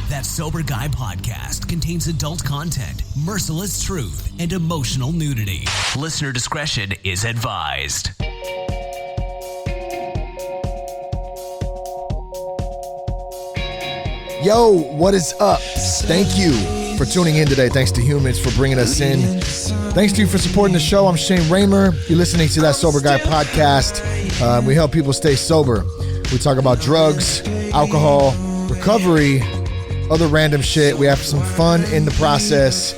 That Sober Guy podcast contains adult content, merciless truth, and emotional nudity. Listener discretion is advised. Yo, what is up? Thank you for tuning in today. Thanks to Humans for bringing us in. Thanks to you for supporting the show. I'm Shane Raymer. You're listening to That Sober Guy podcast. We help people stay sober. We talk about drugs, alcohol, recovery, other random shit. We have some fun in the process.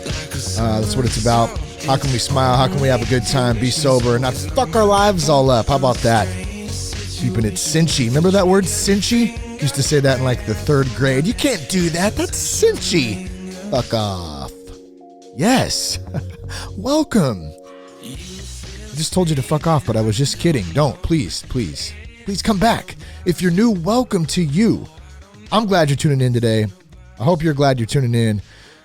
That's what it's about. How can we smile? How can we have a good time, be sober, and not fuck our lives all up? How about that? Keeping it cinchy. Remember that word, cinchy? Used to say that in like the third grade. You can't do that. That's cinchy. Fuck off. Yes. Welcome. I just told you to fuck off, but I was just kidding. Don't. Please come back. If you're new, welcome to you. I'm glad you're tuning in today. I hope you're glad you're tuning in.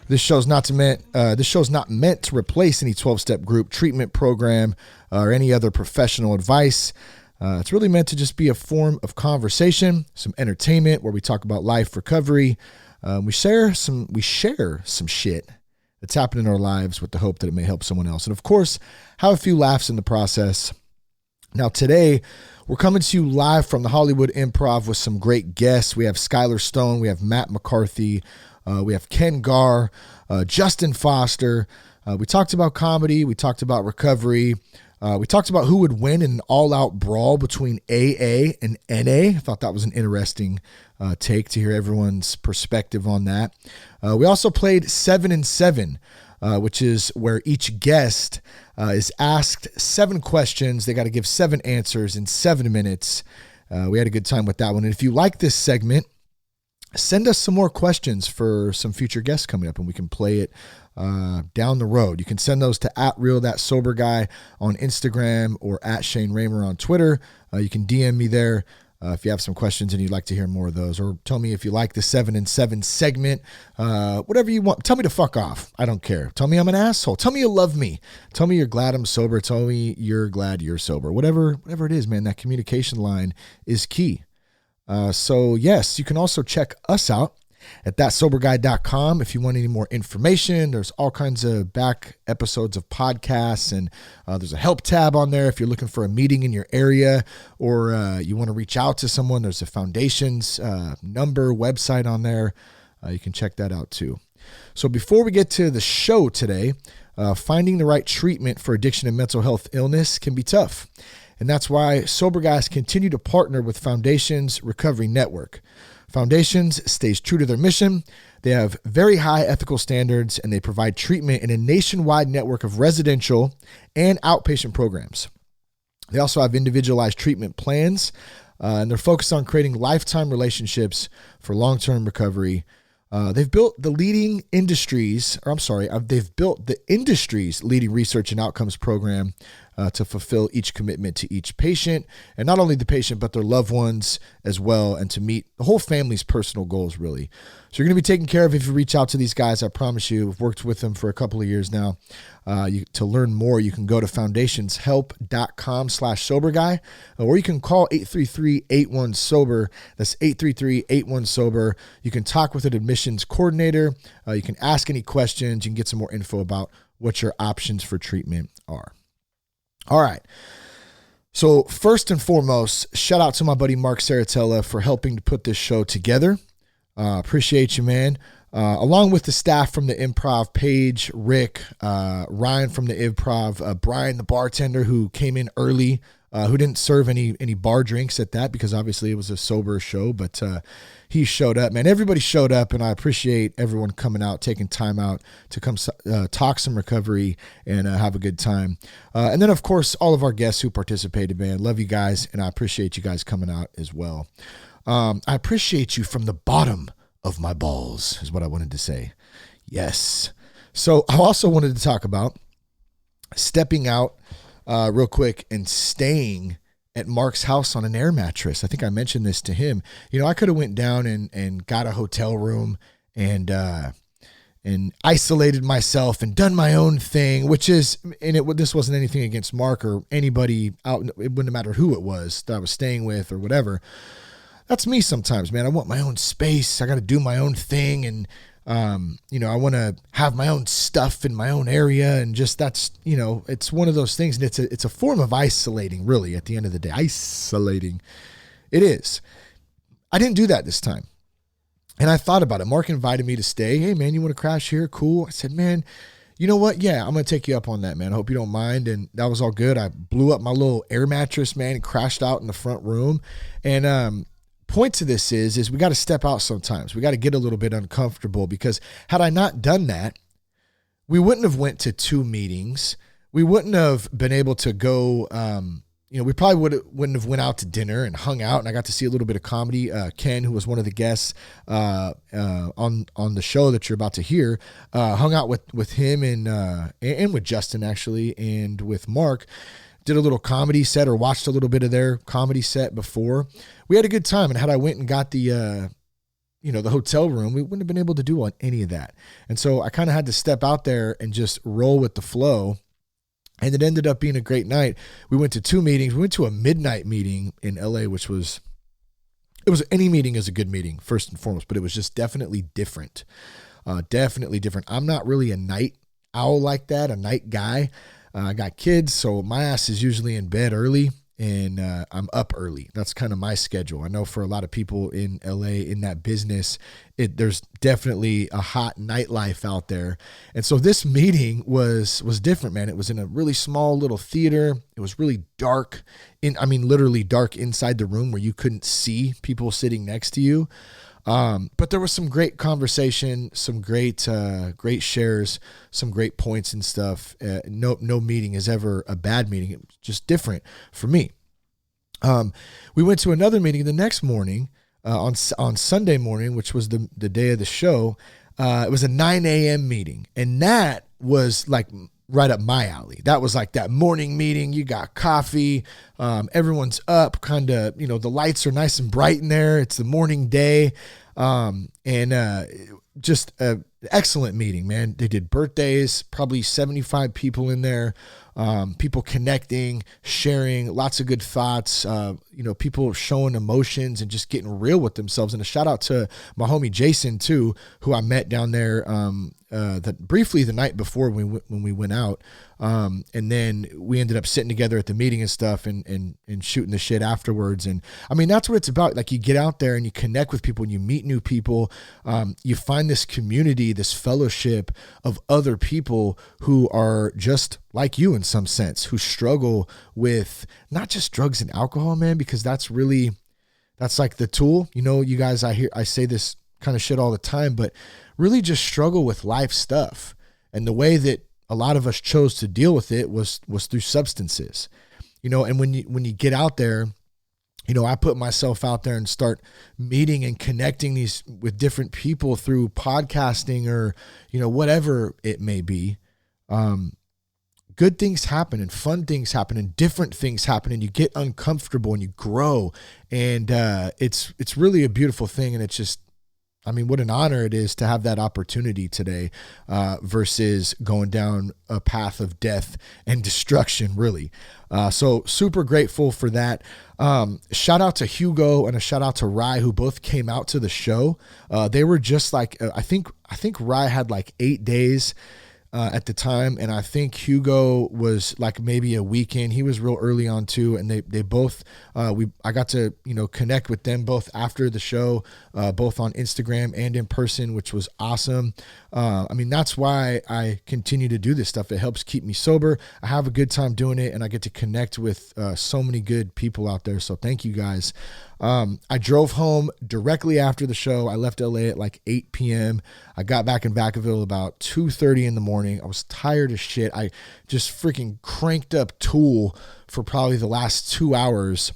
This show's not meant to replace any 12-step group treatment program or any other professional advice. It's really meant to just be a form of conversation, some entertainment where we talk about life, recovery. We share some shit that's happened in our lives with the hope that it may help someone else. And of course, have a few laughs in the process. Now today, we're coming to you live from the Hollywood Improv with some great guests. We have Skyler Stone, we have Matt McCarthy, we have Ken Garr, Justin Foster. We talked about comedy, we talked about recovery. We talked about who would win in an all-out brawl between AA and NA. I thought that was an interesting take to hear everyone's perspective on that. We also played 7 and 7, which is where each guest is asked 7 questions. They got to give 7 answers in 7 minutes. We had a good time with that one. And if you like this segment, send us some more questions for some future guests coming up, and we can play it down the road. You can send those to @RealThatSoberGuy on Instagram or @ShaneRaymer on Twitter. You can DM me there if you have some questions and you'd like to hear more of those, or tell me if you like the 7 and 7 segment. Whatever you want. Tell me to fuck off. I don't care. Tell me I'm an asshole. Tell me you love me. Tell me you're glad I'm sober. Tell me you're glad you're sober. Whatever it is, man, that communication line is key. So yes, you can also check us out at thatsoberguy.com if you want any more information. There's all kinds of back episodes of podcasts, and there's a help tab on there if you're looking for a meeting in your area, or you want to reach out to someone. There's a foundation's number, website on there. You can check that out too. So before we get to the show today, finding the right treatment for addiction and mental health illness can be tough. And that's why Sober Guys continue to partner with Foundation's Recovery Network. Foundations stays true to their mission. They have very high ethical standards, and they provide treatment in a nationwide network of residential and outpatient programs. They also have individualized treatment plans, and they're focused on creating lifetime relationships for long-term recovery. They've built the industry's leading research and outcomes program to fulfill each commitment to each patient, and not only the patient, but their loved ones as well, and to meet the whole family's personal goals, really. So you're going to be taken care of if you reach out to these guys. I promise you. I've worked with them for a couple of years now. To learn more, you can go to foundationshelp.com/soberguy, or you can call 833-81-SOBER. That's 833-81-SOBER. You can talk with an admissions coordinator. You can ask any questions. You can get some more info about what your options for treatment are. All right. So first and foremost, shout out to my buddy Mark Saratella for helping to put this show together. Appreciate you, man. Along with the staff from the Improv, Paige, Rick, Ryan from the Improv, Brian, the bartender who came in early, who didn't serve any bar drinks at that because obviously it was a sober show, but he showed up, man. Everybody showed up, and I appreciate everyone coming out, taking time out to come talk some recovery and have a good time. And then, of course, all of our guests who participated, man. Love you guys, and I appreciate you guys coming out as well. I appreciate you from the bottom of my balls is what I wanted to say. Yes. So I also wanted to talk about stepping out real quick and staying at Mark's house on an air mattress. I think I mentioned this to him. You know, I could have went down and got a hotel room and isolated myself and done my own thing, which is, and this wasn't anything against Mark or anybody out. It wouldn't matter who it was that I was staying with or whatever. that's me sometimes, man. I want my own space. I got to do my own thing. And, I want to have my own stuff in my own area. And just that's, it's one of those things. And it's a form of isolating, really, at the end of the day. Isolating. It is. I didn't do that this time. And I thought about it. Mark invited me to stay. Hey, man, you want to crash here? Cool. I said, man, you know what? Yeah, I'm going to take you up on that, man. I hope you don't mind. And that was all good. I blew up my little air mattress, man, and crashed out in the front room. And point to this is we got to step out sometimes. We got to get a little bit uncomfortable, because had I not done that, we wouldn't have went to 2 meetings. We wouldn't have been able to go, we probably wouldn't have went out to dinner and hung out, and I got to see a little bit of comedy. Ken, who was one of the guests on the show that you're about to hear, hung out with him and with Justin, actually, and with Mark. Did a little comedy set, or watched a little bit of their comedy set before. We had a good time, and had I went and got the hotel room, we wouldn't have been able to do any of that. And so I kind of had to step out there and just roll with the flow. And it ended up being a great night. We went to 2 meetings. We went to a midnight meeting in LA, any meeting is a good meeting, first and foremost, but it was just definitely different. Definitely different. I'm not really a night owl like that, a night guy. I got kids, so my ass is usually in bed early, and I'm up early. That's kind of my schedule. I know for a lot of people in LA in that business, there's definitely a hot nightlife out there. And so this meeting was different, man. It was in a really small little theater. It was really dark, literally dark inside the room where you couldn't see people sitting next to you. But there was some great conversation, some great shares, some great points and stuff. No meeting is ever a bad meeting. It was just different for me. We went to another meeting the next morning, on Sunday morning, which was the day of the show. It was a 9 a.m. meeting, and that was like right up my alley. That was like that morning meeting. You got coffee. Everyone's up, kind of, the lights are nice and bright in there. It's the morning day. Just an excellent meeting, man. They did birthdays, probably 75 people in there. People connecting, sharing, lots of good thoughts, people showing emotions and just getting real with themselves. And a shout out to my homie Jason too, who I met down there, briefly the night before when we went out. And then we ended up sitting together at the meeting and stuff and shooting the shit afterwards. And that's what it's about. Like, you get out there and you connect with people and you meet new people. You find this community, this fellowship of other people who are just like you in some sense, who struggle with not just drugs and alcohol, man, because that's like the tool. You guys, I say this kind of shit all the time, but really just struggle with life stuff. And the way that a lot of us chose to deal with it was through substances, and when you get out there, I put myself out there and start meeting and connecting with different people through podcasting or, whatever it may be. Good things happen and fun things happen and different things happen, and you get uncomfortable and you grow, and it's really a beautiful thing. And it's just, what an honor it is to have that opportunity today, versus going down a path of death and destruction, really. So super grateful for that. Shout out to Hugo and a shout out to Rye, who both came out to the show. They were just like, I think Rye had like 8 days at the time, and I think Hugo was like maybe a weekend. He was real early on too, and they both I got to connect with them both after the show, both on Instagram and in person, which was awesome. That's why I continue to do this stuff. It helps keep me sober. I have a good time doing it, and I get to connect with so many good people out there. So thank you guys. I drove home directly after the show. I left LA at like 8 p.m. I got back in Vacaville about 2:30 in the morning. I was tired as shit. I just freaking cranked up Tool for probably the last 2 hours.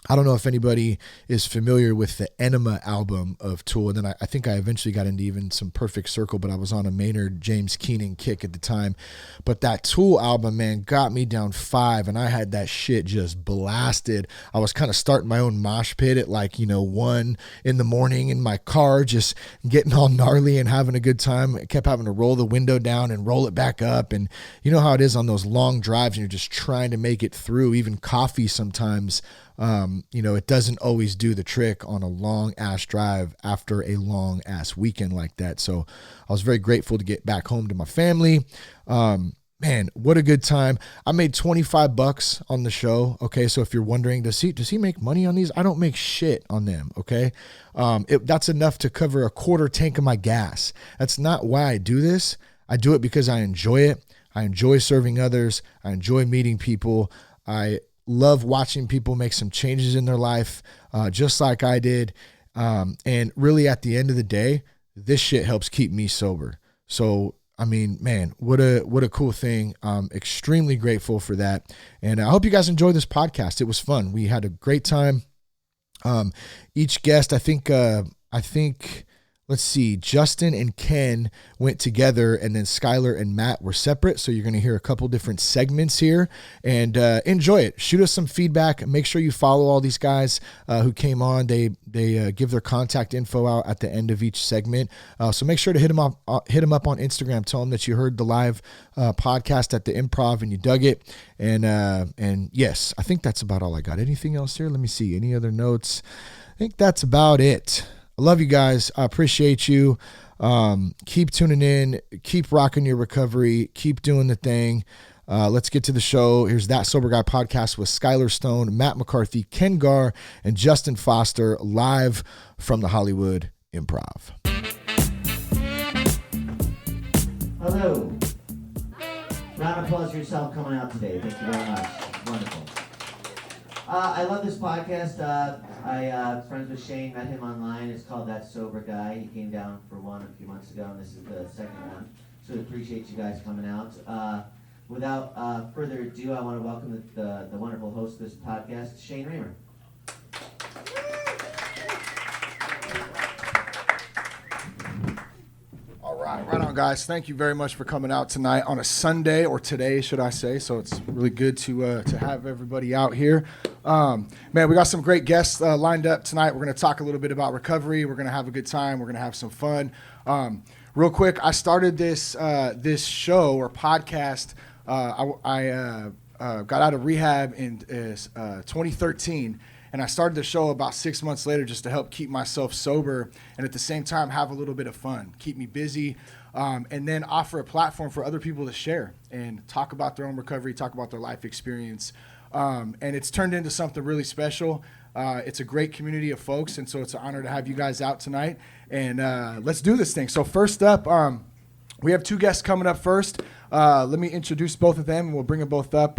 I don't know if anybody is familiar with the Enema album of Tool. And then I think I eventually got into even some Perfect Circle, but I was on a Maynard James Keenan kick at the time. But that Tool album, man, got me down 5, and I had that shit just blasted. I was kind of starting my own mosh pit at 1 in the morning in my car, just getting all gnarly and having a good time. I kept having to roll the window down and roll it back up. And you know how it is on those long drives, and you're just trying to make it through, even coffee sometimes. it doesn't always do the trick on a long ass drive after a long ass weekend like that. So I was very grateful to get back home to my family. Man, what a good time. I made $25 on the show. Okay. So if you're wondering, does he make money on these? I don't make shit on them. Okay. That's enough to cover a quarter tank of my gas. That's not why I do this. I do it because I enjoy it. I enjoy serving others. I enjoy meeting people. I love watching people make some changes in their life, just like I did. And really at the end of the day, this shit helps keep me sober. So, I mean, man, what a cool thing. I'm extremely grateful for that. And I hope you guys enjoyed this podcast. It was fun. We had a great time. Each guest, I think, let's see, Justin and Ken went together, and then Skyler and Matt were separate. So you're going to hear a couple different segments here, and enjoy it. Shoot us some feedback. Make sure you follow all these guys who came on. They give their contact info out at the end of each segment. So make sure to hit them up on Instagram. Tell them that you heard the live podcast at the Improv and you dug it. And yes, I think that's about all I got. Anything else here? Let me see. Any other notes? I think that's about it. I love you guys. I appreciate you. Keep tuning in. Keep rocking your recovery. Keep doing the thing. Let's get to the show. Here's That Sober Guy podcast with Skyler Stone, Matt McCarthy, Ken Garr, and Justin Foster, live from the Hollywood Improv. Hello. Round of applause for yourself coming out today. Thank you very much. It's wonderful. I love this podcast. I friends with Shane, met him online. It's called That Sober Guy. He came down for one a few months ago, and this is the second one. So I appreciate you guys coming out. Without further ado, I want to welcome the wonderful host of this podcast, Shane Raymer. Right on, guys. Thank you very much for coming out tonight on a Sunday, or today, should I say. So it's really good to have everybody out here. Man, we got some great guests lined up tonight. We're going to talk a little bit about recovery. We're going to have a good time. We're going to have some fun. Real quick, I started this show or podcast. I got out of rehab in 2013. And I started the show about 6 months later just to help keep myself sober and at the same time have a little bit of fun, keep me busy, and then offer a platform for other people to share and talk about their own recovery, talk about their life experience. And it's turned into something really special. It's a great community of folks, and so it's an honor to have you guys out tonight. And let's do this thing. So first up, we have two guests coming up first. Let me introduce both of them, and we'll bring them both up.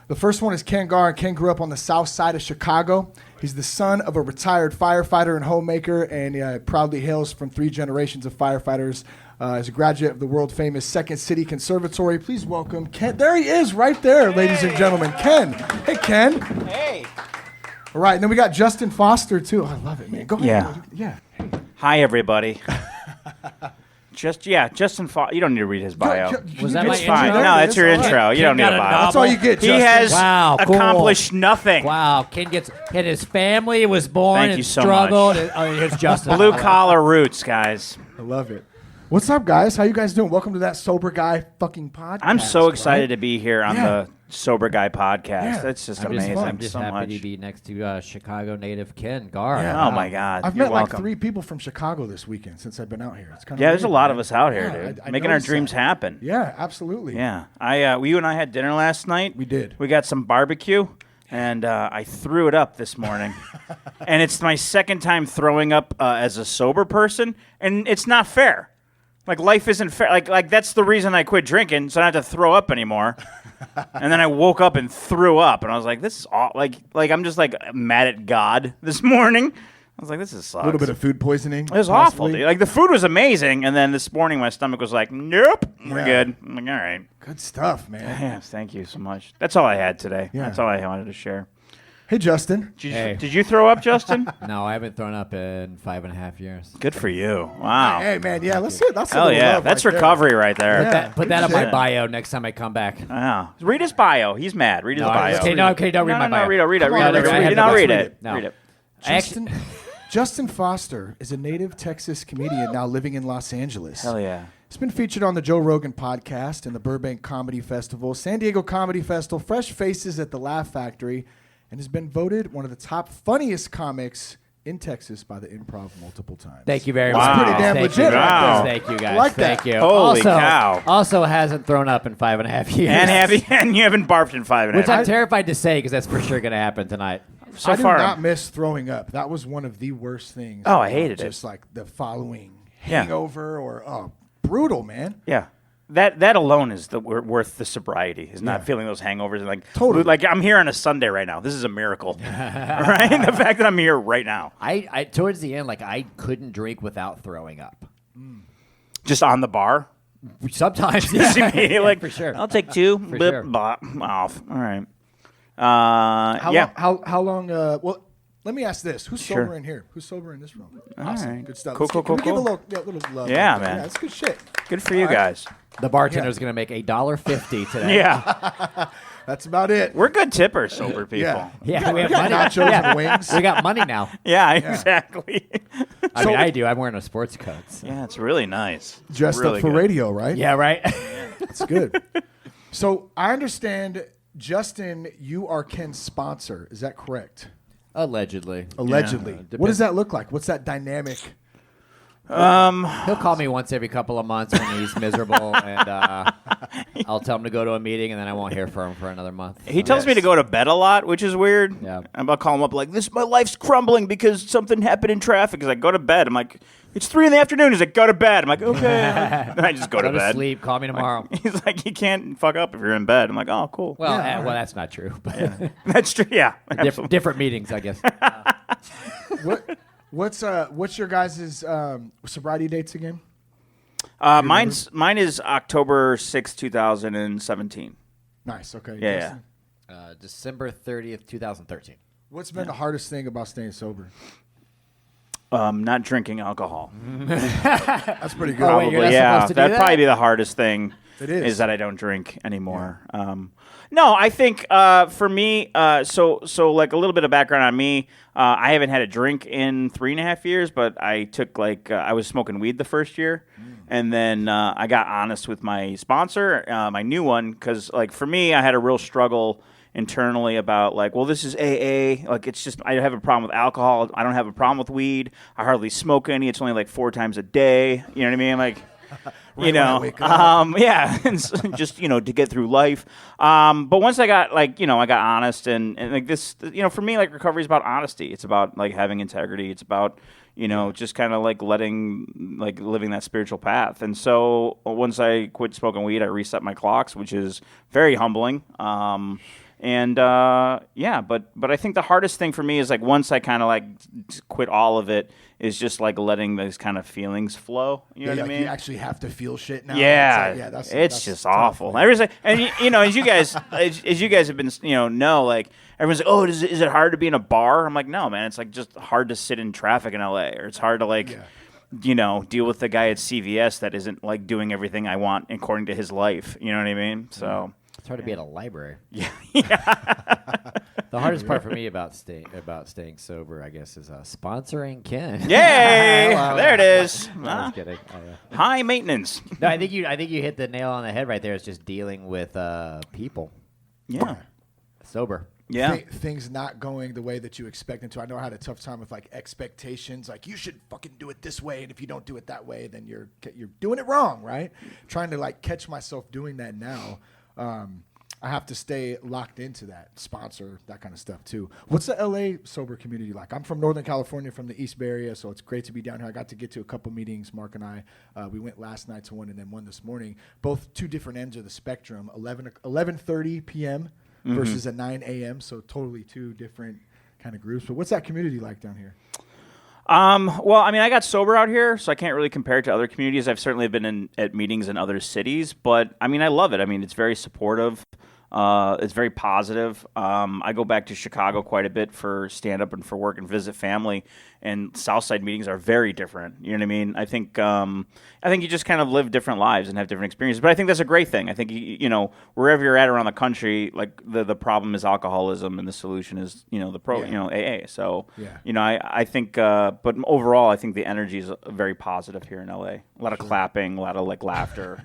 The first one is Ken Garr. Ken grew up on the south side of Chicago. He's the son of a retired firefighter and homemaker, and proudly hails from 3 generations of firefighters. As a graduate of the world-famous Second City Conservatory, please welcome Ken. There he is, right there, ladies and gentlemen. Ken. Hey, Ken. Hey. All right, and then we got Justin Foster, too. I love it, man. Go ahead. Yeah. Hey. Hi, everybody. Justin Foster. You don't need to read his bio. Was that It's my fine. intro? No, it's your intro. You don't need a bio. That's all you get, Justin. He has cool. accomplished nothing. Wow, Ken his family was born Thank and you so struggled. much. Here's Justin. Blue collar roots, guys. I love it. What's up, guys? How you guys doing? Welcome to That Sober Guy fucking podcast. I'm so excited right? to be here on the Sober Guy podcast. Yeah. That's just I'm amazing. just so happy much. to be next to Chicago native Ken Garr. Yeah. Oh my God! I've You're met welcome. like 3 people from Chicago this weekend since I've been out here. It's kind of Yeah, there's a weird, lot man. of us out here, Yeah, dude. I Making our noticed dreams that. happen. Yeah, absolutely. Yeah, you and I had dinner last night. We did. We got some barbecue, and I threw it up this morning. And it's my second time throwing up as a sober person, and it's not fair. Like, life isn't fair. Like that's the reason I quit drinking, so I don't have to throw up anymore. And then I woke up and threw up, and I was like, "This is all like I'm just like mad at God this morning." I was like, "This is sucks." A little bit of food poisoning. It was awful, dude. Like, the food was amazing, and then this morning my stomach was like, "Nope, we're Yeah. good." I'm like, "All right." Good stuff, man. Yeah, thank you so much. That's all I had today. Yeah. That's all I wanted to share. Hey, Justin. Did you throw up, Justin? No, I haven't thrown up in 5.5 years. Good for you. Wow. Hey, man. Yeah, let's see. That's a Hell little yeah. love That's right there. recovery right there. Yeah. Put that on my shit. bio next time I come back. Wow. Read his bio. He's mad. Read his bio. Okay, don't read my bio. Read it. Come on, let's read it. No, Let's read read it. it. No. Read it. Justin Foster is a native Texas comedian now living in Los Angeles. Hell yeah. He's been featured on the Joe Rogan podcast and the Burbank Comedy Festival, San Diego Comedy Festival, Fresh Faces at the Laugh Factory, and has been voted one of the top funniest comics in Texas by the Improv multiple times. Thank you very much. That's pretty damn legit. Wow. Thank you, guys. I like that. Thank you. Holy cow. Also hasn't thrown up in 5.5 years. And you haven't barfed in 5.5 Which I'm years. terrified to say because that's for sure going to happen tonight. So I far, do not miss throwing up. That was one of the worst things. Oh, I hated it. Just like the following Yeah. hangover or brutal, man. yeah. That alone is worth the sobriety, is not feeling those hangovers. And like, Totally. like I'm here on a Sunday right now. This is a miracle. Right? The fact that I'm here right now. I towards the end, like I couldn't drink without throwing up. Just on the bar. Sometimes, Just immediately, like, for sure. I'll take two. For Blip, sure. bop, off. All right. How long? Well, let me ask this: Who's Sure. sober in here? Who's sober in this room? All Awesome, right. good stuff. Cool, Let's cool, give, can cool, we cool. give a little love? Yeah, man. Yeah, that's good shit. Good for you guys. The bartender's Yeah. going to make $1.50 today. Yeah. That's about it. We're good tippers, sober people. Yeah. Yeah, we have got money. nachos Yeah. and wings. We got money now. Yeah, exactly. I mean, I do. I'm wearing a sports coat. So. Yeah, it's really nice. Dressed really up for good. radio, right? Yeah, right. That's good. So I understand, Justin, you are Ken's sponsor. Is that correct? Allegedly. Allegedly. What does that look like? What's that dynamic? He'll call me once every couple of months when he's miserable, and I'll tell him to go to a meeting, and then I won't hear from him for another month. He tells me to go to bed a lot, which is weird. Yeah. I'm about to call him up like, my life's crumbling because something happened in traffic. He's like, go to bed. I'm like, it's 3 p.m. He's like, go to bed. I'm like, okay. And I just go to Go to bed. sleep. Call me tomorrow. He's like, you can't fuck up if you're in bed. I'm like, oh, cool. Well, Yeah, well, that's not true. But That's true. Yeah. different meetings, I guess. What's your guys' sobriety dates again? Mine is October 6th, 2017. Nice. Okay. Yeah, Justin? December 30th, 2013. What's been the hardest thing about staying sober? Not drinking alcohol. That's pretty good. Oh, wait, you're not supposed to do that'd that? probably be the hardest thing. It is. that I don't drink anymore. No, I think for me, so like a little bit of background on me. I haven't had a drink in 3.5 years, but I took I was smoking weed the first year, and then I got honest with my sponsor, my new one, because for me, I had a real struggle internally about well, this is AA. It's just I have a problem with alcohol. I don't have a problem with weed. I hardly smoke any. It's only 4 times a day. You know what I mean? When I wake up. Yeah, and so just to get through life. But once I got I got honest and this, for me, recovery is about honesty. It's about having integrity. It's about just kind of living that spiritual path. And so once I quit smoking weed, I reset my clocks, which is very humbling. But I think the hardest thing for me is once I kind of quit all of it is just letting those kind of feelings flow. You know what I mean? You actually have to feel shit now. Yeah, that's just tough, awful. man. Everyone's and as you guys, as you guys have been, everyone's like, oh, is it hard to be in a bar? I'm like, no, man, it's just hard to sit in traffic in LA, or it's hard to deal with the guy at CVS that isn't doing everything I want according to his life. You know what I mean? So. It's hard to be at a library. Yeah. The hardest part for me about staying sober, I guess, is sponsoring Ken. Yay! Hello. There it is. I was kidding. High maintenance. No, I think you hit the nail on the head right there. It's just dealing with people Yeah. sober. Yeah. Things not going the way that you expect them to. I know I had a tough time with expectations. You should fucking do it this way, and if you don't do it that way, then you're doing it wrong, right? Trying to catch myself doing that now. I have to stay locked into that sponsor, that kind of stuff too. What's the LA sober community like? I'm from Northern California, from the East Bay Area, so it's great to be down here. I got to get to a couple meetings. Mark and I, we went last night to one and then one this morning. Both two different ends of the spectrum. 11:30 p.m. versus a 9 a.m. So totally two different kind of groups. But what's that community like down here? Well, I mean, I got sober out here, so I can't really compare it to other communities. I've certainly been at meetings in other cities, but I mean, I love it. I mean, it's very supportive. It's very positive. I go back to Chicago quite a bit for stand-up and for work and visit family, and Southside meetings are very different. You know what I mean? I think you just kind of live different lives and have different experiences, but I think that's a great thing. I think, wherever you're at around the country, the problem is alcoholism and the solution is, AA. So, Yeah. I think, but overall, I think the energy is very positive here in LA. A lot of clapping, a lot of laughter,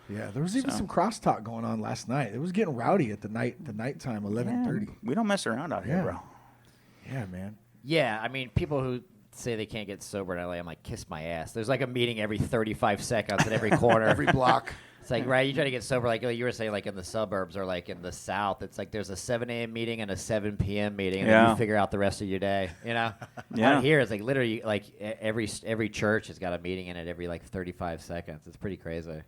Yeah, there was even some crosstalk going on last night. It was getting rowdy at the nighttime, 11:30. We don't mess around out here, bro. Yeah, man. Yeah, I mean, people who say they can't get sober in LA, I'm like, kiss my ass. There's like a meeting every 35 seconds at every corner. Every block. It's like, right, you try to get sober, like you were saying, like in the suburbs or like in the South. It's like there's a 7 a.m. meeting and a 7 p.m. meeting, and then you figure out the rest of your day, you know? Out here, it's like literally like every church has got a meeting in it every like 35 seconds. It's pretty crazy.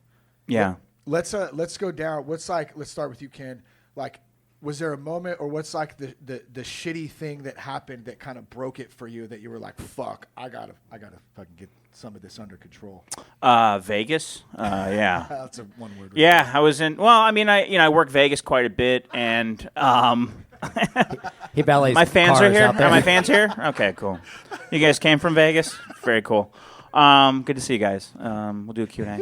Yeah. Let's go down. Let's start with you, Ken. Like, was there a moment, or what's like the shitty thing that happened that kind of broke it for you, that you were like, fuck, I gotta fucking get some of this under control? Vegas. Yeah. That's a one word. Yeah, I was in. Well, I mean, I work Vegas quite a bit, and He ballets my fans are cars here. out there. Are my fans here? Okay, cool. You guys came from Vegas. Very cool. Good to see you guys. We'll do a Q&A.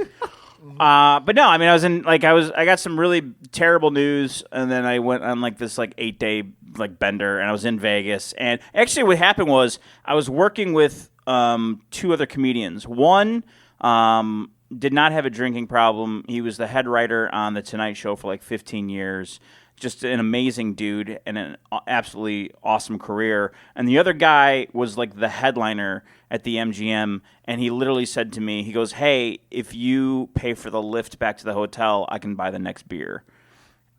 But no, I mean, I got some really terrible news, and then I went on like this like 8-day like bender, and I was in Vegas. And actually, what happened was I was working with 2 other comedians. One did not have a drinking problem. He was the head writer on The Tonight Show for like 15 years. Just an amazing dude and an absolutely awesome career. And the other guy was like the headliner at the MGM, and he literally said to me, he goes, "Hey, if you pay for the lift back to the hotel, I can buy the next beer."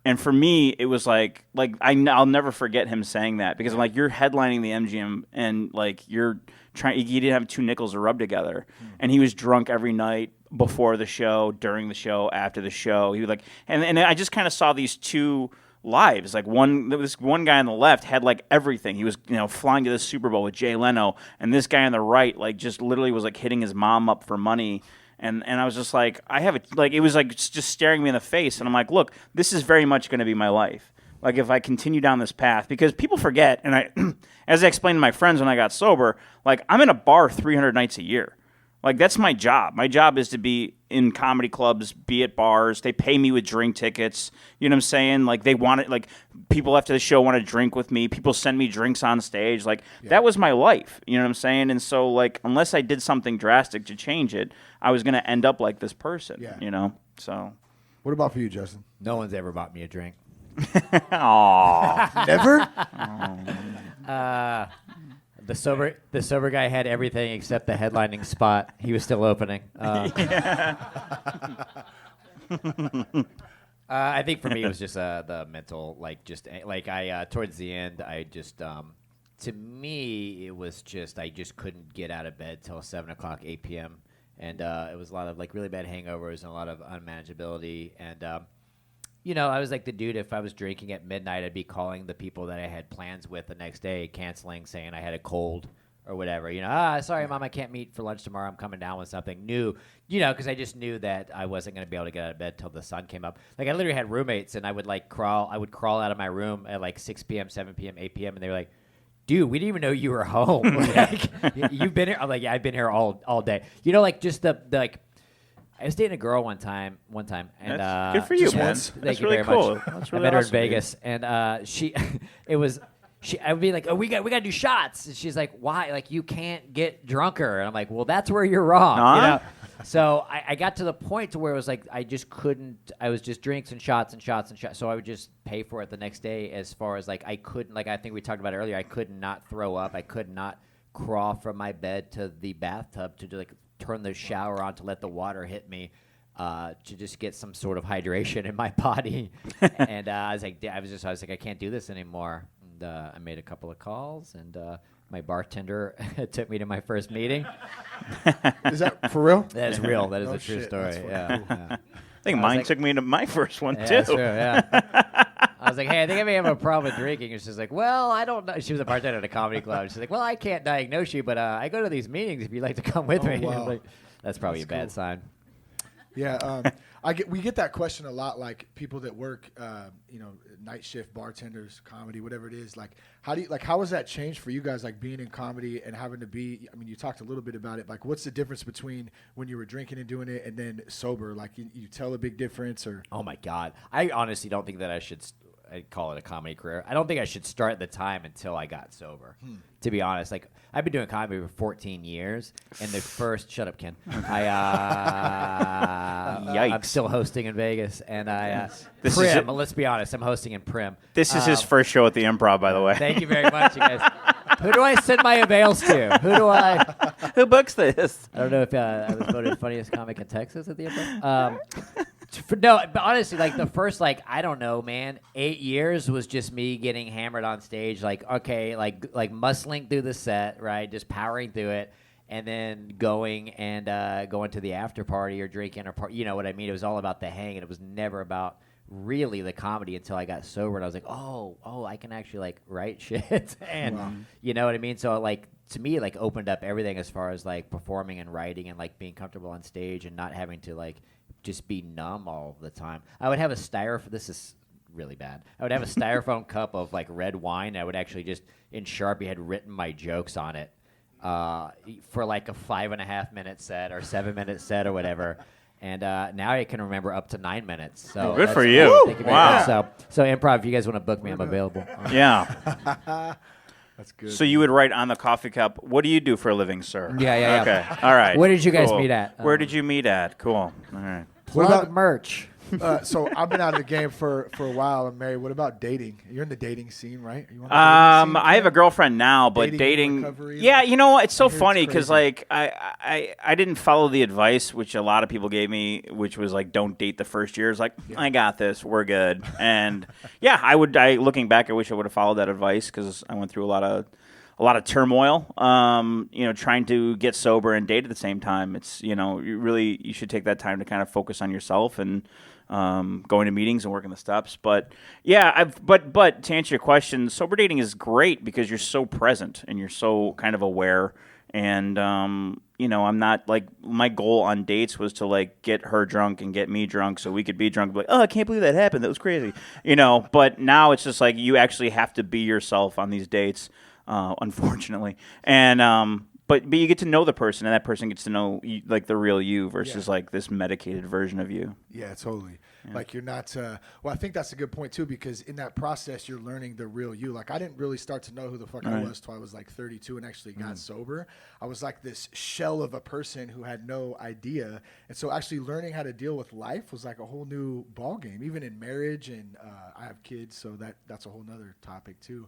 And for me, it was like I'll never forget him saying that, because I'm like, you're headlining the MGM, and like you're trying. He didn't have 2 nickels to rub together, and he was drunk every night before the show, during the show, after the show. He was like, and I just kind of saw these 2 lives. Like this one guy on the left had like everything. He was, flying to the Super Bowl with Jay Leno, and this guy on the right, like, just literally was like hitting his mom up for money. And I was just like, it was like just staring me in the face. And I'm like, look, this is very much going to be my life. Like, if I continue down this path, because people forget, and as I explained to my friends when I got sober, like, I'm in a bar 300 nights a year. Like, that's my job. My job is to be in comedy clubs, be at bars. They pay me with drink tickets. You know what I'm saying? Like, they want it. Like, people after the show want to drink with me. People send me drinks on stage. Like, that was my life. You know what I'm saying? And so, like, unless I did something drastic to change it, I was going to end up like this person. Yeah. You know? So. What about for you, Justin? No one's ever bought me a drink. Aww. Never? The sober guy had everything except the headlining spot. He was still opening. I think for me it was just the mental, towards the end, to me it was just, I just couldn't get out of bed till 7 o'clock, 8 p.m. And it was a lot of like really bad hangovers and a lot of unmanageability. And I was like the dude, if I was drinking at midnight, I'd be calling the people that I had plans with the next day, canceling, saying I had a cold or whatever. Sorry, Mom, I can't meet for lunch tomorrow. I'm coming down with something new, because I just knew that I wasn't going to be able to get out of bed till the sun came up. Like, I literally had roommates, and I would crawl out of my room at like 6 p.m., 7 p.m., 8 p.m., and they were like, dude, we didn't even know you were home. Like, you've been here? I'm like, yeah, I've been here all day. Just the like, I was dating a girl one time, and good for you, man. Thank you really very cool. much. That's really I met her in awesome, Vegas, and I would be like, oh, we got to do shots, and she's like, why? Like, you can't get drunker, and I'm like, well, that's where you're wrong. So I got to the point to where it was like I just couldn't. I was just drinks and shots and shots and shots. So I would just pay for it the next day. As far as like I couldn't, like I think we talked about it earlier, I could not throw up. I could not crawl from my bed to the bathtub to like turn the shower on to let the water hit me, to just get some sort of hydration in my body. And I was like, I can't do this anymore. And I made a couple of calls, and my bartender took me to my first meeting. Is that for real? That is real. That is a true shit. story. Yeah. I think mine took me to my first one, Yeah, too. that's true, yeah. I was like, hey, I think I may have a problem with drinking. And she's like, well, I don't know. She was a bartender at a comedy club. She's like, well, I can't diagnose you, but I go to these meetings if you'd like to come with me. Wow. I'm like, that's probably a bad sign. Yeah, we get that question a lot. Like people that work, night shift, bartenders, comedy, whatever it is. Like, how has that changed for you guys? Like being in comedy and having to be. I mean, you talked a little bit about it. Like, what's the difference between when you were drinking and doing it and then sober? Like, you tell a big difference, or? Oh my God, I honestly don't think that I should. I'd call it a comedy career. I don't think I should start the time until I got sober. To be honest, like I've been doing comedy for 14 years, and the first shut up, Ken. I'm still hosting in Vegas, and Prim. Let's be honest, I'm hosting in Prim. This is his first show at the Improv, by the way. Thank you very much, you guys. Who do I send my avails to? Who books this? I don't know if I was voted funniest comic in Texas at the Improv. No, but honestly, like the first, like I don't know, man, 8 years was just me getting hammered on stage, like okay, like muscling through the set, right, just powering through it, and then going to the after party or drinking or you know what I mean. It was all about the hang, and it was never about really the comedy until I got sober, and I was like, oh, I can actually like write shit, and you know what I mean. So like to me, like opened up everything as far as like performing and writing and like being comfortable on stage and not having to like just be numb all the time. I would have a styrofoam. This is really bad. I would have a styrofoam cup of like red wine. I would actually just in Sharpie had written my jokes on it for like a 5.5 minute set or 7 minute set or whatever. And now I can remember up to 9 minutes. So good for you. Thank you very much. So improv, if you guys want to book me, I'm available. Yeah. That's good. So you would write on the coffee cup, what do you do for a living, sir? Yeah. Okay. All right. Where did you guys meet at? Where did you meet at? Cool. All right. What Plug about merch. So I've been out of the game for a while. I'm married. What about dating? You're in the dating scene, right? Are you on the dating scene, I have a girlfriend now, but dating. recovery, Yeah, you know, it's so I hear it's funny because crazy. like I didn't follow the advice which a lot of people gave me, which was like don't date the first year. It's like I got this, we're good. And yeah, looking back, I wish I would have followed that advice because I went through a lot of turmoil, trying to get sober and date at the same time. It's, you should take that time to kind of focus on yourself and going to meetings and working the steps. But yeah, but to answer your question, sober dating is great because you're so present and you're so kind of aware. And, I'm not like my goal on dates was to like get her drunk and get me drunk so we could be drunk. Like, oh, I can't believe that happened. That was crazy. But now it's just like you actually have to be yourself on these dates. Unfortunately, and but you get to know the person, and that person gets to know you, like the real you versus like this medicated version of you. Yeah, totally. Yeah. Like you're not. Well, I think that's a good point too, because in that process, you're learning the real you. Like I didn't really start to know who the fuck I was till I was like 32 and actually got sober. I was like this shell of a person who had no idea, and so actually learning how to deal with life was like a whole new ball game. Even in marriage, and I have kids, so that's a whole nother topic too.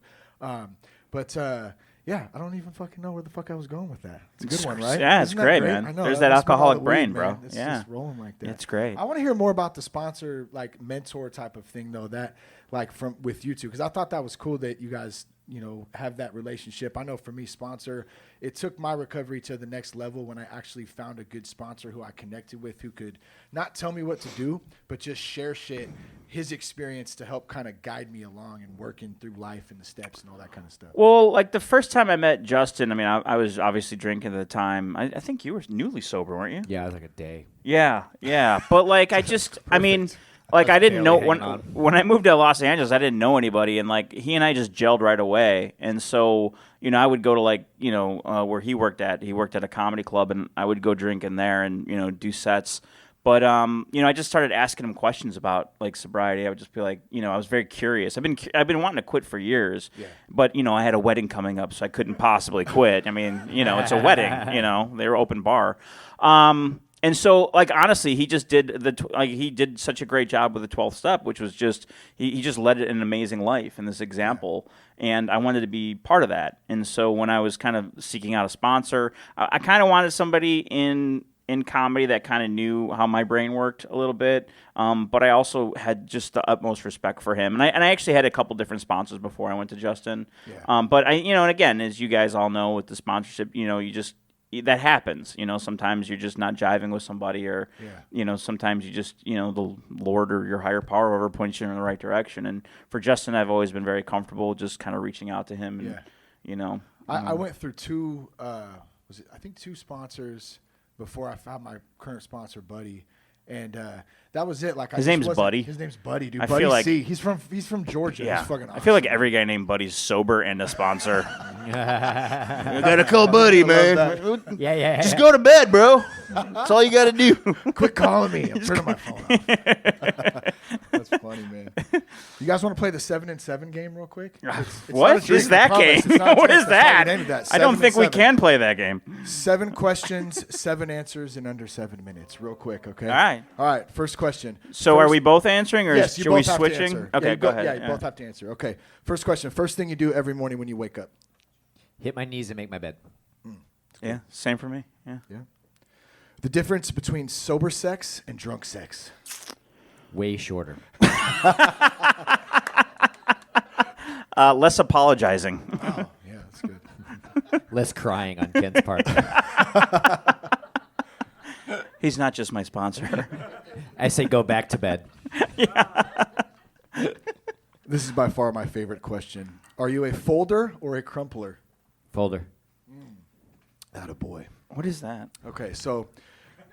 Yeah, I don't even fucking know where the fuck I was going with that. It's a good one, right? Yeah, it's great, man. I know. There's that That's about all alcoholic the brain, weed, bro. man. It's Yeah. just rolling like that. It's great. I want to hear more about the sponsor, like mentor type of thing, though. That like from with you two, because I thought that was cool that you guys, have that relationship. I know for me, sponsor, it took my recovery to the next level when I actually found a good sponsor who I connected with, who could not tell me what to do, but just share shit, his experience to help kind of guide me along and working through life and the steps and all that kind of stuff. Well, like the first time I met Justin, I mean, I was obviously drinking at the time. I think you were newly sober, weren't you? Yeah, it was like a day. Yeah. But like I just, I mean, like I didn't know when I moved to Los Angeles, I didn't know anybody, and like he and I just gelled right away. And so, I would go to like, where he worked at. He worked at a comedy club, and I would go drink in there and do sets. But I just started asking him questions about like sobriety. I would just be like, I was very curious. I've been wanting to quit for years, but I had a wedding coming up, so I couldn't possibly quit. I mean, it's a wedding. They were open bar. And so, like, honestly, he just did he did such a great job with the 12th step, which was just he just led an amazing life in this example, and I wanted to be part of that. And so when I was kind of seeking out a sponsor, I kind of wanted somebody in comedy that kind of knew how my brain worked a little bit, but I also had just the utmost respect for him. And I actually had a couple different sponsors before I went to Justin. Yeah. But and again, as you guys all know, with the sponsorship, you just. That happens, sometimes you're just not jiving with somebody or, sometimes you just, the Lord or your higher power over points you in the right direction. And for Justin, I've always been very comfortable just kind of reaching out to him. And, I went through two sponsors before I found my current sponsor, Buddy. And that was it. Like His name's Buddy. His name's Buddy, dude. I Buddy feel like- C. He's from Georgia. Yeah. He's fucking awesome. I feel like every guy named Buddy's sober and a sponsor. I gotta call Buddy, man. Yeah. Just go to bed, bro. That's all you gotta do. Quit calling me. I'm turning my phone off. That's funny, man. You guys want to play the 7 and 7 game real quick? It's not a What drink, is I that promise. game? It's not a What drink. is That's why we that? named it that. I don't 7 think and we 7. can play that game. 7 questions, 7 answers in under 7 minutes. Real quick, okay? All right. First question. So are we both answering, or Yes, you should we both have to switching? answer. Okay, Yeah, go ahead. Yeah, you both have to answer. Okay. First question. First thing you do every morning when you wake up. Hit my knees and make my bed. Yeah, same for me. Yeah. Yeah. The difference between sober sex and drunk sex. Way shorter. Less apologizing. Oh, yeah, that's good. Less crying on Ken's part. He's not just my sponsor. I say go back to bed. This is by far my favorite question. Are you a folder or a crumpler? Folder. Attaboy. What is that? Okay, so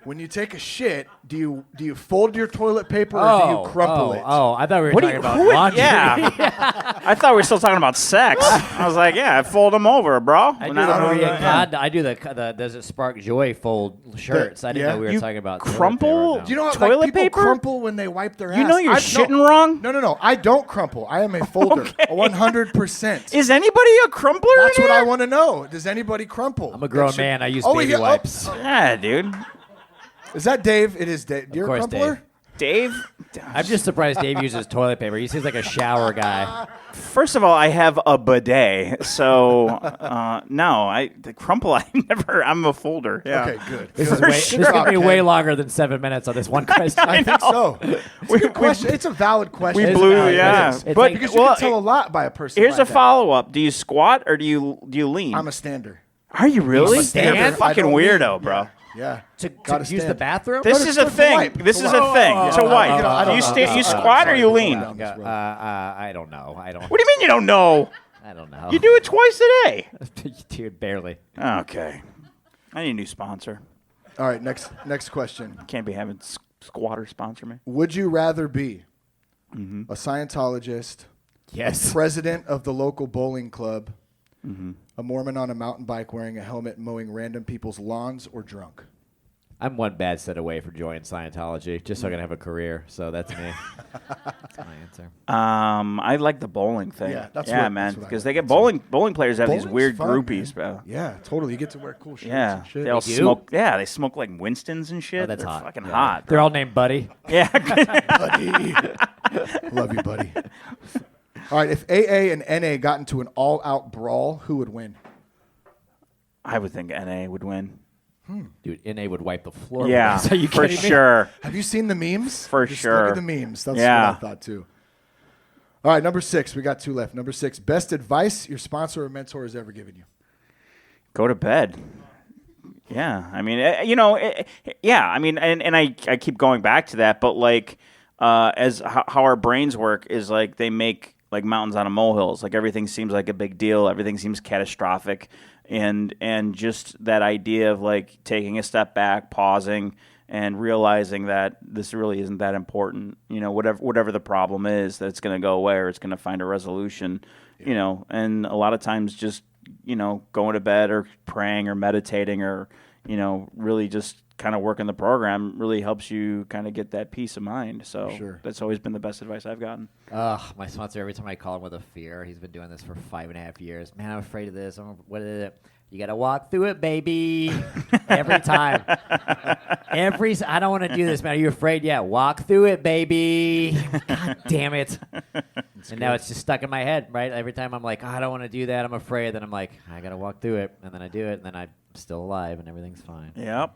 when you take a shit, do you fold your toilet paper or do you crumple it? I thought we were What do talking you- about who- laundry. Yeah. I thought we were still talking about sex. I was like, yeah, I fold them over, bro. I do Now- the Maria Cod. I do the Does It Spark Joy fold shirts. I didn't yeah. know we were You talking about crumple? toilet paper now. Do you know how Toilet like, people paper? crumple when they wipe their ass? You know you're I- shitting wrong? No. I don't crumple. I am a folder. Okay. 100%. Is anybody a crumpler? That's in what here? I want to know. Does anybody crumple? I'm a grown That shit- man. I use Oh, baby yeah, oh. wipes. Yeah, dude. Is that Dave? It is Dave. You're a course, crumpler? Dave? I'm just surprised Dave uses toilet paper. He seems like a shower guy. First of all, I have a bidet, so no, the crumple. I'm a folder. Yeah. Okay, good. This Good. is way, this is going to be Okay. way longer than 7 minutes on this one question. I think so. It's a good question. It's a valid question. We It's blew. valid. Yeah, It's but like- Because you well, can tell a lot by a person. here's like a that. follow-up. Do you squat or do you lean? I'm a stander. Are you really? You stand? You're a I fucking don't lean. weirdo, bro. Yeah. to Gotta use stand. the bathroom? This No, is to a thing. wipe. This To is a wipe. thing. Yeah, To wipe. I don't know. You squat or you lean? Down this road. I don't know. What do you mean you don't know? I don't know. You do it twice a day. Dude, barely. Okay. I need a new sponsor. All right, next question. Can't be having squatter sponsor me. Would you rather be Mm-hmm. a Scientologist, Yes. president of the local bowling club, a Mormon on a mountain bike wearing a helmet mowing random people's lawns, or drunk? I'm one bad set away for joining Scientology, just so I can have a career. So that's me. That's my answer. I like the bowling thing. Yeah, that's yeah, what- man. that's what I Because like they get too. bowling players have these Bowling's weird fun, groupies, man. bro. Yeah, totally. You get to wear cool shirts Yeah, and shit. they all They do? smoke. Yeah, they smoke like Winstons and shit. Oh, that's They're hot. fucking Yeah. hot. They're all named Buddy. Yeah. Buddy. Love you, buddy. All right, if AA and NA got into an all-out brawl, who would win? I would think NA would win. Dude, NA would wipe the floor. Yeah, with us. Are you for kidding me? sure. Have you seen the memes? For Just sure. Look at the memes. That's Yeah. what I thought too. All right, number 6. We got 2 left. Number 6. Best advice your sponsor or mentor has ever given you. Go to bed. Yeah, I mean, yeah, I mean, and I keep going back to that, but like, as how our brains work is like they make like mountains out of molehills. Like everything seems like a big deal. Everything seems catastrophic, and just that idea of like taking a step back, pausing, and realizing that this really isn't that important. You know, whatever the problem is, that it's going to go away or it's going to find a resolution. You know, and a lot of times just going to bed or praying or meditating or really just kind of working the program really helps you kind of get that peace of mind. So Sure. that's always been the best advice I've gotten. My sponsor, every time I call him with a fear, he's been doing this for 5.5 years. Man, I'm afraid of this. What is it? You got to walk through it, baby. Every time. I don't want to do this, man. Are you afraid? Yeah, walk through it, baby. God damn it. And now it's just stuck in my head, right? Every time I'm like, I don't want to do that. I'm afraid. Then I'm like, I got to walk through it. And then I do it. And then I'm still alive and everything's fine. Yep.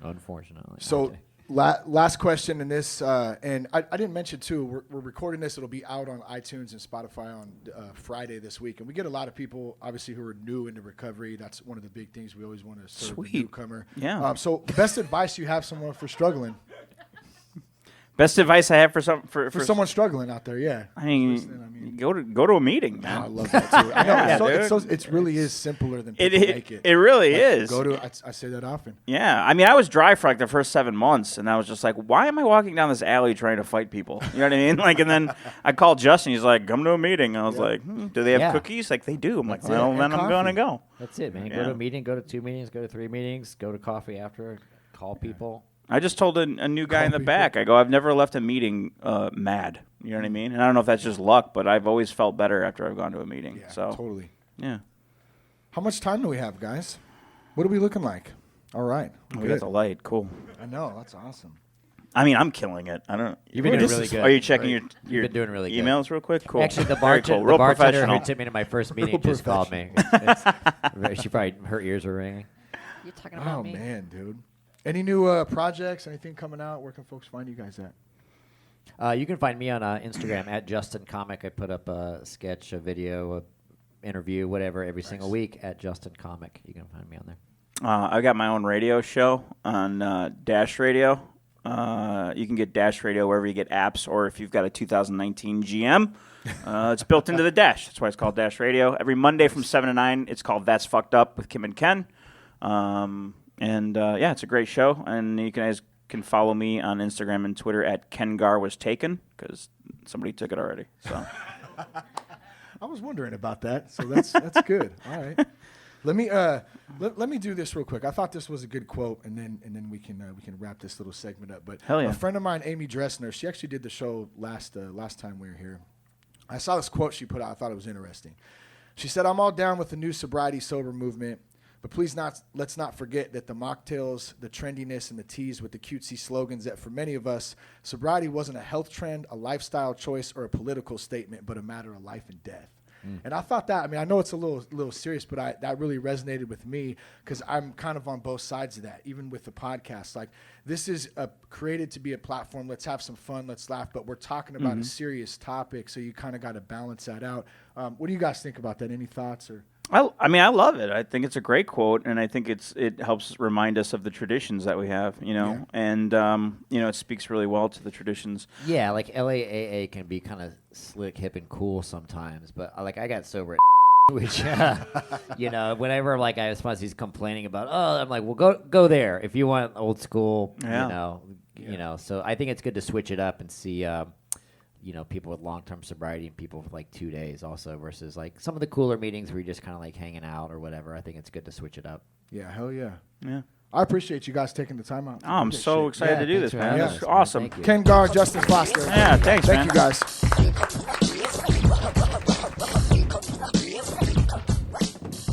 Unfortunately. So last question in this, and I didn't mention too, we're recording this. It'll be out on iTunes and Spotify on Friday this week. And we get a lot of people, obviously, who are new into recovery. That's one of the big things we always want to serve Sweet. the newcomer. Yeah. So best advice you have someone for struggling? Best advice I have for someone struggling out there, yeah. I mean, go to a meeting, man. I love that too. I know it really is simpler than people make it. It really is. I say that often. Yeah, I mean, I was dry for like the first 7 months, and I was just like, why am I walking down this alley trying to fight people? You know what I mean? Like, and then I called Justin. He's like, come to a meeting. I was like, do they have cookies? Like, they do. I'm like, well, then I'm going to go. That's it, man. Go to a meeting, go to 2 meetings, go to 3 meetings, go to coffee after, call people. I just told a new guy in the back, I go, I've never left a meeting mad. You know what I mean? And I don't know if that's just luck, but I've always felt better after I've gone to a meeting. Yeah, so totally. Yeah. How much time do we have, guys? What are we looking like? All right. We got the light. Cool. I know. That's awesome. I mean, I'm killing it. I don't. You've been doing really good. Are you checking your You've been doing really good. emails real quick? Cool. Actually, the cool. bartender who took me to my first meeting just called me. She probably, her ears were ringing. You're talking about me. Oh, man, dude. Any new projects, anything coming out? Where can folks find you guys at? You can find me on Instagram at Justin Comic. I put up a sketch, a video, a interview, whatever, every single week at Justin Comic. You can find me on there. I got my own radio show on Dash Radio. You can get Dash Radio wherever you get apps, or if you've got a 2019 GM, it's built into the Dash. That's why it's called Dash Radio. Every Monday from 7 to 9, it's called That's Fucked Up with Kim and Ken. It's a great show, and you guys can follow me on Instagram and Twitter at Garr was taken, because somebody took it already. So I was wondering about that, so that's good. All right, let me do this real quick. I thought this was a good quote, and then we can wrap this little segment up. But Hell yeah. A friend of mine, Amy Dressner, she actually did the show last time we were here. I saw this quote she put out. I thought it was interesting. She said, "I'm all down with the new sobriety sober movement. But let's not forget that the mocktails, the trendiness, and the teas with the cutesy slogans that for many of us, sobriety wasn't a health trend, a lifestyle choice, or a political statement, but a matter of life and death." And I thought that, I mean, I know it's a little serious, but that really resonated with me because I'm kind of on both sides of that, even with the podcast. Like, this is created to be a platform. Let's have some fun. Let's laugh. But we're talking about a serious topic, so you kind of got to balance that out. What do you guys think about that? Any thoughts? Or I mean, I love it. I think it's a great quote, and I think it helps remind us of the traditions that we have, and it speaks really well to the traditions. Yeah, like LAAA can be kind of slick, hip, and cool sometimes, but I got sober at which, whenever I suppose he's complaining about, I'm like, well, go there if you want old school, So I think it's good to switch it up and see. People with long-term sobriety and people with 2 days also versus some of the cooler meetings where you're just kind of hanging out or whatever. I think it's good to switch it up. Yeah, hell yeah. Yeah. I appreciate you guys taking the time out. Oh, I'm so excited to do this, man. Yeah. This is awesome. Ken Garr, Justin Foster. Yeah, thanks, Thank man. you guys.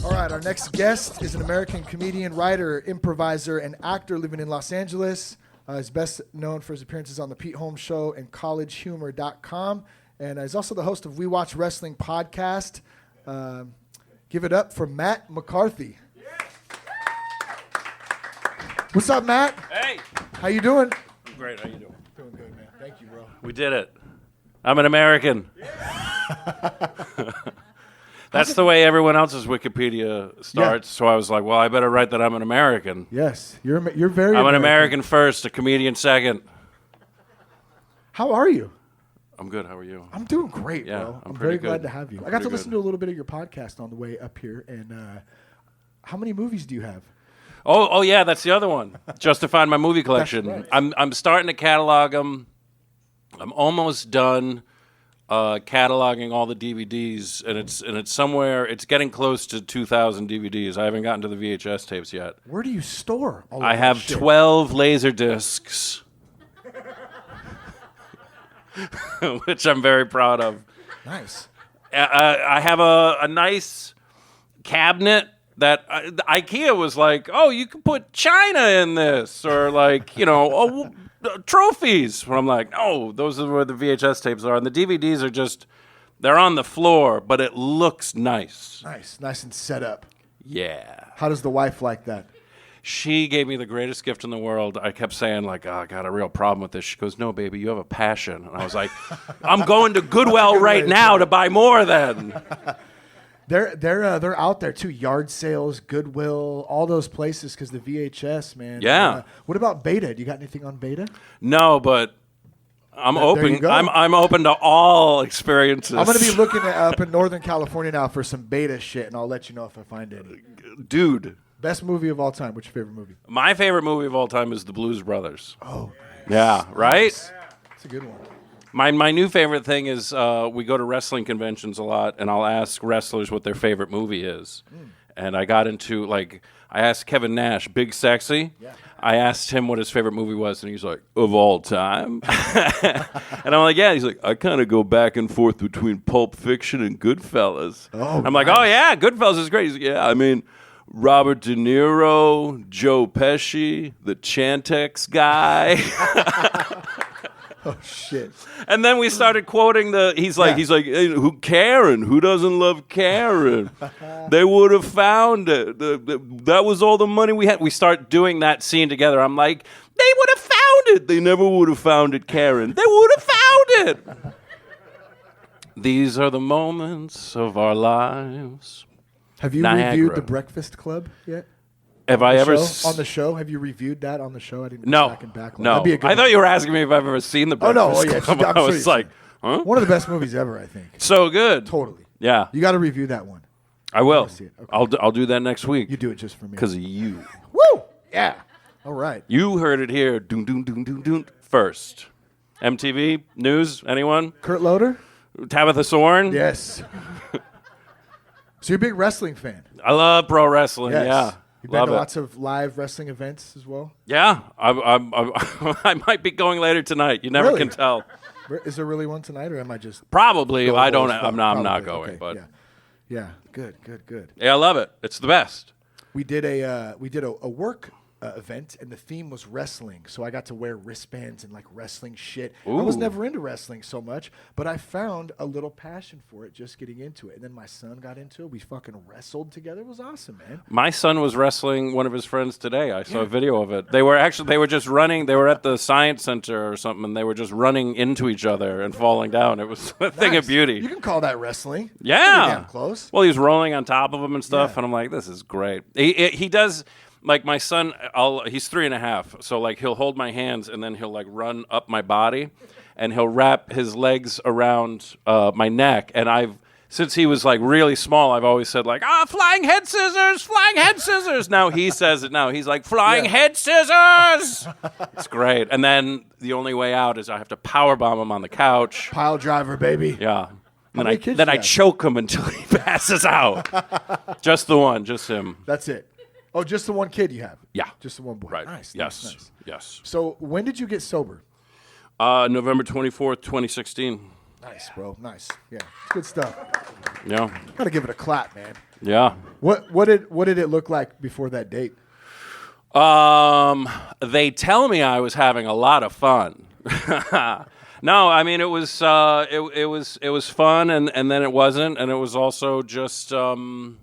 All right, our next guest is an American comedian, writer, improviser, and actor living in Los Angeles. He's best known for his appearances on The Pete Holmes Show and collegehumor.com. And he's also the host of We Watch Wrestling podcast. Give it up for Matt McCarthy. What's up, Matt? Hey. How you doing? I'm great. How you doing? Doing good, man. Thank you, bro. We did it. I'm an American. That's the way everyone else's Wikipedia starts. So I was like, well, I better write that I'm an American. Yes, you're very. I'm an American first, a comedian second. How are you? I'm good. How are you? I'm doing great, Yeah, bro. I'm I'm very pretty glad good. to have you. I'm I got to pretty listen good. to a little bit of your podcast on the way up here. And how many movies do you have? Oh yeah, that's the other one. Justifying my movie collection. That's I'm starting to catalog them. I'm almost done cataloging all the DVDs, and it's somewhere. It's getting close to 2,000 DVDs. I haven't gotten to the VHS tapes yet. Where do you store all of I that have shit? 12 laser discs, which I'm very proud of. Nice. I have a nice cabinet that IKEA was like, oh, you can put china in this, or trophies. Where I'm like, no, those are where the VHS tapes are, and the DVDs are just, they're on the floor, but it looks nice. Nice and set up. Yeah. How does the wife like that? She gave me the greatest gift in the world. I kept saying, I got a real problem with this. She goes, no, baby, you have a passion. And I was like, I'm going to Goodwill right now to buy more then. They're out there too. Yard sales, Goodwill, all those places because the VHS, man. Yeah. What about Beta? Do you got anything on Beta? No, but I'm There open. you go. I'm open to all experiences. I'm going to be looking up in Northern California now for some beta shit, and I'll let you know if I find any. Dude. Best movie of all time. What's your favorite movie? My favorite movie of all time is The Blues Brothers. Oh, yeah, right? That's a good one. My new favorite thing is we go to wrestling conventions a lot, and I'll ask wrestlers what their favorite movie is. And I got into, I asked Kevin Nash, Big Sexy. Yeah. I asked him what his favorite movie was, and he's like, of all time? And I'm like, yeah. He's like, I kind of go back and forth between Pulp Fiction and Goodfellas. Oh, I'm like, oh, yeah, Goodfellas is great. He's like, yeah, I mean, Robert De Niro, Joe Pesci, the Chantex guy. Oh, shit. And then we started quoting he's like, hey, who Karen? Who doesn't love Karen? They would have found it. That was all the money we had. We start doing that scene together. I'm like, they would have found it. They never would have found it, Karen. They would have found it. These are the moments of our lives. Have you Niagara. reviewed The Breakfast Club yet? Have I ever on the show? Have you reviewed that on the show? I didn't No. back and back. No. That'd be a good I thought you were asking me if I've ever seen The Breakfast no. Oh, yeah. Club. I'm I sure was you've like, seen huh? one of the best movies ever, I think. So good. Totally. Yeah. You got to review that one. I will. see it. Okay. I'll do that next week. You do it just for me. Because of you. Woo! Yeah. All right. You heard it here. Doom, doom, doom, doom, doom. First. MTV News. Anyone? Kurt Loder? Tabitha Soren. Yes. So you're a big wrestling fan? I love pro wrestling. Yes. Yeah. You've been Love to it. lots of live wrestling events as well? Yeah. I might be going later tonight. You never Really? can tell. Is there really one tonight, or am I just... Probably. Go I don't. Bulls? I'm not going. Okay, But yeah. Good. yeah, I love it. It's the best. We did a work event, and the theme was wrestling. So I got to wear wristbands and like wrestling shit. I was Ooh. never into wrestling so much, but I found a little passion for it just getting into it. And then my son got into it. We fucking wrestled together. It was awesome, man. My son was wrestling one of his friends today. I saw a video of it. They were just running. They were at the science center or something, and they were just running into each other and falling down. It was a thing of Nice. beauty. You can call that wrestling. Yeah. Pretty damn close. Well, he's rolling on top of him and stuff, Yeah. and I'm like, this is great. He does, like my son, he's 3.5, so like he'll hold my hands and then he'll like run up my body, and he'll wrap his legs around my neck, and since he was like really small, I've always said like, flying head scissors. Now he says it now. He's like, flying head scissors. It's great. And then the only way out is I have to power bomb him on the couch. Pile driver, baby. Yeah. many kids Then you I have? choke him until he passes out. Just the one, just him. That's it. Oh, just the one kid you have? Yeah. Just the one boy. Right. Nice. Yes. Nice. Yes. So when did you get sober? November 24th, 2016. Nice, bro. Nice. Yeah. Good stuff. Yeah. Gotta give it a clap, man. Yeah. What did it look like before that date? They tell me I was having a lot of fun. No, I mean it was fun, and then it wasn't, and it was also just very.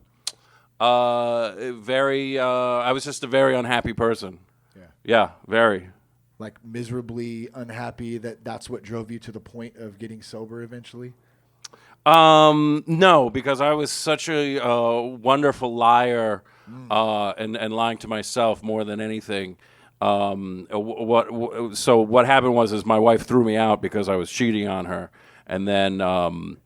I was just a very unhappy person. Yeah. Yeah, very. Like miserably unhappy that's what drove you to the point of getting sober eventually? No, because I was such a wonderful liar and lying to myself more than anything. So what happened was my wife threw me out because I was cheating on her, and then I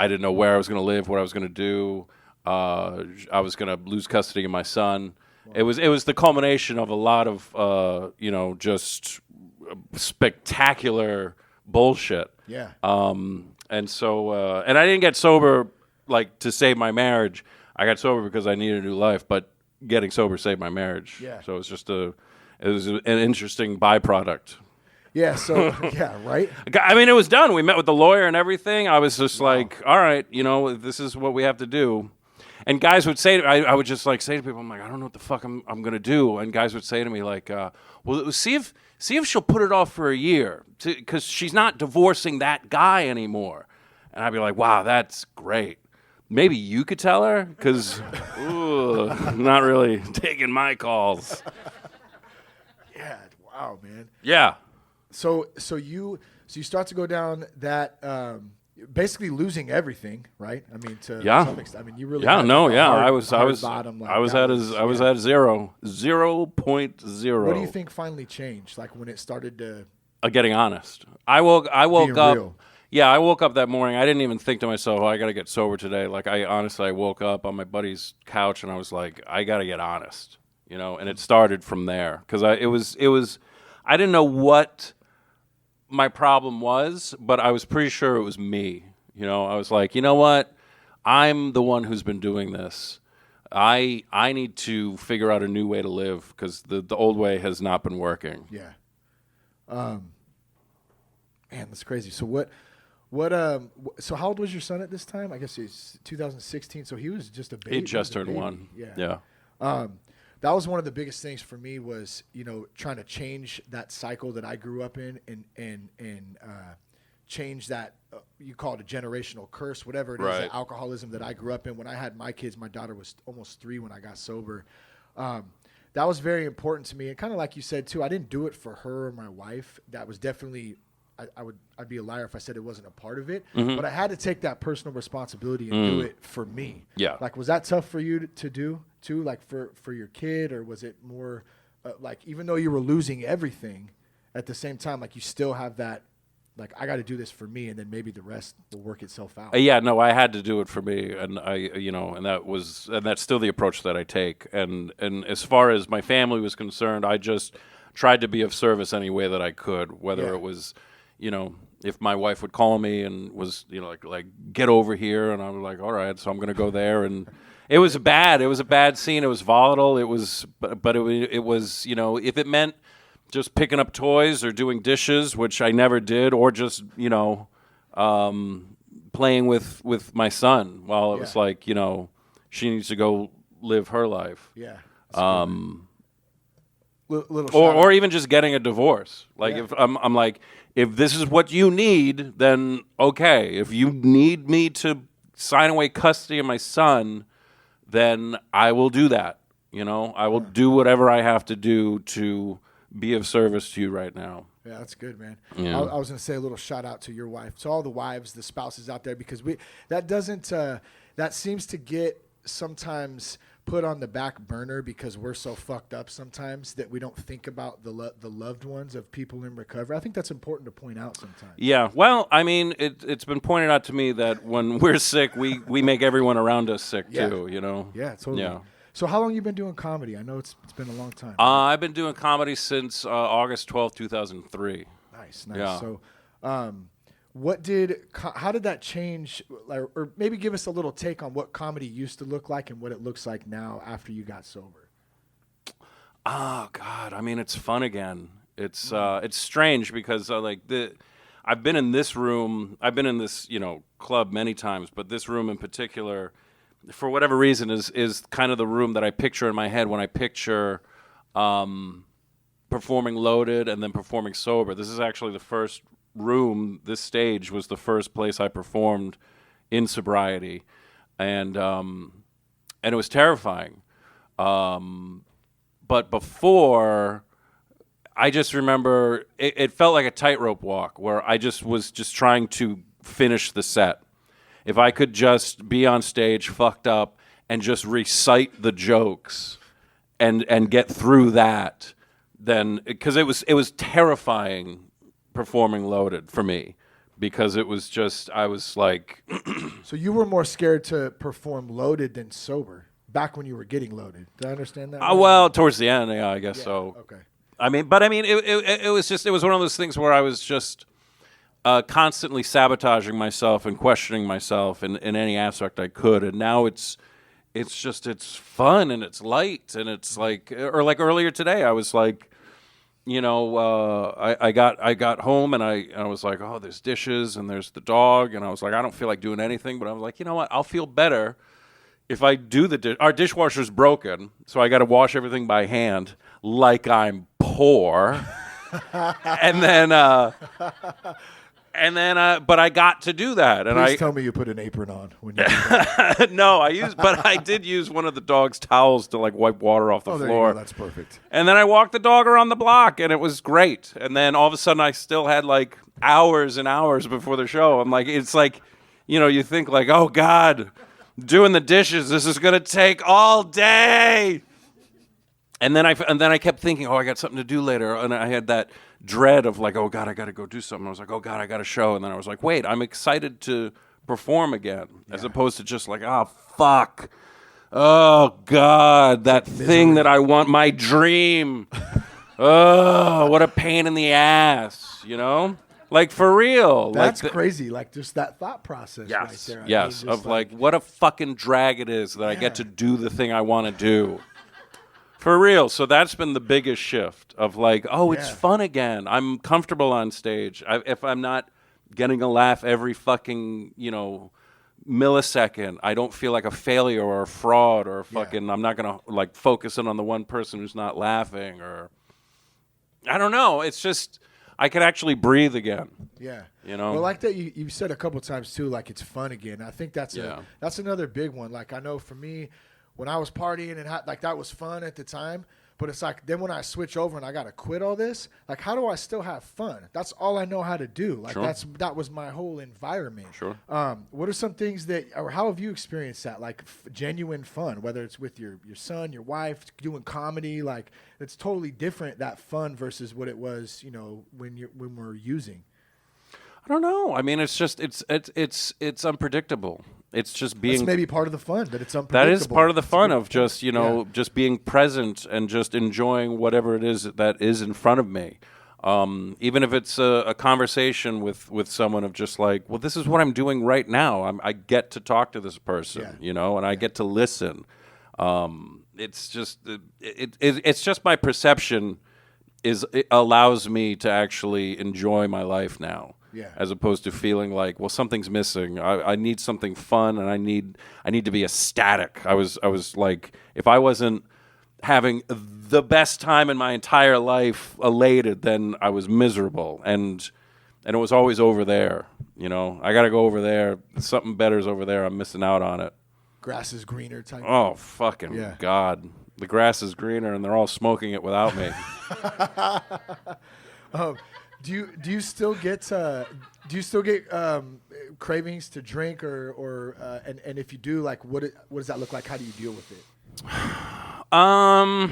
didn't know where I was going to live, what I was going to do. I was going to lose custody of my son. It was the culmination of a lot of just spectacular bullshit. Yeah. And so, and I didn't get sober like to save my marriage. I got sober because I needed a new life, but getting sober saved my marriage. Yeah. So it was an interesting byproduct. Yeah, so yeah, right? I mean, it was done. We met with the lawyer and everything. I was just like, all right, this is what we have to do. And guys would say, I would just like say to people, I'm like, I don't know what the fuck I'm going to do. And guys would say to me like, well, see if she'll put it off for a year because she's not divorcing that guy anymore. And I'd be like, wow, that's great. Maybe you could tell her because not really taking my calls. Yeah, wow, man. Yeah. So you start to go down that basically losing everything, right? I mean, to some extent. I mean, you really had a hard I was bottom, like, I was that at zero 0.0. What do you think finally changed? Like when it started to getting honest. I woke Being up. real. Yeah, I woke up that morning. I didn't even think to myself, "Oh, I got to get sober today." Like I woke up on my buddy's couch and I was like, "I got to get honest," And it started from there because it was. I didn't know what my problem was, but I was pretty sure it was me. I was like, you know what? I'm the one who's been doing this. I need to figure out a new way to live because the old way has not been working. Yeah. Man, that's crazy. So so how old was your son at this time? I guess he's 2016. So he was just a baby. He just turned 1. Yeah. That was one of the biggest things for me was, trying to change that cycle that I grew up in and change that, you call it a generational curse, whatever it is, the alcoholism that I grew up in. When I had my kids, my daughter was almost 3 when I got sober. That was very important to me. And kind of like you said, too, I didn't do it for her or my wife. That was definitely – I'd be a liar if I said it wasn't a part of it. Mm-hmm. But I had to take that personal responsibility and do it for me. Yeah. Like, was that tough for you to do, too, like for your kid? Or was it more like even though you were losing everything at the same time, like you still have that, like, I got to do this for me, and then maybe the rest will work itself out. Yeah, no, I had to do it for me, and and that's still the approach that I take. And as far as my family was concerned, I just tried to be of service any way that I could, whether it was, if my wife would call me and was, like get over here, and I was like, all right, so I'm going to go there, and it was a bad scene. It was volatile. It was, but it was, if it meant just picking up toys or doing dishes, which I never did, or just, playing with my son while it was like, she needs to go live her life. Yeah. Or even just getting a divorce. Like if I'm like, if this is what you need, then okay. If you need me to sign away custody of my son, then I will do that. I will do whatever I have to do to be of service to you right now. Yeah, that's good, man. Yeah. I was going to say a little shout out to your wife, to all the wives, the spouses out there, because that seems to get sometimes put on the back burner because we're so fucked up sometimes that we don't think about the loved ones of people in recovery. I think that's important to point out sometimes. Yeah, well, I mean, it's been pointed out to me that when we're sick, we make everyone around us sick too. Yeah, totally. Yeah. So how long you been doing comedy? I know it's been a long time. I've been doing comedy since August 12th, 2003. Nice. Yeah. So, how did that change, or maybe give us a little take on what comedy used to look like and what it looks like now after you got sober? Oh God, I mean, it's fun again. It's strange because I've been in this room, I've been in this club many times, but this room in particular, for whatever reason, is kind of the room that I picture in my head when I picture performing loaded and then performing sober. This is actually the first room. This stage was the first place I performed in sobriety, and it was terrifying. But before, I just remember it felt like a tightrope walk where I was trying to finish the set. If I could just be on stage fucked up and just recite the jokes and get through that, then because it was terrifying performing loaded for me because it was just I was like So you were more scared to perform loaded than sober back when you were getting loaded. Did I understand that? Well, towards the end, yeah, I guess so. Okay. It was one of those things where I was just constantly sabotaging myself and questioning myself in any aspect I could, and now it's fun and it's light and it's like earlier today I was like, I got home and I was like, oh, there's dishes and there's the dog, and I was like, I don't feel like doing anything, but I was like, you know what, I'll feel better if I do our dishwasher's broken, so I got to wash everything by hand like I'm poor, and then but I got to do that, and Please tell me you put an apron on when you do that. No, I did use one of the dog's towels to like wipe water off the there floor. you go. That's perfect. And then I walked the dog around the block, and it was great. And then all of a sudden, I still had like hours and hours before the show. I'm like, it's like, you think like, oh God, doing the dishes, this is gonna take all day. And then I kept thinking, oh, I got something to do later, and I had that dread of like, oh God, I got to go do something. I was like, oh God, I got a show. And then I was like, wait, I'm excited to perform again, as opposed to just like, oh, fuck. Oh, God, that thing that I want, my dream. Oh, what a pain in the ass, you know? Like, for real. That's like crazy. Like, just that thought process right there. Yes, of like, what a fucking drag it is that I get to do the thing I want to do. For real. So that's been the biggest shift of like, oh, it's fun again. I'm comfortable on stage. If I'm not getting a laugh every fucking, millisecond, I don't feel like a failure or a fraud or fucking, I'm not going to like focus in on the one person who's not laughing or, I don't know. It's just, I can actually breathe again. Yeah. Well, like that you said a couple times too, like it's fun again. I think that's that's another big one. Like I know for me, when I was partying and like that was fun at the time, but it's like then when I switch over and I got to quit all this, like how do I still have fun? That's all I know how to do. Like that was my whole environment. Sure. What are some things or how have you experienced that? Like genuine fun, whether it's with your son, your wife, doing comedy, like it's totally different, that fun versus what it was, when we're using. I don't know. I mean, it's just it's unpredictable. It's just being. That's maybe part of the fun that it's unpredictable. That is part of the fun of just just being present and just enjoying whatever it is that is in front of me. Even if it's a conversation with someone of just like, well, this is what I'm doing right now. I get to talk to this person, and I get to listen. It's just it's just my perception it allows me to actually enjoy my life now. Yeah. As opposed to feeling like, well, something's missing. I need something fun, and I need to be ecstatic. I was like, if I wasn't having the best time in my entire life, elated, then I was miserable, and it was always over there. I got to go over there. Something better's over there. I'm missing out on it. Grass is greener type. Oh fucking God! The grass is greener, and they're all smoking it without me. Do you still get cravings to drink or and if you do, like what does that look like? How do you deal with it? I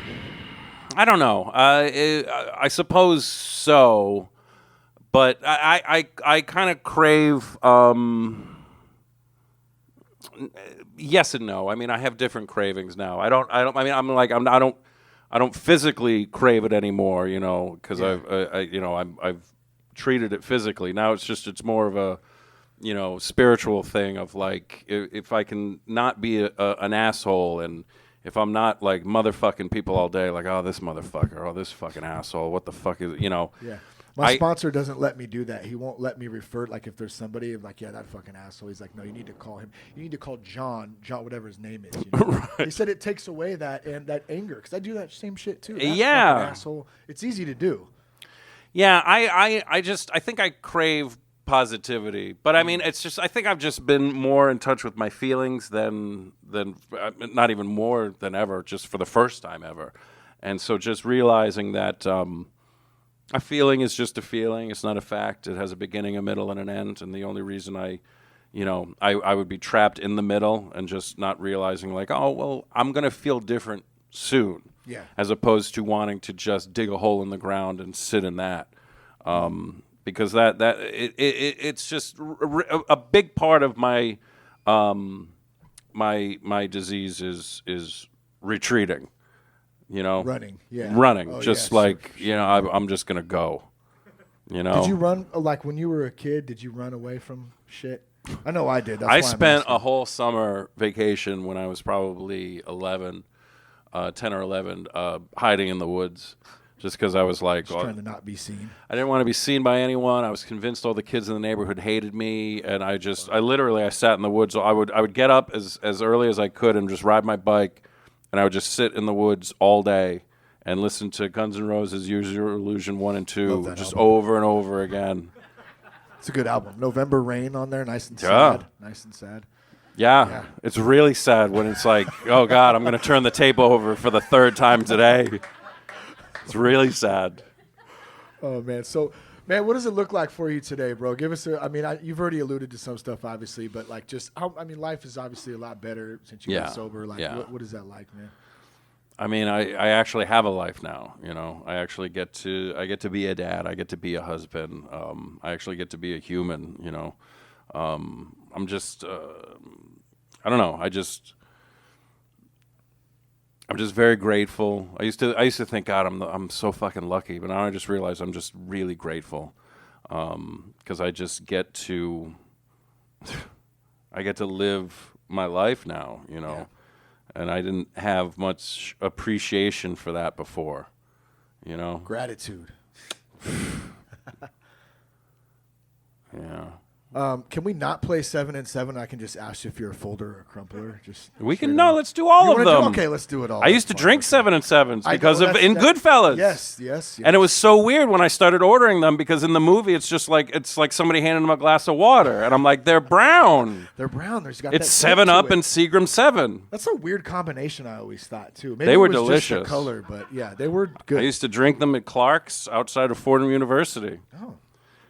don't know. I suppose so, but I kind of crave. Yes and no. I mean, I have different cravings now. I don't physically crave it anymore, because I've treated it physically. Now it's more of a, spiritual thing of like, if I can not be an asshole, and if I'm not like motherfucking people all day, like, oh, this motherfucker, oh, this fucking asshole, what the fuck is, Yeah. My sponsor doesn't let me do that. He won't let me refer, like if there's somebody, like, yeah, that fucking asshole. He's like, no, you need to call him. You need to call John, whatever his name is. Right. He said it takes away that anger, because I do that same shit too. That fucking asshole. It's easy to do. Yeah, I think I crave positivity, but I mean, it's just, I think I've just been more in touch with my feelings than not even more than ever, just for the first time ever. And so just realizing that, a feeling is just a feeling. It's not a fact. It has a beginning, a middle, and an end. And the only reason I would be trapped in the middle and just not realizing like, oh, well, I'm going to feel different soon. Yeah. As opposed to wanting to just dig a hole in the ground and sit in that. Because it's just a big part of my my disease is retreating. Running, running, I'm just gonna go. Did you run like when you were a kid? Did you run away from shit? I know I did. That's I spent a whole summer vacation when I was probably 10 or 11, hiding in the woods, just because I was like, trying to not be seen. I didn't want to be seen by anyone. I was convinced all the kids in the neighborhood hated me, and I literally sat in the woods. I would get up as early as I could and just ride my bike. And I would just sit in the woods all day and listen to Guns N' Roses' Use Your Illusion 1 and 2 just over and over again. It's a good album. November Rain on there, nice and sad. Nice and sad. Yeah, it's really sad when it's like, oh, God, I'm going to turn the tape over for the third time today. It's really sad. Oh, man. So, man, what does it look like for you today, bro? Give us you've already alluded to some stuff, obviously, but like just life is obviously a lot better since you got sober. Like, what is that like, man? I mean, I actually have a life now. You know, I get to be a dad. I get to be a husband. I actually get to be a human. You know, I'm just I don't know. I'm just very grateful. I used to think, God, I'm so fucking lucky, but now I just realize I'm just really grateful because I just get to live my life now, you know, and I didn't have much appreciation for that before, you know. Gratitude. Yeah. Can we not play 7 and 7? I can just ask you if you're a folder or a crumpler. Let's do all of them. Okay, let's do it all. I used to drink 7 and 7s because of in Goodfellas. Yes. And it was so weird when I started ordering them because in the movie it's like somebody handing them a glass of water, and I'm like, they're brown. They're brown. It's 7-Up and Seagram 7. That's a weird combination. I always thought too. Maybe they were it was delicious. Just the color, but yeah, they were good. I used to drink them at Clark's outside of Fordham University. Oh.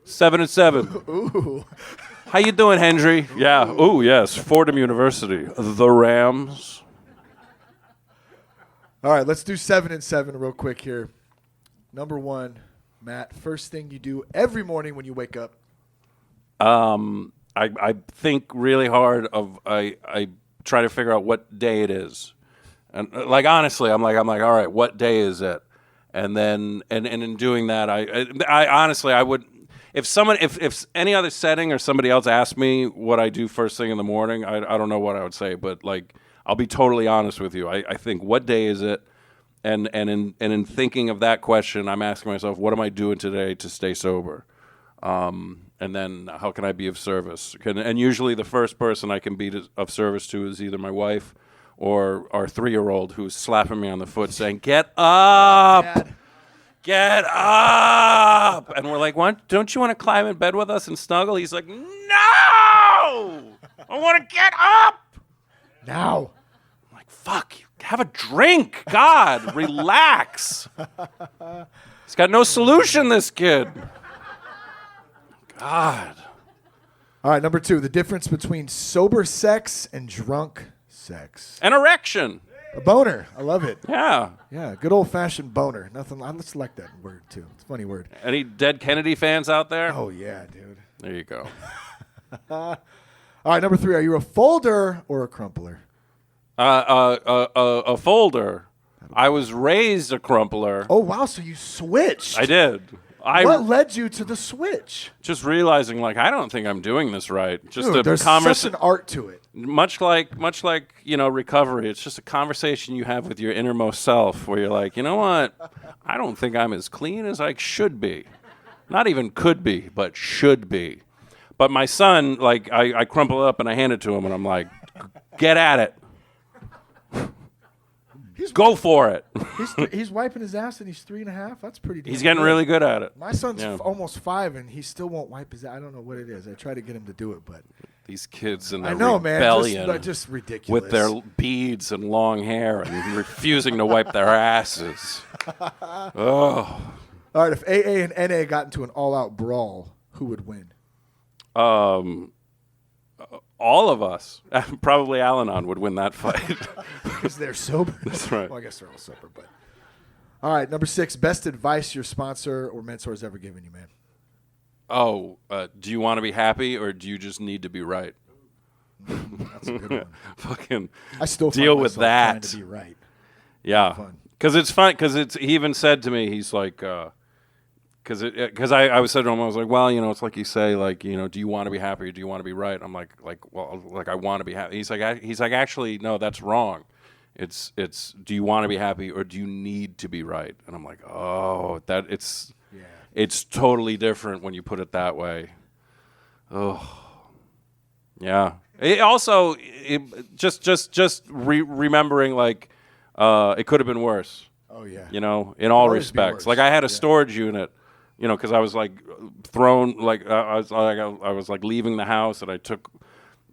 7 and 7. Ooh. How you doing, Hendry? Yeah. Ooh, yes. Fordham University. The Rams. All right, let's do 7 and 7 real quick here. Number 1, Matt. First thing you do every morning when you wake up. I think really hard. I try to figure out what day it is, and like honestly, I'm like, all right, what day is it? And then and in doing that, I honestly I would. If any other setting or somebody else asked me what I do first thing in the morning, I don't know what I would say, but like I'll be totally honest with you. I think what day is it, and in thinking of that question, I'm asking myself, what am I doing today to stay sober, and then how can I be of service? And usually the first person I can be of service to is either my wife or our 3-year-old who's slapping me on the foot saying, "Get up." Dad. Get up! And we're like, don't you want to climb in bed with us and snuggle? He's like, no! I want to get up! Now. I'm like, fuck, have a drink. God, relax. He's got no solution, this kid. God. All right, number 2, the difference between sober sex and drunk sex. An erection. A boner. I love it. Yeah. Yeah, good old-fashioned boner. Nothing. I just like that word, too. It's a funny word. Any Dead Kennedy fans out there? Oh, yeah, dude. There you go. All right, number 3, are you a folder or a crumpler? A folder. I was raised a crumpler. Oh, wow, so you switched. I did. What led you to the switch? Just realizing, like, I don't think I'm doing this right. Just Dude, there's such an art to it. Much like recovery. It's just a conversation you have with your innermost self, where you're like, you know what? I don't think I'm as clean as I should be. Not even could be, but should be. But my son, like, I crumple it up and I hand it to him, and I'm like, get at it. Go for it. He's wiping his ass and he's 3.5. That's pretty. He's getting really good at it. My son's almost 5 and he still won't wipe his ass. I don't know what it is. I try to get him to do it, but these kids and their rebellion, man, just ridiculous with their beads and long hair and refusing to wipe their asses. Oh. All right, if AA and NA got into an all-out brawl, who would win? All of us. Probably Al-Anon would win that fight. Because they're sober. That's right. Well, I guess they're all sober, but. All right, number 6, best advice your sponsor or mentor has ever given you, man. Oh, do you want to be happy or do you just need to be right? That's a good one. Fucking I still deal find with myself that. trying to be right. Yeah. Because it's fun. Because he even said to me, he's like, because I was said to him, I was like, well, you know, it's like you say, like, you know, do you want to be happy or do you want to be right? I'm like, well, like I want to be happy. He's like, actually, no, that's wrong. It's do you want to be happy or do you need to be right? And I'm like, oh, it's totally different when you put it that way. Oh, yeah. Remembering like it could have been worse. Oh yeah. You know, in all respects. Like I had a storage unit, you know, because I was like thrown, like I was like leaving the house, and I took,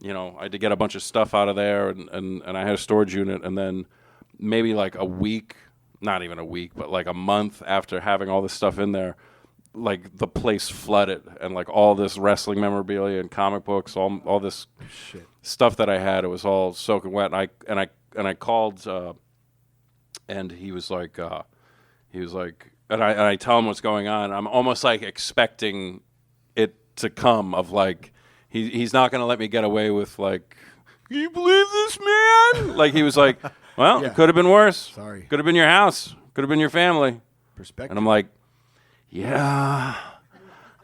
you know, I had to get a bunch of stuff out of there, and I had a storage unit, and then maybe like a week, not even a week, but like a month after having all this stuff in there, like the place flooded, and like all this wrestling memorabilia and comic books, all this stuff that I had, it was all soaking wet, and I called and he was like, and I tell him what's going on. I'm almost like expecting it to come of like, he's not going to let me get away with like, can you believe this, man? Like he was like, well, Yeah. it could have been worse. Sorry. Could have been your house. Could have been your family. Perspective. And I'm like, yeah,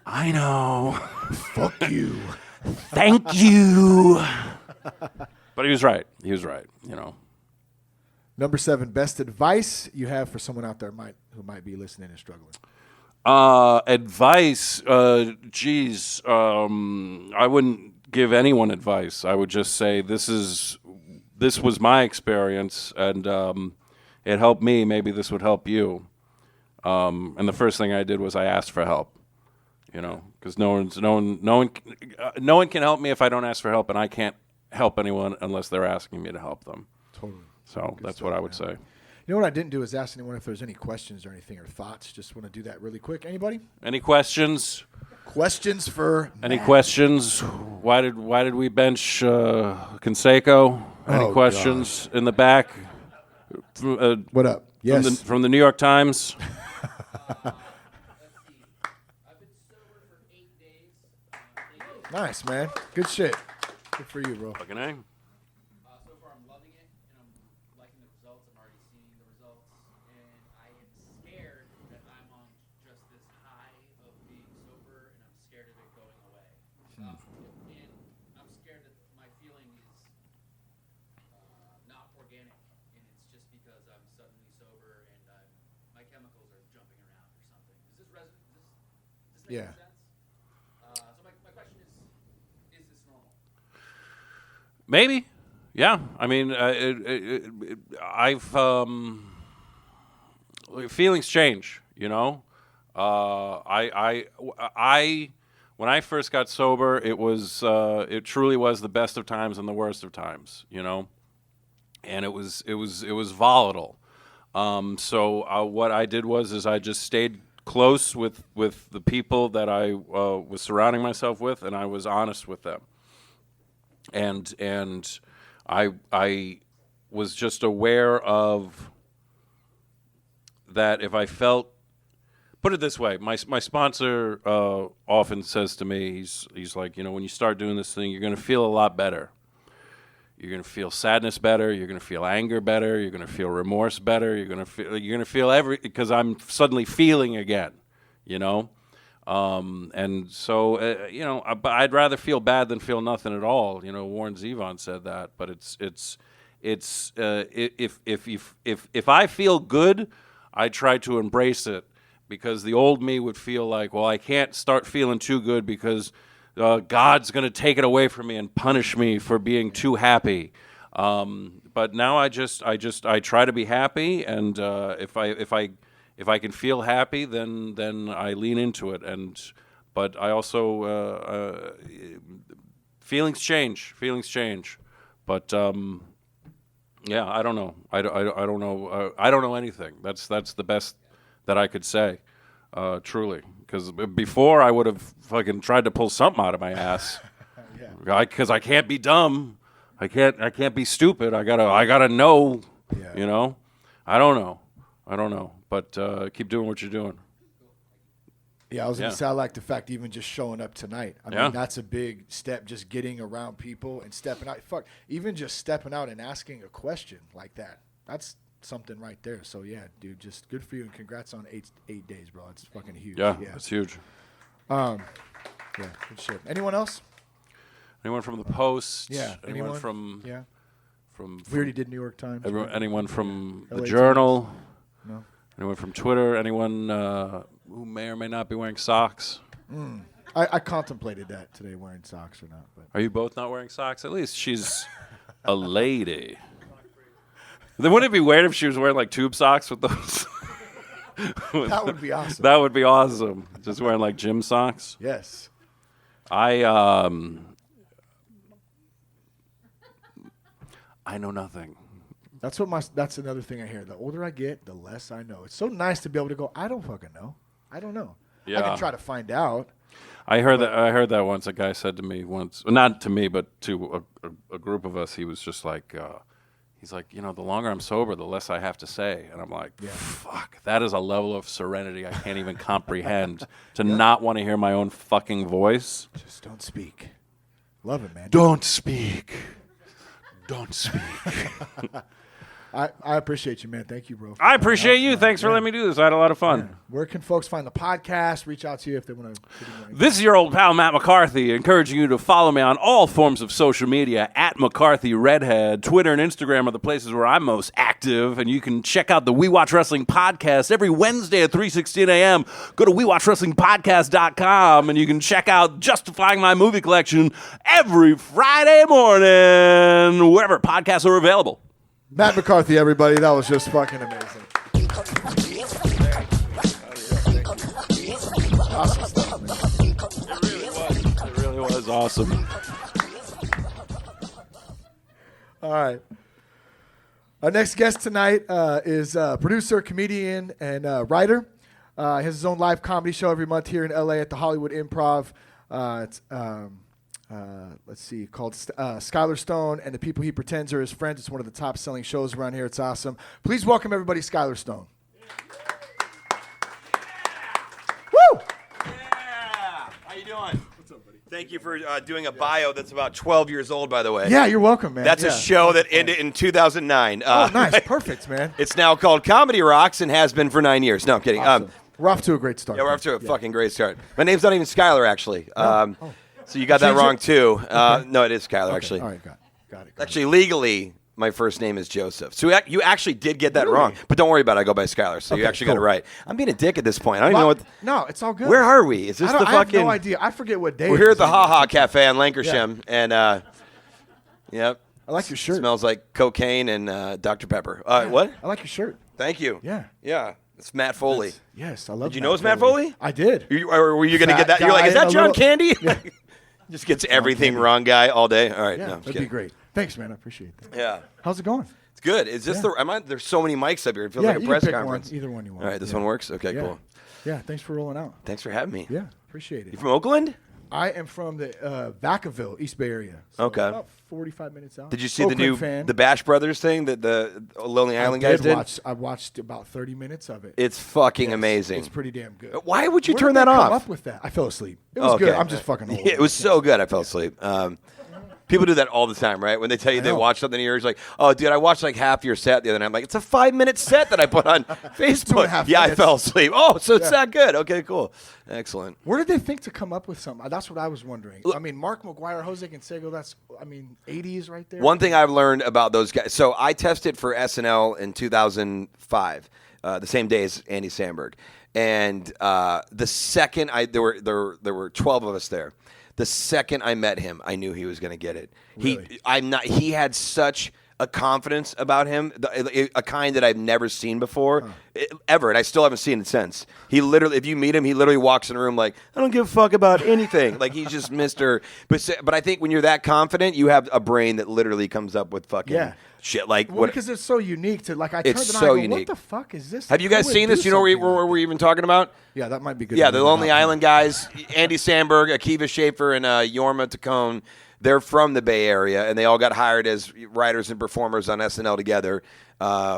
I know. Fuck you. Thank you. But he was right. He was right, you know. Number 7, best advice you have for someone out there who might be listening and struggling. Advice, I wouldn't give anyone advice. I would just say this was my experience, and it helped me. Maybe this would help you. And the first thing I did was I asked for help. You know, because no one can help me if I don't ask for help, and I can't help anyone unless they're asking me to help them. Totally. So that's what I would say. You know what I didn't do is ask anyone if there's any questions or anything or thoughts. Just want to do that really quick. Anybody? Any questions? Questions for Any Matt. questions? Why did we bench Canseco? Any Oh, questions in the back? What up? Yes. From the New York Times. Nice, man. Good shit. Good for you, bro. Fucking A. So far, I'm loving it, and I'm liking the results. I'm already seeing the results, and I am scared that I'm on just this high of being sober, and I'm scared of it going away. And I'm scared that my feeling is not organic, and it's just because I'm suddenly sober and my chemicals are jumping around or something. Does this make Yeah. sense? So my question is this normal? Maybe. Yeah. I mean, I've feelings change. You know. I when I first got sober, it truly was the best of times and the worst of times. You know, and it was volatile. So what I did was I just stayed close with the people that I was surrounding myself with, and I was honest with them. And I was just aware of that if I felt, put it this way, my sponsor often says to me, he's like, you know, when you start doing this thing, you're going to feel a lot better. You're going to feel sadness better. You're going to feel anger better. You're going to feel remorse better. You're going to feel because I'm suddenly feeling again, you know. And so you know, I'd rather feel bad than feel nothing at all. You know, Warren Zevon said that. But if I feel good, I try to embrace it, because the old me would feel like, well, I can't start feeling too good because God's going to take it away from me and punish me for being too happy. But now I try to be happy, and if I can feel happy, then I lean into it. But I also feelings change. But yeah, I don't know. I don't know. I don't know anything. That's the best that I could say. Truly, because before I would have fucking tried to pull something out of my ass. Because I can't be dumb, I can't be stupid. I gotta know. Yeah. You know, I don't know. But keep doing what you're doing. Yeah, I was going to Yeah. say, I like the fact even just showing up tonight. I Yeah. mean, that's a big step, just getting around people and stepping out. Fuck, even just stepping out and asking a question like that. That's something right there. So, yeah, dude, just good for you, and congrats on eight days, bro. It's fucking huge. Yeah, it's huge. Yeah, good shit. Anyone else? Anyone from the Post? Yeah. Anyone from Yeah. from We already did New York Times. anyone from the LA Journal? No. Anyone from Twitter? Anyone who may or may not be wearing socks? I contemplated that today, wearing socks or not. But Are you both not wearing socks? At least she's a lady. Then wouldn't it be weird if she was wearing like tube socks with those? that would be awesome. That would be awesome. Just wearing like gym socks. Yes. I know nothing. That's another thing I hear. The older I get, the less I know. It's so nice to be able to go, I don't fucking know. I don't know. I Yeah. can try to find out. I heard that once. A guy said to me once, not to me, but to a group of us. He was just like, He's like, the longer I'm sober, the less I have to say. And I'm like, fuck, that is a level of serenity I can't even comprehend. To not want to hear my own fucking voice. Just don't speak. Love it, man. Don't speak. Don't speak. I appreciate you, man. Thank you, bro. I appreciate you. Thanks for letting me do this. I had a lot of fun. Yeah. Where can folks find the podcast? Reach out to you if they want to. This is your old pal, Matt McCarthy, encouraging you to follow me on all forms of social media, at McCarthy Redhead. Twitter and Instagram are the places where I'm most active, and you can check out the We Watch Wrestling podcast every Wednesday at 3:16 a.m. Go to WeWatchWrestlingPodcast.com, and you can check out Justifying My Movie Collection every Friday morning, wherever podcasts are available. Matt McCarthy, everybody. That was just fucking amazing. Awesome stuff, man. It really was awesome. All right. Our next guest tonight is producer, comedian, and writer. He has his own live comedy show every month here in LA at the Hollywood Improv. Let's see, called Skyler Stone and the People He Pretends Are His Friends. It's one of the top selling shows around here. It's awesome. Please welcome everybody, Skyler Stone. Woo! Yeah. How you doing? What's up, buddy? Thank you for doing a bio that's about 12 years old, by the way. Yeah, you're welcome, man. That's a show that ended in 2009. Oh, nice. Perfect, man. It's now called Comedy Rocks and has been for 9 years. No, I'm kidding. Awesome. We're off to a great start. Yeah, we're off to a fucking great start. My name's not even Skyler, actually. So you got that Change wrong, it? too. Okay. No, it is Skyler, actually. All right, got it. Actually, legally, my first name is Joseph. So you actually did get that wrong. But don't worry about it. I go by Skyler, so you actually got it right. I'm being a dick at this point. I don't even know what... No, it's all good. Where are we? Is this the I fucking... have no idea. I forget what day We're it here is at the anymore. Ha Ha Cafe on Lancashire, and yep. I like your shirt. Smells like cocaine and Dr. Pepper. What? I like your shirt. Thank you. Yeah. Yeah. It's Matt Foley. Yes, I love Did you know it's Matt Foley? I did. Or were you going to Fat get that? You're like, guy is that and a John little- Candy? Just gets everything wrong guy all day. All right. Yeah, no, I'm just that'd be kidding. great. Thanks, man. I appreciate that. Yeah. How's it going? It's good. Is this there's so many mics up here. It feels Yeah, like a you press can pick conference. one, either one you want. All right. This Yeah. one works? Okay, Yeah. cool. Yeah, thanks for rolling out. Thanks for having me. Yeah, appreciate it. You from Oakland? I am from the Vacaville, East Bay Area. So Okay. about 45 minutes out. Did you see Oakland the new fan. the Bash Brothers thing that the Lonely Island guys did? I watched about 30 minutes of it. It's fucking amazing. It's pretty damn good. Why would you Where turn did that they off? Come up with that? I fell asleep. It was Okay. good. I'm just fucking old. Yeah, it was so good. I fell asleep. People do that all the time, right? When they tell you they know. watch something, you're like, "Oh, dude, I watched like half your set the other night." I'm like, "It's a 5-minute set that I put on Facebook." 2.5 Yeah, I minutes. fell asleep. Oh, so it's that good? Okay, cool, excellent. Where did they think to come up with something? That's what I was wondering. I mean, Mark McGuire, Jose Canseco, that's, 80s right there. One thing I've learned about those guys. So I tested for SNL in 2005, the same day as Andy Samberg, and the second there were 12 of us there. The second I met him, I knew he was going to get it. Really? He had such a confidence about him, a kind that I've never seen before, ever, and I still haven't seen it since. He literally, if you meet him, he literally walks in the room like, I don't give a fuck about anything. Like, he's just Mr. But I think when you're that confident, you have a brain that literally comes up with fucking shit. Like, Well, because it's so unique to, I turned It's and so I go, unique. what the fuck is this? Have you guys Who would seen this? do You know something where like we're even talking about? Yeah, that might be good. Yeah, to the know Lonely about. Island guys, Andy Samberg, Akiva Schaffer, and Yorma Tacone. They're from the Bay Area, and they all got hired as writers and performers on SNL together,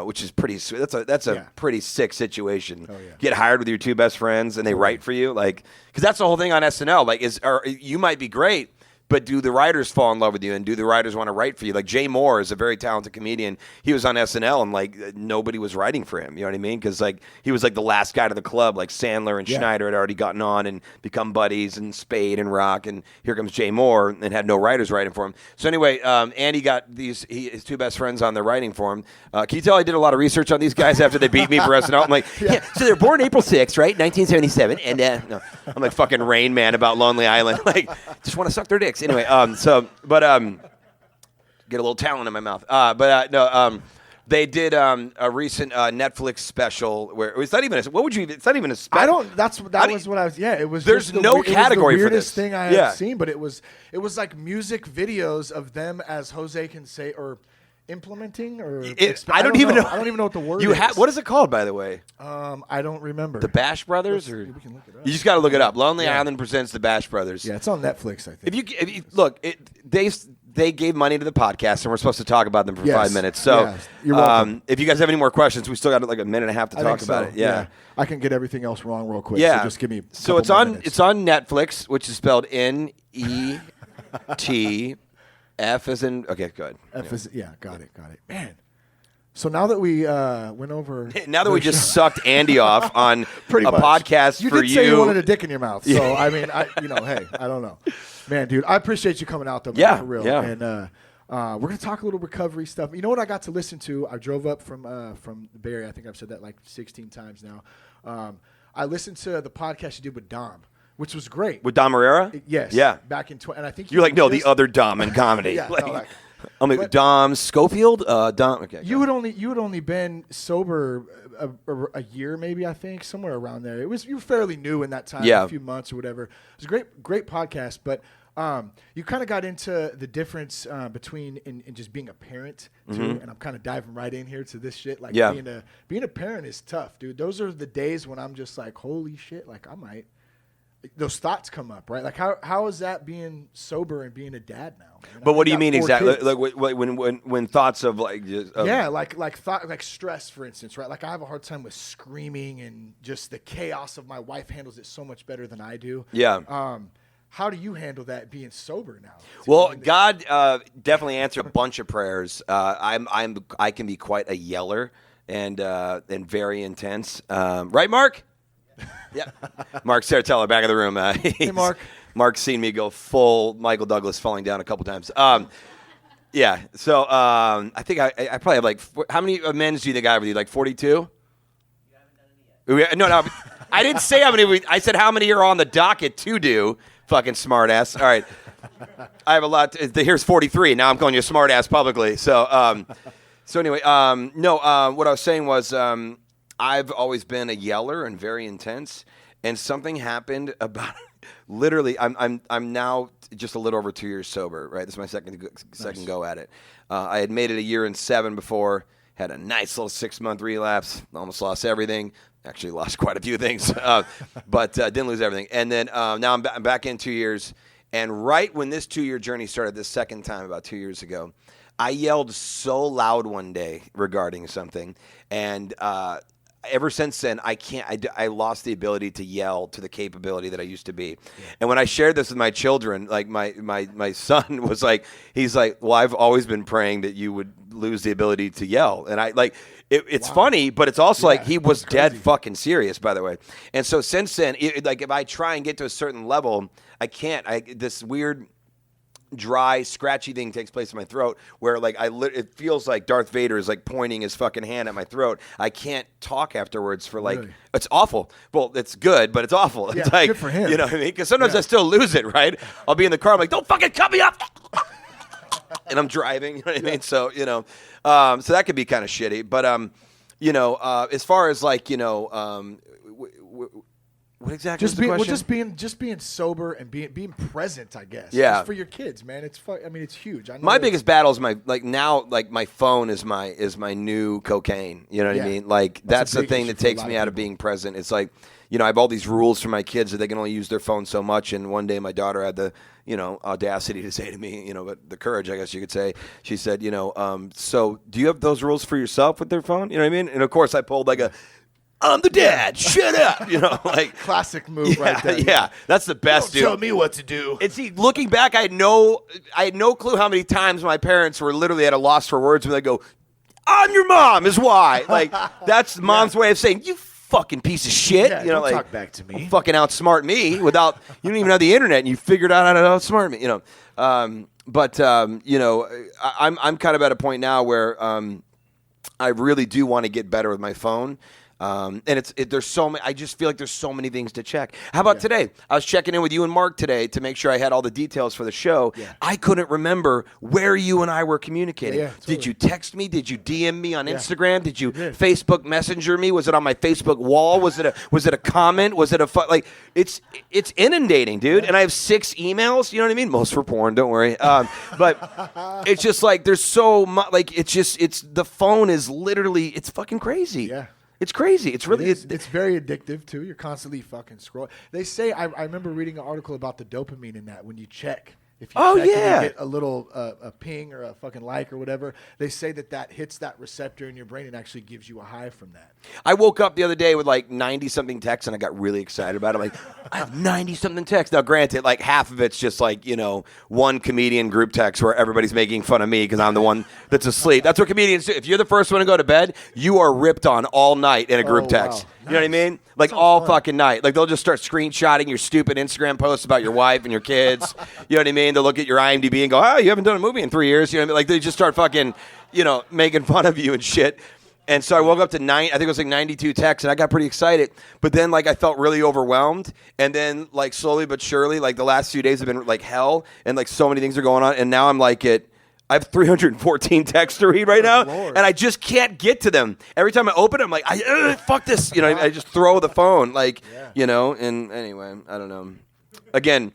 which is pretty sweet. That's a pretty sick situation. Oh, yeah. Get hired with your two best friends, and they write for you, because that's the whole thing on SNL. You might be great, but do the writers fall in love with you, and do the writers want to write for you? Like Jay Moore is a very talented comedian. He was on SNL, and nobody was writing for him. You know what I mean? Because he was the last guy to the club. Like Sandler and Schneider had already gotten on and become buddies, and Spade and Rock, and here comes Jay Moore, and had no writers writing for him. So anyway, Andy got his two best friends on there writing for him. Can you tell I did a lot of research on these guys after they beat me for SNL? I'm like, yeah. So they're born April 6th, right? 1977, and no, I'm like fucking Rain Man about Lonely Island. Just want to suck their dicks. Anyway, get a little talent in my mouth. They did a recent Netflix special where it's not even it's not even a special. I don't. That was what I was. Yeah, it was. There's just no category it was the for weirdest this. thing I had seen, but it was like music videos of them as Jose can say or implementing or. I don't even know. I don't even know what the word You is. what is it called, by the way? I don't remember. The Bash Brothers, or we can look it up. you just got to look it up. Lonely Island presents the Bash Brothers. Yeah, it's on Netflix. I think. If you look, they gave money to the podcast, and we're supposed to talk about them for Yes. 5 minutes. So, Yeah. You're welcome. if you guys have any more questions, we still got like a minute and a half to I talk think about so. it. Yeah. I can get everything else wrong real quick. Yeah. So just give me. So it's on Netflix, which is spelled NETF as in. Okay, good. Got it. Man. So now that we went over. Now that we just sucked Andy off on Pretty a much. podcast You for did say you wanted a dick in your mouth. So, I mean, hey, I don't know. Man, dude, I appreciate you coming out, though, man, Yeah, for real. yeah. And we're going to talk a little recovery stuff. You know what I got to listen to? I drove up from the Bay Area. I think I've said that like 16 times now. I listened to the podcast you did with Dom, which was great. With Dom Herrera? Yes. Yeah. Back in and I think You're like, no, the just- other Dom in comedy. Yeah, Like, no, like- I'm like, but- Dom Schofield? Dom. Okay. You had only been sober a year, maybe, I think, somewhere around there. You were fairly new in that time, Yeah. a few months or whatever. It was a great podcast, but you kind of got into the difference between in just being a parent too, and I'm kind of diving right in here to this shit. Like Yeah. being a parent is tough, dude. Those are the days when I'm just like, holy shit, like I might. Those thoughts come up, right? Like how is that being sober and being a dad now? Man? But what do I you got mean 4 exactly? kids. Like when thoughts of like just, Yeah, like thought, like stress, for instance, right? Like I have a hard time with screaming and just the chaos of my wife handles it so much better than I do. Yeah. How do you handle that being sober now? Well, God definitely answered a bunch of prayers. I can be quite a yeller and very intense. Right, Mark? Yeah. Mark Saratella, back in the room. Hey, Mark. Mark's seen me go full Michael Douglas, falling down a couple times. Yeah. So I think I probably have like how many amends do you think I have with you? Like 42? You haven't done any yet. No. I didn't say how many. I said how many are on the docket to do. Fucking smartass. All right. I have a lot. Here's 43. Now I'm calling you a smartass publicly. So anyway, no. What I was saying was I've always been a yeller and very intense, and something happened about literally. I'm now just a little over 2 years sober. Right. This is my second go at it. I had made it 1 year and 7 before. Had a nice little 6-month relapse. Almost lost everything. Actually lost quite a few things, but didn't lose everything. And then now I'm back in 2 years. And right when this 2-year journey started, this second time about 2 years ago, I yelled so loud one day regarding something. And ever since then, I lost the ability to yell to the capability that I used to be. Yeah. And when I shared this with my children, like my son was like, he's like, well, I've always been praying that you would lose the ability to yell. And I like, it's funny, but it's also like he was dead fucking serious, by the way. And so since then, like if I try and get to a certain level, I can't. This weird dry, scratchy thing takes place in my throat where like it feels like Darth Vader is like pointing his fucking hand at my throat. I can't talk afterwards for like, It's awful. Well, it's good, but it's awful. Yeah, it's like, good for him. You know what I mean? Because sometimes I still lose it, right? I'll be in the car, I'm like, don't fucking cut me up. And I'm driving, you know what I mean? So, so that could be kind of shitty. But, as far as like, what exactly was the question? Just being sober and being present, I guess. Yeah. Just for your kids, man. It's huge. I know My biggest battle is my phone is my new cocaine. You know what I mean? Like that's the thing that takes me out of being present. It's like, I have all these rules for my kids that they can only use their phone so much. And one day my daughter had the, audacity to say to me, but the courage, I guess you could say, she said, so do you have those rules for yourself with their phone? You know what I mean? And of course I pulled like I'm the dad. Shut up. Like classic move right there. Yeah, that's the best, dude. Tell me what to do. And see, looking back, I had no clue how many times my parents were literally at a loss for words when they go, "I'm your mom," is why. Like that's mom's way of saying you fucking piece of shit. Yeah, don't talk back to me. Don't fucking outsmart me without you don't even have the internet and you figured out how to outsmart me. I'm kind of at a point now where I really do want to get better with my phone. And there's so many. I just feel like there's so many things to check. How about today? I was checking in with you and Mark today to make sure I had all the details for the show. Yeah. I couldn't remember where you and I were communicating. Yeah, totally. Did you text me? Did you DM me on Instagram? Did you Facebook Messenger me? Was it on my Facebook wall? Was it a comment? Was it it's inundating, dude. And I have 6 emails. You know what I mean? Most were porn. Don't worry. But it's just like there's so much. Like it's the phone is literally it's fucking crazy. Yeah. It's crazy. It's really it's very addictive too. You're constantly fucking scrolling. They say I remember reading an article about the dopamine in that when you check if you check and you get a little a ping or a fucking like or whatever, they say that hits that receptor in your brain and actually gives you a high from that. I woke up the other day with like 90-something texts, and I got really excited about it. I'm like, I have 90-something texts. Now, granted, like half of it's just like, one comedian group text where everybody's making fun of me because I'm the one that's asleep. That's what comedians do. If you're the first one to go to bed, you are ripped on all night in a group text. Wow. You know what I mean? Like all fucking night. Like they'll just start screenshotting your stupid Instagram posts about your wife and your kids. You know what I mean? They'll look at your IMDb and go, oh, you haven't done a movie in 3 years. You know what I mean? Like they just start fucking, making fun of you and shit. And so I woke up to I think it was like 92 texts, and I got pretty excited. But then like I felt really overwhelmed. And then like slowly but surely, like the last few days have been like hell, and like so many things are going on. And now I'm like I have 314 texts to read right now, and I just can't get to them. Every time I open it, I'm like, fuck this. I just throw the phone, and anyway, I don't know. Again,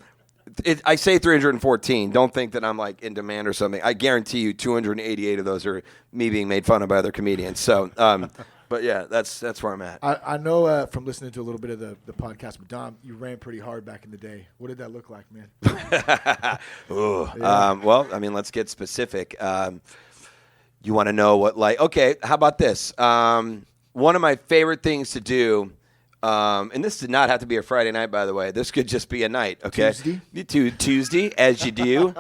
I say 314. Don't think that I'm like in demand or something. I guarantee you 288 of those are me being made fun of by other comedians. So, but yeah, that's where I'm at. I know from listening to a little bit of the podcast with Dom, you ran pretty hard back in the day. What did that look like, man? Well, I mean, let's get specific. You want to know what, okay, how about this? One of my favorite things to do, and this did not have to be a Friday night, by the way. This could just be a night, okay? Tuesday, as you do.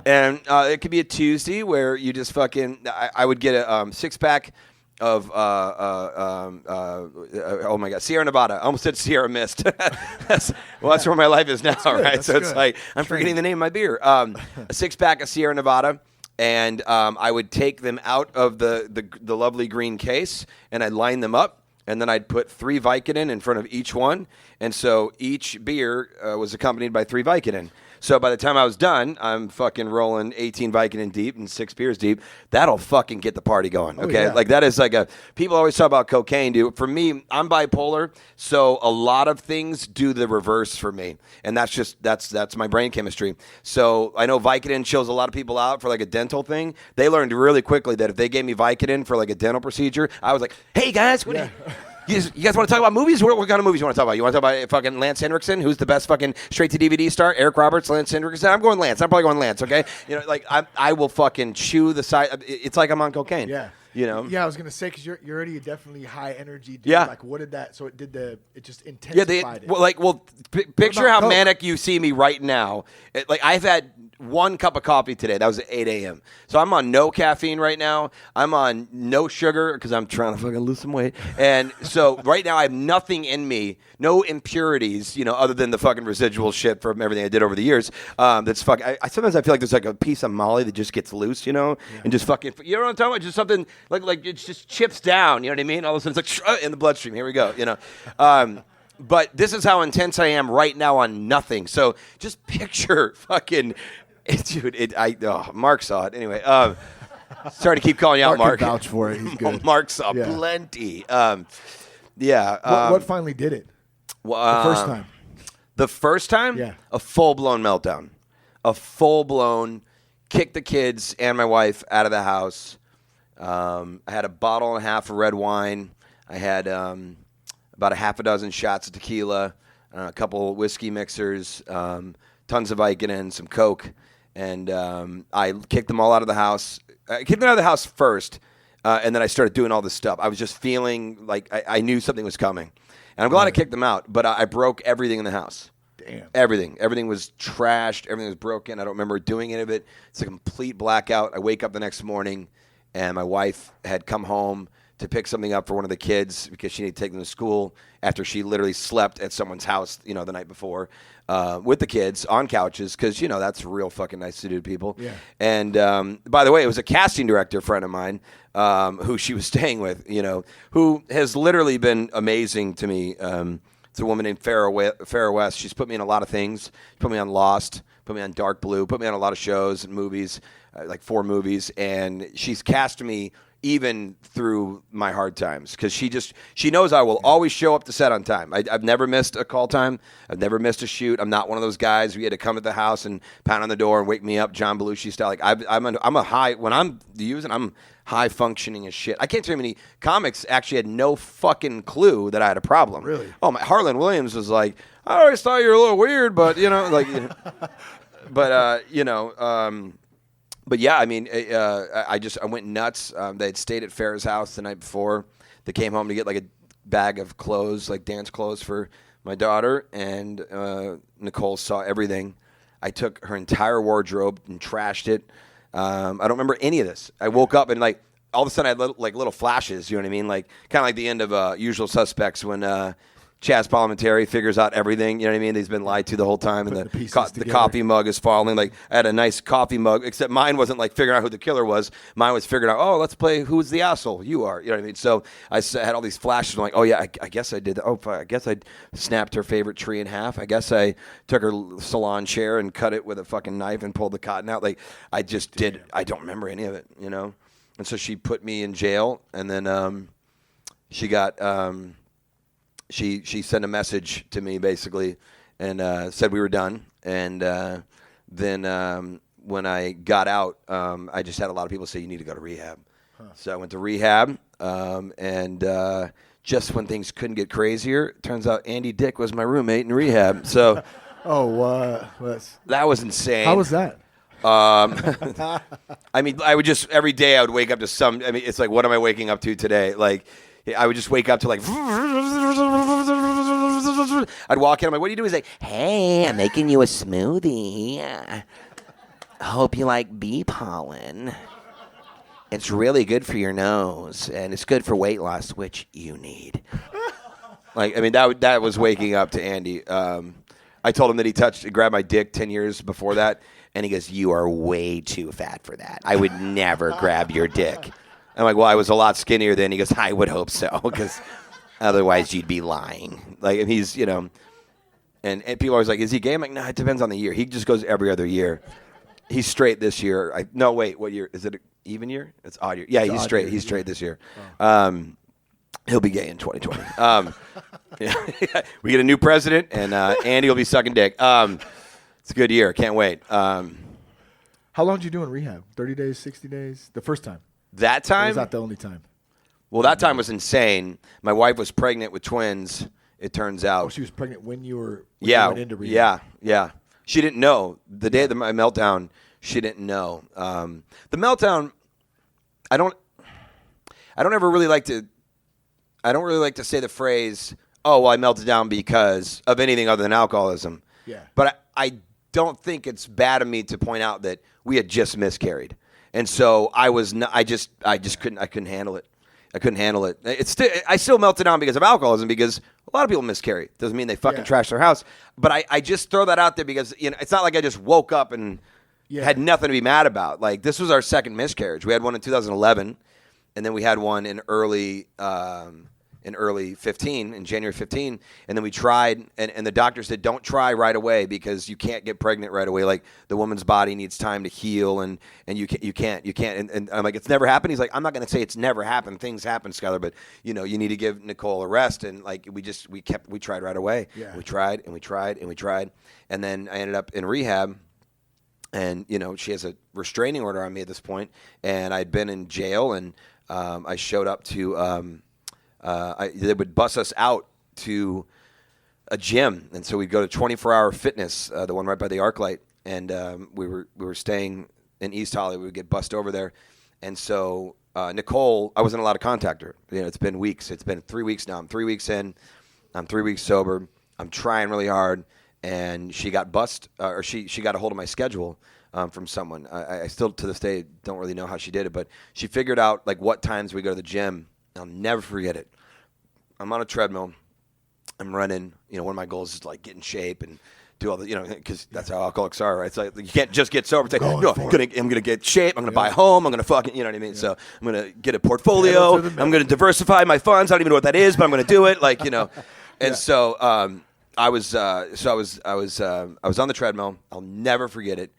And it could be a Tuesday where you just fucking, I would get a six-pack of oh my God, Sierra Nevada. I almost said Sierra Mist. that's where my life is now, right? So it's like I'm forgetting the name of my beer. A six-pack of Sierra Nevada, and I would take them out of the lovely green case, and I'd line them up, and then I'd put 3 Vicodin in front of each one, and so each beer was accompanied by 3 Vicodin. So by the time I was done, I'm fucking rolling 18 Vicodin deep and 6 beers deep. That'll fucking get the party going, okay? Yeah. Like that is like people always talk about cocaine, dude. For me, I'm bipolar, so a lot of things do the reverse for me. And that's my brain chemistry. So I know Vicodin chills a lot of people out for like a dental thing. They learned really quickly that if they gave me Vicodin for like a dental procedure, I was like, hey guys, what do you guys want to talk about movies? What kind of movies you want to talk about? You want to talk about fucking Lance Henriksen, who's the best fucking straight-to-DVD star? Eric Roberts, Lance Henriksen. I'm going Lance. I'm probably going Lance, okay? I will fucking chew the side. It's like I'm on cocaine. Yeah. Yeah, I was gonna say because you're already a definitely high energy dude. Yeah. Like, what did that? So it just intensified it. Picture how Coke? manic you see me right now. I've had 1 cup of coffee today. That was at 8 a.m. So I'm on no caffeine right now. I'm on no sugar because I'm trying to fucking lose some weight. And so right now I have nothing in me, no impurities, other than the fucking residual shit from everything I did over the years. That's fucking. I sometimes I feel like there's like a piece of Molly that just gets loose, and just fucking. You know what I'm talking about? Just something like it just chips down. You know what I mean? All of a sudden it's like in the bloodstream. Here we go. But this is how intense I am right now on nothing. So just picture fucking. Dude, Mark saw it. Anyway, sorry to keep calling you out, Mark. Can vouch for it. He's good. Mark saw plenty. What finally did it? The first time. The first time? Yeah. A full-blown meltdown. A full-blown kick the kids and my wife out of the house. I had a bottle and a half of red wine. I had about a half a dozen shots of tequila, a couple whiskey mixers, tons of Vicodin, some Coke. And I kicked them all out of the house. I kicked them out of the house first, and then I started doing all this stuff. I was just feeling like I knew something was coming. And I'm glad I kicked them out, but I broke everything in the house. Damn. Everything. Everything was trashed. Everything was broken. I don't remember doing any of it. It's a complete blackout. I wake up the next morning, and my wife had come home to pick something up for one of the kids because she needed to take them to school after she literally slept at someone's house, the night before with the kids on couches because, that's real fucking nice to do to people. Yeah. And by the way, it was a casting director friend of mine who she was staying with, who has literally been amazing to me. It's a woman named Farrah West. She's put me in a lot of things. She put me on Lost, put me on Dark Blue, put me on a lot of shows and movies, like 4 movies. And she's cast me even through my hard times because she knows I will always show up to set on time. I've never missed a call time. I've never missed a shoot. I'm not one of those guys who had to come to the house and pound on the door and wake me up, John Belushi style. Like I'm a high when I'm using. I'm high functioning as shit. I can't tell you how many comics actually had no fucking clue that I had a problem. Really? Oh, Harlan Williams was like, I always thought you were a little weird, but But yeah, I mean, I went nuts. They had stayed at Farrah's house the night before. They came home to get like a bag of clothes, like dance clothes for my daughter, and Nicole saw everything. I took her entire wardrobe and trashed it. I don't remember any of this. I woke up and like all of a sudden I had little flashes. You know what I mean? Like kind of like the end of Usual Suspects when Chaz Palminteri figures out everything. You know what I mean? He's been lied to the whole time, and the coffee mug is falling. Like I had a nice coffee mug, except mine wasn't like figuring out who the killer was. Mine was figuring out, oh, let's play who's the asshole. You are. You know what I mean? So I had all these flashes. I'm like, oh yeah, I guess I did that. Oh, I guess I snapped her favorite tree in half. I guess I took her salon chair and cut it with a fucking knife and pulled the cotton out. Like I just did. I don't remember any of it. You know. And so she put me in jail, and then she got. She sent a message to me basically and said we were done. And then when I got out, I just had a lot of people say, you need to go to rehab. So I went to rehab. And just when things couldn't get crazier, it turns out Andy Dick was my roommate in rehab. So that was insane. How was that? I mean, I would just every day I would wake up to some. I mean, it's like, what am I waking up to today? Like, I would just wake up to like. I'd walk in. I'm like, what are you doing? He's like, hey, I'm making you a smoothie. I hope you like bee pollen. It's really good for your nose, and it's good for weight loss, which you need. Like, I mean, that was waking up to Andy. I told him that he grabbed my dick 10 years before that, and he goes, you are way too fat for that. I would never grab your dick. I'm like, well, I was a lot skinnier then. He goes, I would hope so, because otherwise you'd be lying. Like, and he's, you know, and people are always like, is he gay? I'm like, no, it depends on the year. He just goes every other year. He's straight this year. No, wait, what year? Is it an even year? It's odd year. Yeah, he's straight. He's straight this year. He'll be gay in 2020. Yeah. We get a new president, and Andy will be sucking dick. It's a good year. Can't wait. How long did you do in rehab? 30 days, 60 days? The first time? That time? Or was that the only time? Well, that time was insane. My wife was pregnant with twins, it turns out. Oh, she was pregnant when you went into rehab? Yeah. She didn't know. The day of my meltdown, she didn't know. The meltdown, I don't ever really like to say the phrase, oh, well, I melted down because of anything other than alcoholism. Yeah. But I don't think it's bad of me to point out that we had just miscarried. And so I couldn't handle it. I couldn't handle it. I still melted down because of alcoholism, because a lot of people miscarry. Doesn't mean they fucking trash their house. But I just throw that out there because, you know, it's not like I just woke up and had nothing to be mad about. Like, this was our second miscarriage. We had one in 2011, and then we had one in early 15, in January 15, and then we tried, and the doctor said, don't try right away because you can't get pregnant right away. Like, the woman's body needs time to heal, and you can't. And I'm like, it's never happened. He's like, I'm not going to say it's never happened. Things happen, Skyler, but you know, you need to give Nicole a rest. And like, we tried right away. Yeah. We tried, and then I ended up in rehab. And you know, she has a restraining order on me at this point, and I'd been in jail, and I showed up to. They would bus us out to a gym, and so we'd go to 24-hour fitness, the one right by the ArcLight, and we were staying in East Hollywood. We'd get bussed over there, and so Nicole, I wasn't allowed to contact her. You know, it's been weeks. It's been 3 weeks now. I'm 3 weeks in. I'm 3 weeks sober. I'm trying really hard, and she got she got a hold of my schedule from someone. I still to this day don't really know how she did it, but she figured out like what times we go to the gym. I'll never forget it. I'm on a treadmill. I'm running. You know, one of my goals is to, like, get in shape and do all the, you know, because that's how alcoholics are, right? It's like you can't just get sober. It's like, no, I'm gonna get shape. I'm gonna buy a home. I'm gonna fucking, you know what I mean? Yeah. So I'm gonna get a portfolio. I'm gonna diversify my funds. I don't even know what that is, but I'm gonna do it. Like, you know, and so I was on the treadmill. I'll never forget it.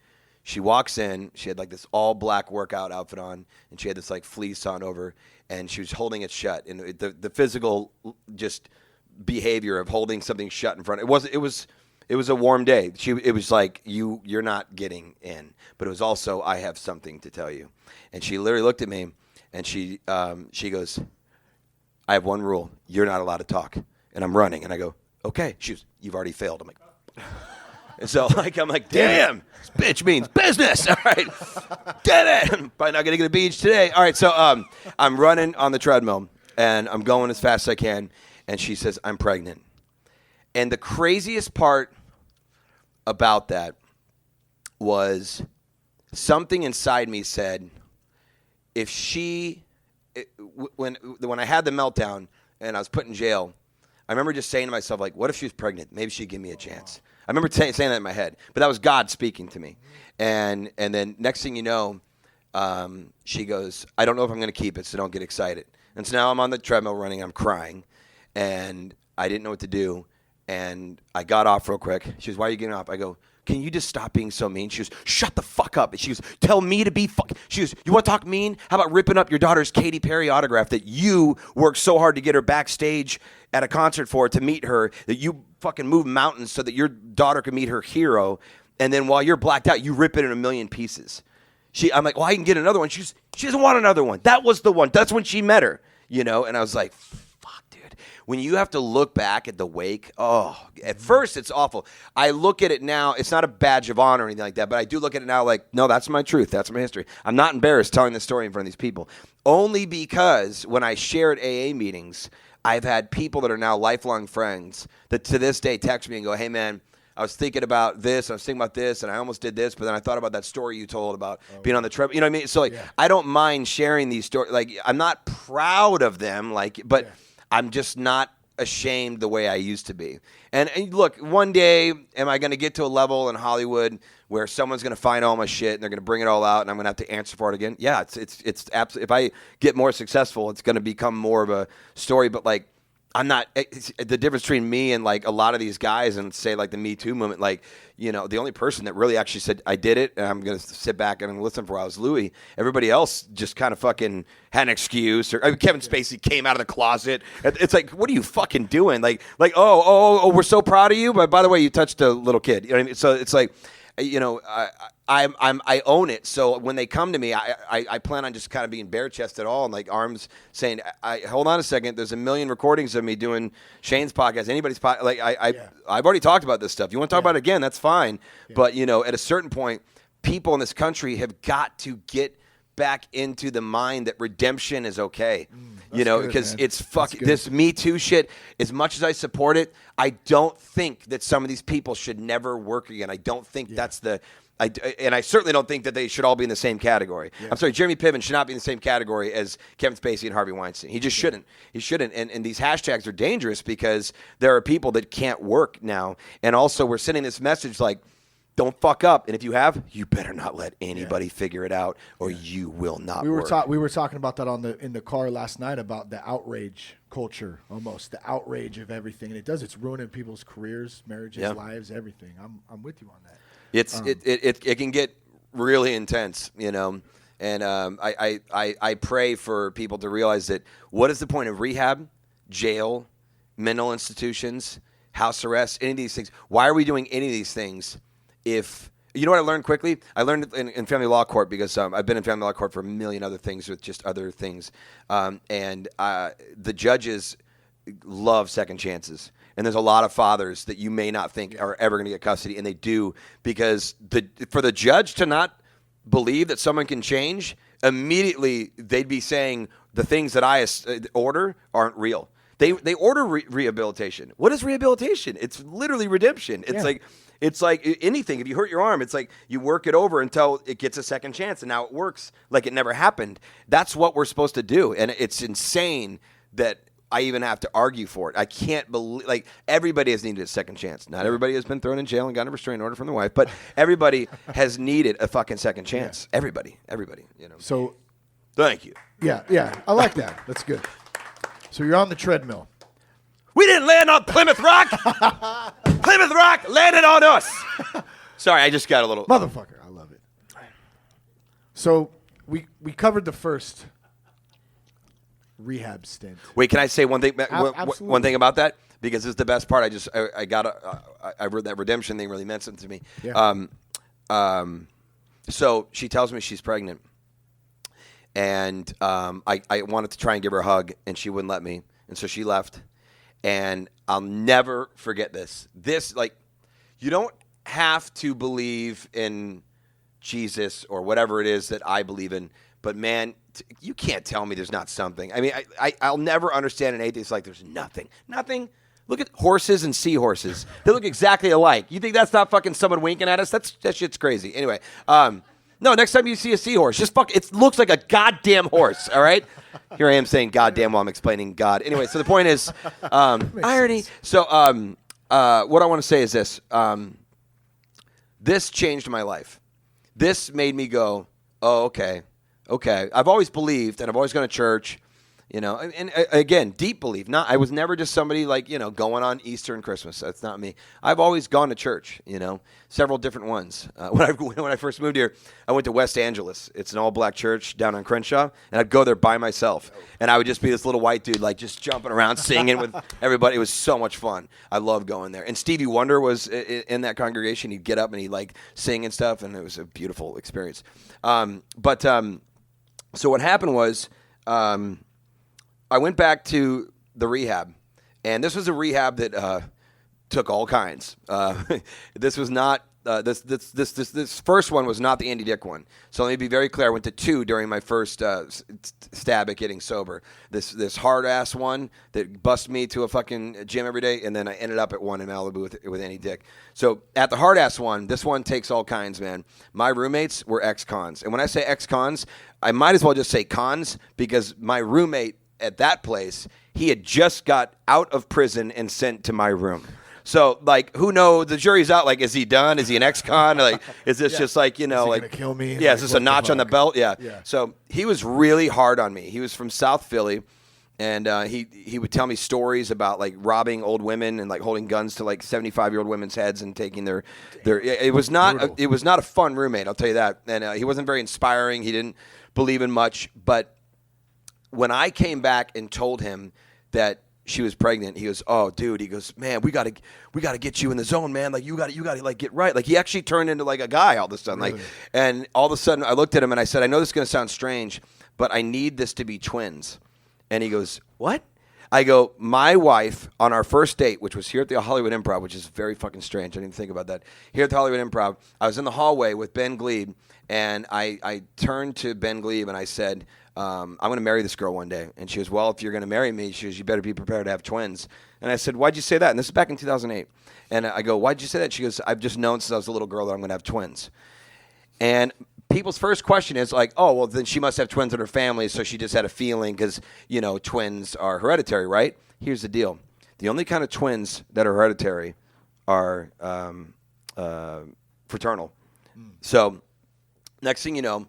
She walks in. She had like this all black workout outfit on, and she had this like fleece on over, and she was holding it shut. And the physical just behavior of holding something shut in front. It was a warm day. It was like you're not getting in, but it was also I have something to tell you. And she literally looked at me, and she goes, I have one rule. You're not allowed to talk. And I'm running, and I go, okay. She goes, you've already failed. I'm like. And so like I'm like, damn, this bitch means business. All right, get it. Probably not gonna get a beach today. All right, so I'm running on the treadmill and I'm going as fast as I can, and she says I'm pregnant. And the craziest part about that was something inside me said, if when I had the meltdown and I was put in jail, I remember just saying to myself, like, what if she was pregnant? Maybe she'd give me a chance. I remember saying that in my head, but that was God speaking to me. And then next thing you know, she goes, I don't know if I'm going to keep it, so don't get excited. And so now I'm on the treadmill running, I'm crying, and I didn't know what to do. And I got off real quick. She goes, why are you getting off? I go, can you just stop being so mean? She goes, shut the fuck up. And she goes, tell me to be She goes, you want to talk mean? How about ripping up your daughter's Katy Perry autograph that you worked so hard to get her backstage at a concert for, to meet her, that you fucking move mountains so that your daughter could meet her hero, and then while you're blacked out, you rip it in a million pieces. I'm like, well, I can get another one. She doesn't want another one. That was the one. That's when she met her, And I was like, fuck, dude. When you have to look back at the wake, at first it's awful. I look at it now. It's not a badge of honor or anything like that, but I do look at it now like, no, that's my truth. That's my history. I'm not embarrassed telling this story in front of these people, only because when I share at AA meetings, I've had people that are now lifelong friends that to this day text me and go, hey, man, I was thinking about this, I was thinking about this, and I almost did this, but then I thought about that story you told about being on the treadmill. You know what I mean? So, I don't mind sharing these stories. Like, I'm not proud of them, but I'm just not ashamed the way I used to be. And look, one day, am I going to get to a level in Hollywood where someone's going to find all my shit and they're going to bring it all out and I'm going to have to answer for it again? Yeah, it's absolutely. If I get more successful, it's going to become more of a story. But like, I'm not. The difference between me and like a lot of these guys and say like the Me Too movement, like, the only person that really actually said I did it and I'm going to sit back and listen for a while was Louis. Everybody else just kind of fucking had an excuse. Or Kevin Spacey came out of the closet. It's like, what are you fucking doing? Like, we're so proud of you, but by the way, you touched a little kid. You know what I mean? So it's like, I own it. So when they come to me, I plan on just kind of being bare chested all and like arms saying, hold on a second. There's a million recordings of me doing Shane's podcast, anybody's podcast. Like I've already talked about this stuff. You want to talk about it again? That's fine. Yeah. But at a certain point, people in this country have got to get back into the mind that redemption is okay. Because it's fucking this Me Too shit. As much as I support it, I don't think that some of these people should never work again. I don't think that's and I certainly don't think that they should all be in the same category. Yeah. I'm sorry, Jeremy Piven should not be in the same category as Kevin Spacey and Harvey Weinstein. He just shouldn't. He shouldn't. And these hashtags are dangerous because there are people that can't work now. And also we're sending this message like, don't fuck up, and if you have, you better not let anybody figure it out, or you will not work. We were talking about that in the car last night about the outrage culture, almost the outrage of everything, and it's ruining people's careers, marriages, lives, everything. I'm with you on that. It can get really intense, and I pray for people to realize that what is the point of rehab, jail, mental institutions, house arrest, any of these things? Why are we doing any of these things? If you know what I learned quickly? I learned it in family law court because I've been in family law court for a million other things with just other things. And the judges love second chances. And there's a lot of fathers that you may not think are ever going to get custody, and they do because for the judge to not believe that someone can change, immediately they'd be saying the things that I order aren't real. They order rehabilitation. What is rehabilitation? It's literally redemption. It's like anything. If you hurt your arm, it's like you work it over until it gets a second chance, and now it works like it never happened. That's what we're supposed to do, and it's insane that I even have to argue for it. I can't believe, like, everybody has needed a second chance. Not everybody has been thrown in jail and gotten a restraining order from the wife, but everybody has needed a fucking second chance. Yeah. Everybody. So, thank you. Yeah. I like that. That's good. So you're on the treadmill. We didn't land on Plymouth Rock. Plymouth Rock landed on us. Sorry, I just got a little... Motherfucker, I love it. So we covered the first rehab stint. Wait, can I say one thing? One thing about that, because it's the best part. I read that redemption thing really meant something to me. Yeah. So she tells me she's pregnant, and I wanted to try and give her a hug, and she wouldn't let me, and so she left. And I'll never forget this. This, like, you don't have to believe in Jesus or whatever it is that I believe in. But man, you can't tell me there's not something. I mean, I'll never understand an atheist like there's nothing. Nothing. Look at horses and seahorses. They look exactly alike. You think that's not fucking someone winking at us? That shit's crazy. Anyway, no, next time you see a seahorse, just it looks like a goddamn horse, all right? Here I am saying goddamn while I'm explaining God. Anyway, so the point is, irony. So what I want to say is this. This changed my life. This made me go, oh, okay. I've always believed, and I've always gone to church, and again, deep belief. I was never just somebody going on Easter and Christmas. That's not me. I've always gone to church, several different ones. When I first moved here, I went to West Angeles. It's an all-black church down on Crenshaw, and I'd go there by myself, and I would just be this little white dude, just jumping around, singing with everybody. It was so much fun. I loved going there. And Stevie Wonder was in that congregation. He'd get up and he'd sing and stuff, and it was a beautiful experience. So what happened was, I went back to the rehab, and this was a rehab that took all kinds. This was not this first one was not the Andy Dick one. So let me be very clear. I went to 2 during my first stab at getting sober. This hard ass one that busted me to a fucking gym every day, and then I ended up at one in Malibu with Andy Dick. So at the hard ass one, this one takes all kinds, man. My roommates were ex-cons, and when I say ex-cons, I might as well just say cons because my roommate at that place, he had just got out of prison and sent to my room. So, who knows? The jury's out. Is he done? Is he an ex-con? Is this just is he gonna kill me? Yeah, is this a notch on the belt? Yeah. So he was really hard on me. He was from South Philly, and he would tell me stories about robbing old women and holding guns to 75-year-old women's heads and taking their. It was not a fun roommate. I'll tell you that. And he wasn't very inspiring. He didn't believe in much, but. When I came back and told him that she was pregnant, he goes, "Oh, dude," he goes, "Man, we gotta get you in the zone, man. You gotta get right." He actually turned into a guy all of a sudden. Really? And all of a sudden I looked at him and I said, "I know this is gonna sound strange, but I need this to be twins." And he goes, "What?" I go, "My wife on our first date, which was here at the Hollywood Improv, which is very fucking strange. I didn't think about that. Here at the Hollywood Improv, I was in the hallway with Ben Glebe, and I turned to Ben Glebe and I said, I'm going to marry this girl one day." And she goes, "Well, if you're going to marry me," she goes, "you better be prepared to have twins." And I said, "Why'd you say that?" And this is back in 2008. And I go, "Why'd you say that?" She goes, "I've just known since I was a little girl that I'm going to have twins." And people's first question is "Oh, well, then she must have twins in her family, so she just had a feeling because, twins are hereditary, right?" Here's the deal. The only kind of twins that are hereditary are fraternal. So next thing you know,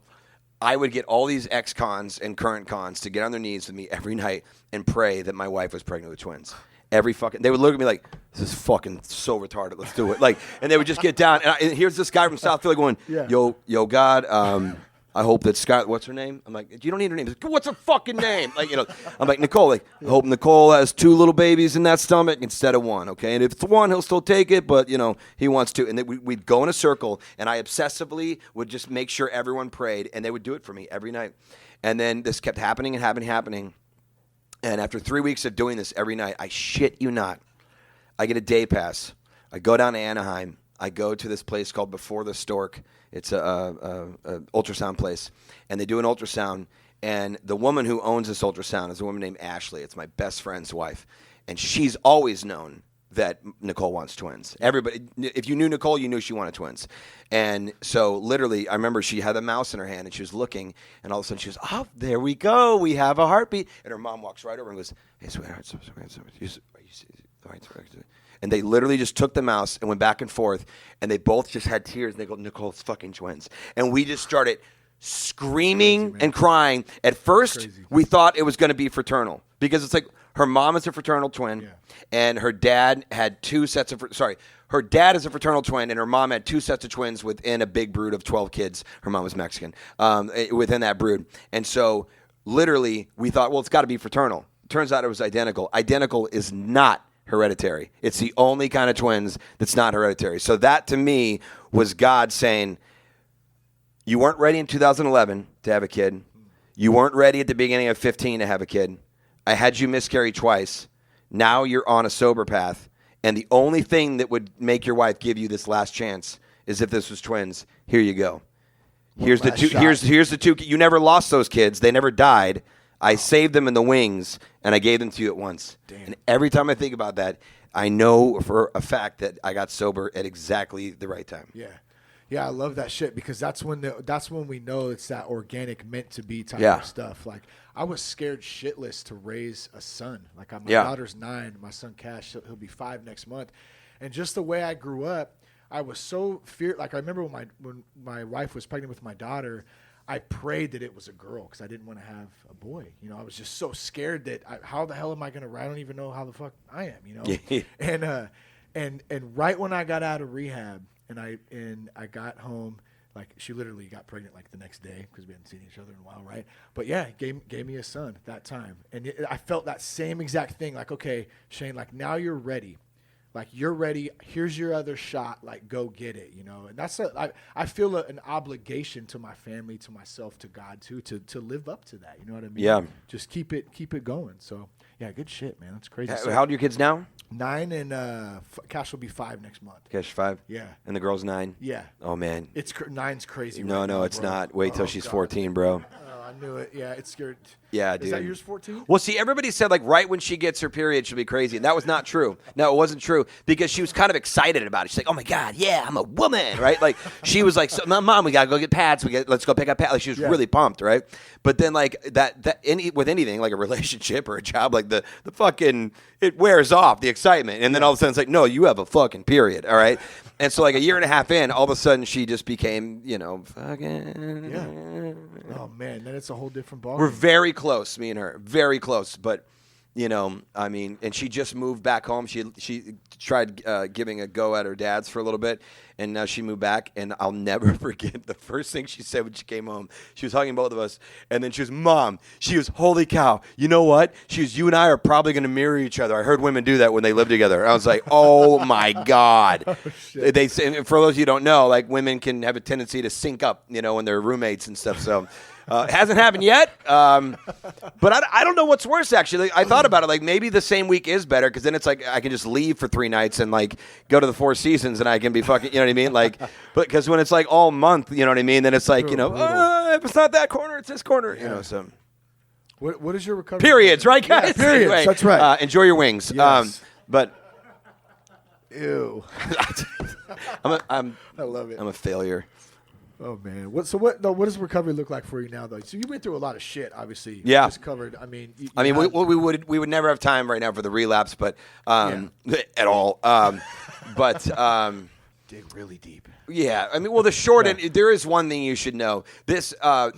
I would get all these ex-cons and current cons to get on their knees with me every night and pray that my wife was pregnant with twins. They would look at me like, "This is fucking so retarded. Let's do it." And they would just get down. And here's this guy from South Philly going, "Yo, God, I hope that Skyler," what's her name? I'm like, "You don't need her name." He's like, "What's her fucking name?" I'm like, "Nicole." I hope Nicole has 2 little babies in that stomach instead of 1, okay? And if it's 1, he'll still take it, but, he wants to. And then we'd go in a circle, and I obsessively would just make sure everyone prayed, and they would do it for me every night. And then this kept happening and happening. And after 3 weeks of doing this every night, I shit you not, I get a day pass. I go down to Anaheim. I go to this place called Before the Stork. It's a ultrasound place, and they do an ultrasound. And the woman who owns this ultrasound is a woman named Ashley. It's my best friend's wife, and she's always known that Nicole wants twins. Everybody, if you knew Nicole, you knew she wanted twins. And so literally, I remember she had a mouse in her hand, and she was looking, and all of a sudden she goes, "Oh, there we go. We have a heartbeat." And her mom walks right over and goes, "Hey, sweetheart, and they literally just took the mouse and went back and forth, and they both just had tears, and they go, "Nicole's fucking twins." And we just started screaming and crying. At first, we thought it was going to be fraternal because it's her mom is a fraternal twin, and her dad had 2 sets of her dad is a fraternal twin, and her mom had 2 sets of twins within a big brood of 12 kids. Her mom was Mexican, within that brood. And so literally we thought, well, it's got to be fraternal. Turns out it was identical. Identical is not hereditary. It's the only kind of twins that's not hereditary. So that to me was God saying, you weren't ready in 2011 to have a kid. You weren't ready at the beginning of 15 to have a kid. I had you miscarry twice. Now you're on a sober path, And the only thing that would make your wife give you this last chance is if this was twins. Here you go. Here's the two. Here's the two. You never lost those kids. They never died. I saved them in the wings, and I gave them to you at once. Damn. And every time I think about that, I know for a fact that I got sober at exactly the right time. Yeah. Yeah, I love that shit because that's when we know it's that organic, meant to be type of stuff. Like I was scared shitless to raise a son. Like my daughter's 9, my son Cash, he'll be 5 next month, and just the way I grew up, I was so feared. Like I remember when my wife was pregnant with my daughter, I prayed that it was a girl because I didn't want to have a boy. You know, I was just so scared that how the hell am I gonna? I don't even know how the fuck I am. You know, and right when I got out of rehab. And I got home, like she literally got pregnant like the next day because we hadn't seen each other in a while, right? But yeah, gave me a son at that time, and I felt that same exact thing. Like, okay, Shane, like now you're ready, like you're ready. Here's your other shot. Like go get it, you know. And that's I feel an obligation to my family, to myself, to God too, to live up to that. You know what I mean? Yeah. Just keep it going. So yeah, good shit, man. That's crazy. How old are your kids now? 9 and Cash will be 5 next month. Cash 5? Yeah. And the girl's 9? Yeah. Oh, man. 9's crazy. No, right now, it's bro. not. Wait till she's 14, bro. Oh, I knew it. Yeah, it's scared. Yeah, dude. Is that yours 14? Well, see, everybody said, like, right when she gets her period, she'll be crazy. And that was not true. No, it wasn't true because she was kind of excited about it. She's like, oh, my God, yeah, I'm a woman, right? Like, she was like, Mom, we got to go get pads. Let's go pick up pads. Like, she was really pumped, right? But then, like, with anything, like a relationship or a job, like, the fucking, it wears off, the excitement. And then all of a sudden, it's like, no, you have a fucking period, all right? And so, like, a year and a half in, all of a sudden, she just became, you know, fucking. Yeah. Oh, man, then it's a whole different ball. We're very close, me and her. Very close. But, you know, I mean, and she just moved back home. She tried giving a go at her dad's for a little bit, and now she moved back. And I'll never forget the first thing she said when she came home. She was hugging both of us, and then she was, Mom, she was, holy cow, you know what? She was, you and I are probably going to mirror each other. I heard women do that when they live together. I was like, oh, my God. Oh, they say, for those of you who don't know, like women can have a tendency to sync up, you know, when they're roommates and stuff. So it hasn't happened yet. But I don't know what's worse, actually. Like, I thought about it. Like, maybe the same week is better because then it's like I can just leave for 3 nights and, like, go to the Four Seasons and I can be fucking, you know what I mean? Like, but because when it's, like, all month, you know what I mean? Then it's like, you know, if it's not that corner, it's this corner, you know, so. What is your recovery? Periods, right, guys? Yeah, periods, anyway, that's right. Enjoy your wings. Yes. But. Ew. I love it. I'm a failure. Oh man, what does recovery look like for you now, though? So you went through a lot of shit, obviously. Yeah, just covered. I mean, we would never have time right now for the relapse, but at all. Dig really deep. Yeah, I mean, well, the short end. There is one thing you should know. This I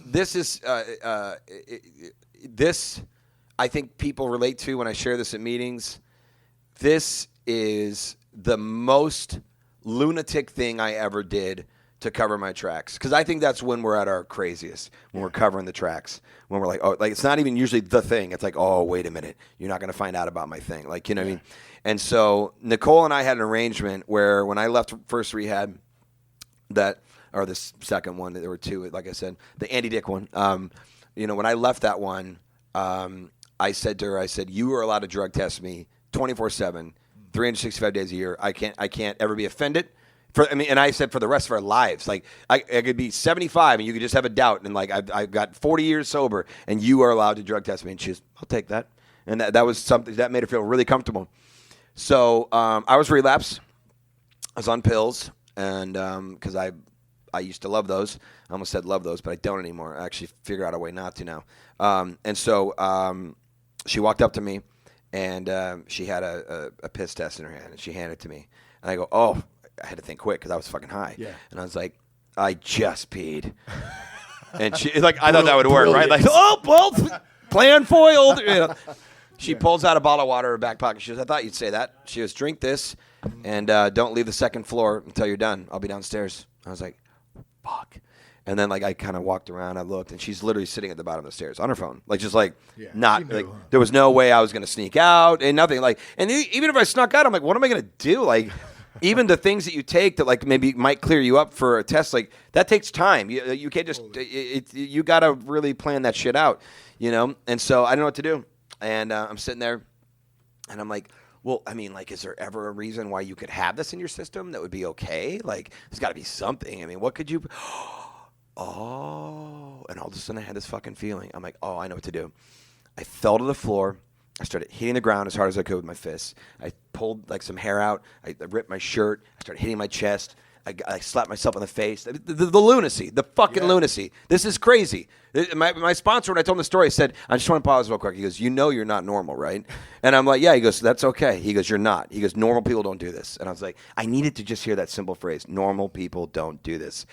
think people relate to when I share this at meetings. This is the most lunatic thing I ever did to cover my tracks, because I think that's when we're at our craziest, when we're covering the tracks, when we're like, oh, like it's not even usually the thing. It's like, oh, wait a minute, you're not going to find out about my thing, like, you know what I mean? And so Nicole and I had an arrangement where when I left first rehab, or this second one, there were 2, like I said, the Andy Dick one. You know, when I left that one, I said to her, you are allowed to drug test me 24/7, 365 days a year. I can't ever be offended. And I said for the rest of our lives, like I could be 75 and you could just have a doubt, and like I've got 40 years sober, and you are allowed to drug test me. And she's, I'll take that. And that was something that made her feel really comfortable. So I was relapsed. I was on pills, and because I used to love those. I almost said love those, but I don't anymore. I actually figure out a way not to now. And so she walked up to me, and she had a piss test in her hand, and she handed it to me. And I go, oh. I had to think quick because I was fucking high. Yeah. And I was like, I just peed. And she, like, I thought that would work, right? Like, oh, well, plan foiled. You know. She pulls out a bottle of water in her back pocket. She goes, I thought you'd say that. She goes, drink this, and don't leave the second floor until you're done. I'll be downstairs. I was like, fuck. And then, like, I kind of walked around. I looked, and she's literally sitting at the bottom of the stairs on her phone. Like, just, like, not, like, there was no way I was going to sneak out and nothing. Like, and even if I snuck out, I'm like, what am I going to do? Like, even the things that you take that, like, maybe might clear you up for a test, like, that takes time. You can't just you got to really plan that shit out, you know? And so I don't know what to do. And I'm sitting there, and I'm like well, I mean, like, is there ever a reason why you could have this in your system that would be okay? Like, there's got to be something. I mean, what could you? Oh, and all of a sudden I had this fucking feeling. I'm like, oh, I know what to do. I fell to the floor. I started hitting the ground as hard as I could with my fists. I pulled like some hair out. I ripped my shirt. I started hitting my chest. I slapped myself in the face. The lunacy, the fucking lunacy. This is crazy. My sponsor, when I told him the story, said, I just want to pause real quick. He goes, you know you're not normal, right? And I'm like, yeah. He goes, that's okay. He goes, you're not. He goes, normal people don't do this. And I was like, I needed to just hear that simple phrase, normal people don't do this.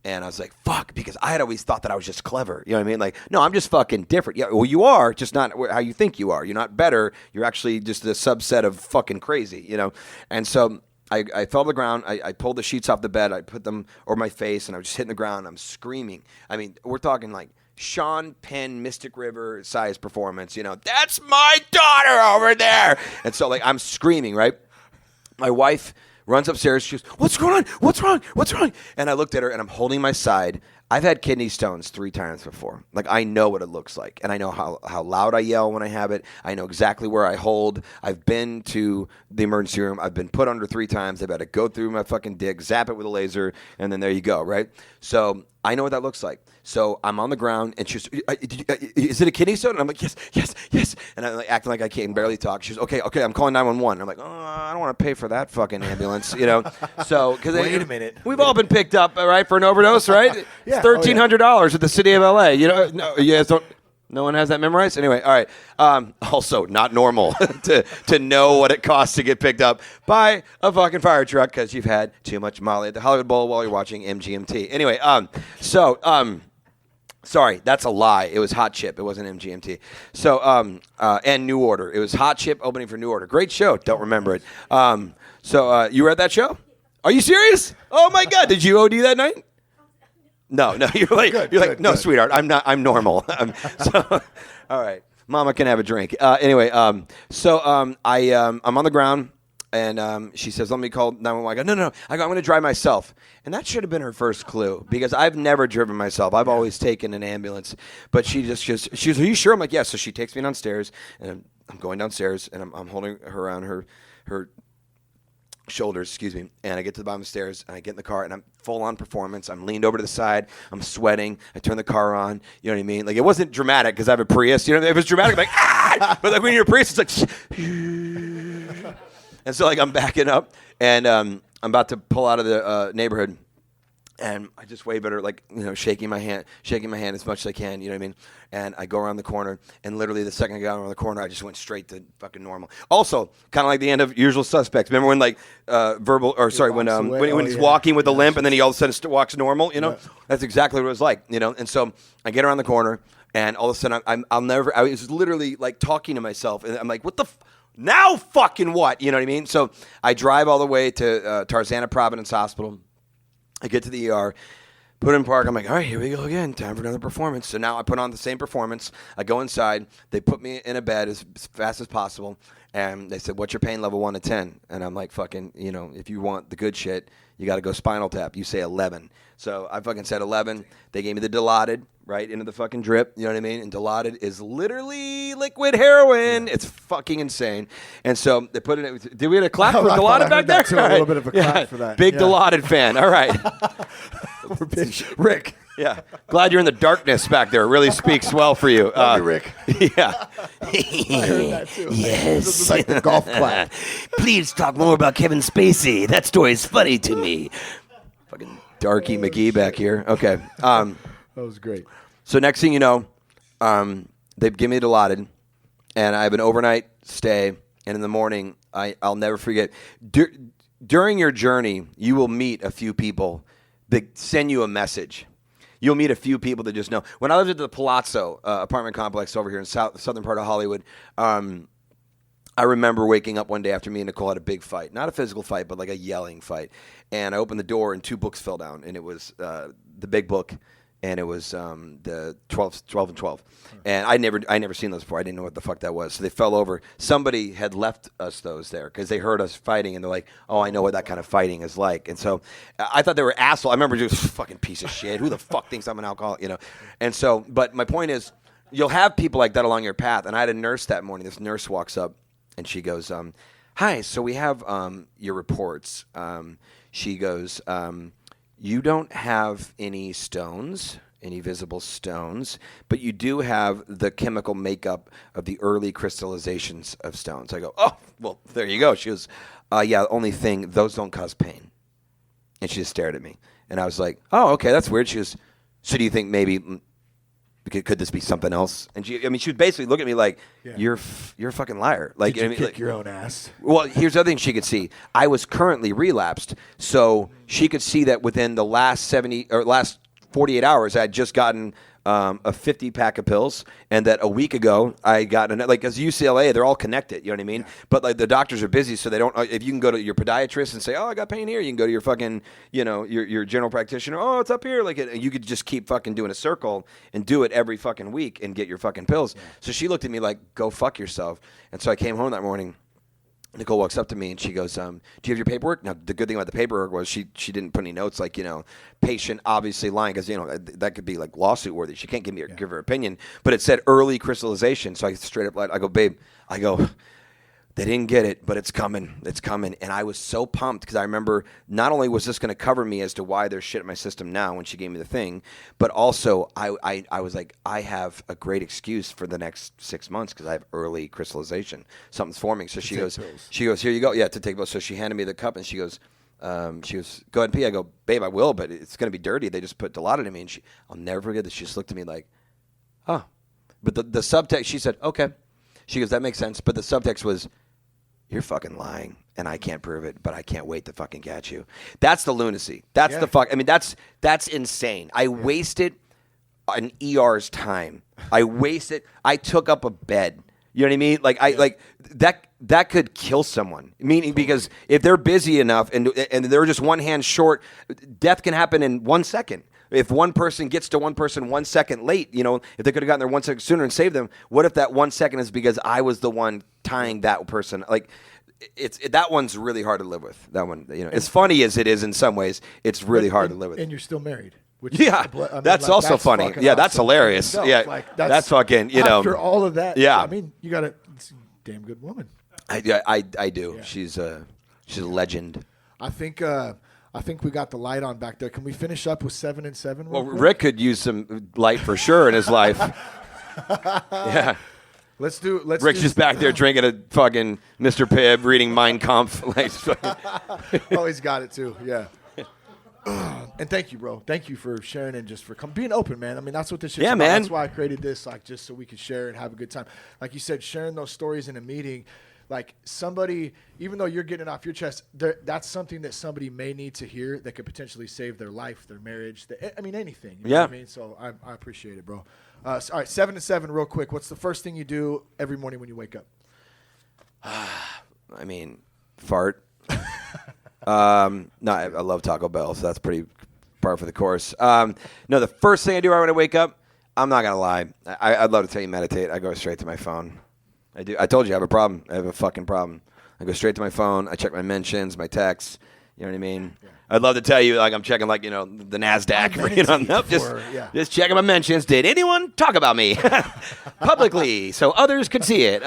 And I was like, fuck, because I had always thought that I was just clever. You know what I mean? Like, no, I'm just fucking different. Yeah, well, you are, just not how you think you are. You're not better. You're actually just a subset of fucking crazy, you know? And so I fell to the ground. I pulled the sheets off the bed. I put them over my face, and I was just hitting the ground. I'm screaming. I mean, we're talking like Sean Penn, Mystic River size performance. You know, that's my daughter over there. And so, like, I'm screaming, right? My wife runs upstairs. She goes, what's going on? What's wrong? What's wrong? And I looked at her, and I'm holding my side. I've had kidney stones 3 times before. Like, I know what it looks like, and I know how loud I yell when I have it. I know exactly where I hold. I've been to the emergency room. I've been put under 3 times. They've had to go through my fucking dick, zap it with a laser, and then there you go, right? So I know what that looks like. So I'm on the ground, and she's, is it a kidney stone? And I'm like, yes. And I'm like acting like I can barely talk. She's okay, I'm calling 911. I'm like, oh, I don't want to pay for that fucking ambulance, you know? So, because wait a minute. We've all been picked up, right, for an overdose, right? Yeah. $1,300 at the city of LA. You know, no, you guys don't. No one has that memorized? Anyway, all right. Also, not normal to know what it costs to get picked up by a fucking fire truck because you've had too much Molly at the Hollywood Bowl while you're watching MGMT. Anyway, sorry, that's a lie. It was Hot Chip. It wasn't MGMT. So, and New Order. It was Hot Chip opening for New Order. Great show. Don't remember it. So you were at that show? Are you serious? Oh, my God. Did you OD that night? No, you're like, no, sweetheart, I'm not. I'm normal. So, all right, Mama can have a drink. Anyway, I'm on the ground, and she says, "Let me call 911." I go, "No." I go, "I'm going to drive myself," and that should have been her first clue because I've never driven myself. I've always taken an ambulance, but she was, "Are you sure?" I'm like, "Yes." So she takes me downstairs, and I'm going downstairs, and I'm holding her around her shoulders, and I get to the bottom of the stairs, and I get in the car, and I'm full on performance. I'm leaned over to the side. I'm sweating. I turn the car on. You know what I mean? Like, it wasn't dramatic because I have a Prius. You know, if it was dramatic, I'm like, ah! But like when you're a Prius, it's like, and so like I'm backing up, and I'm about to pull out of the neighborhood. And I just wave at her, like, you know, shaking my hand as much as I can, you know what I mean? And I go around the corner, and literally the second I got around the corner, I just went straight to fucking normal. Also, kind of like the end of Usual Suspects. Remember when, like, when he's walking with a limp, and then he all of a sudden walks normal, you know? Yeah. That's exactly what it was like, you know? And so I get around the corner, and all of a sudden, I was literally, like, talking to myself, and I'm like, what the now fucking what? You know what I mean? So I drive all the way to Tarzana Providence Hospital. I get to the ER, put in park. I'm like, all right, here we go again. Time for another performance. So now I put on the same performance. I go inside. They put me in a bed as fast as possible. And they said, what's your pain level 1 to 10? And I'm like, fucking, you know, if you want the good shit, you got to go Spinal Tap. You say 11. So I fucking said 11. They gave me the Dilaudid right into the fucking drip. You know what I mean? And Dilaudid is literally liquid heroin. Yeah. It's fucking insane. And so they put it in. Did we get a clap for Dilaudid back there? Too, a little bit of a clap for that. Big Dilaudid fan. All right. Rick. Yeah. Glad you're in the darkness back there. It really speaks well for you. Rick. Yeah. I heard that too. Yes. This is like the golf clap. Please talk more about Kevin Spacey. That story is funny to me. Fucking Darky McGee back here. Okay. That was great. So next thing you know, they give me Dilaudid, and I have an overnight stay. And in the morning, I'll never forget. During your journey, you will meet a few people that send you a message. You'll meet a few people that just know. When I lived at the Palazzo apartment complex over here in southern part of Hollywood, I remember waking up one day after me and Nicole had a big fight. Not a physical fight, but like a yelling fight. And I opened the door and 2 books fell down. And it was the big book, and it was the 12 and 12. And I never seen those before. I didn't know what the fuck that was. So they fell over. Somebody had left us those there because they heard us fighting, and they're like, oh, I know what that kind of fighting is like. And so I thought they were assholes. I remember just fucking piece of shit. Who the fuck thinks I'm an alcoholic, you know? And so, but my point is, you'll have people like that along your path. And I had a nurse that morning. This nurse walks up, and she goes, hi, so we have your reports. She goes, you don't have any stones, any visible stones, but you do have the chemical makeup of the early crystallizations of stones. I go, oh, well, there you go. She goes, yeah, only thing, those don't cause pain. And she just stared at me. And I was like, oh, okay, that's weird. She goes, so do you think maybe, could this be something else? And she would basically look at me like, you're a fucking liar. Like, Did you kick your own ass? Well, here's the other thing she could see. I was currently relapsed, so she could see that within the last 48 hours, I had just gotten a 50-pack of pills, and that a week ago I got as UCLA, they're all connected. You know what I mean? Yeah. But like the doctors are busy, so they don't. If you can go to your podiatrist and say, "Oh, I got pain here," you can go to your fucking, your general practitioner. Oh, it's up here. Like you could just keep fucking doing a circle and do it every fucking week and get your fucking pills. Yeah. So she looked at me like, "Go fuck yourself." And so I came home that morning. Nicole walks up to me and she goes, do you have your paperwork? Now, the good thing about the paperwork was she didn't put any notes like, patient obviously lying because, that could be like lawsuit worthy. She can't give her opinion. But it said early crystallization. So I straight up, I go, babe, they didn't get it, but it's coming. It's coming. And I was so pumped because I remember not only was this going to cover me as to why there's shit in my system now when she gave me the thing, but also I was like, I have a great excuse for the next 6 months because I have early crystallization. Something's forming. So she goes, here you go. Yeah, to take pills. So she handed me the cup and she goes, go ahead and pee. I go, babe, I will, but it's going to be dirty. They just put Dilaudid in me. And I'll never forget that. She just looked at me like, oh. But the subtext, she said, okay. She goes, that makes sense. But the subtext was, you're fucking lying, and I can't prove it, but I can't wait to fucking catch you. That's the lunacy. That's the fuck. I mean, that's insane. I wasted an ER's time. I took up a bed. You know what I mean? Like that could kill someone. Meaning because if they're busy enough and they're just one hand short, death can happen in 1 second. If one person gets to one person 1 second late, if they could have gotten there 1 second sooner and saved them, what if that 1 second is because I was the one tying that person? Like, that one's really hard to live with. That one, as funny as it is in some ways, it's really hard to live with. And you're still married. Which that's also funny. Yeah, that's hilarious. Yeah, that's fucking, After all of that, yeah. I mean, you got it's a damn good woman. I do. Yeah. She's a legend. I think we got the light on back there. Can we finish up with 7 and 7? Well, Rick could use some light for sure in his life. Yeah. Rick's just back there drinking a fucking Mr. Pibb, reading Mein Kampf. Oh, he's got it too. Yeah. And thank you, bro. Thank you for sharing and just for being open, man. I mean, that's what this shit's about. Man. That's why I created this, just so we could share and have a good time. Like you said, sharing those stories in a meeting. Like somebody, even though you're getting it off your chest, that's something that somebody may need to hear that could potentially save their life, their marriage. Anything. You know what I mean? So I appreciate it, bro. All right, 7 and 7, real quick. What's the first thing you do every morning when you wake up? I mean, fart. No, I love Taco Bell, so that's pretty par for the course. No, the first thing I do right when I wake up, I'm not gonna lie. I'd love to tell you meditate. I go straight to my phone. I do. I told you I have a problem. I have a fucking problem. I go straight to my phone. I check my mentions, my texts. You know what I mean? Yeah. I'd love to tell you, I'm checking, the NASDAQ. Nope, just checking my mentions. Did anyone talk about me publicly so others could see it?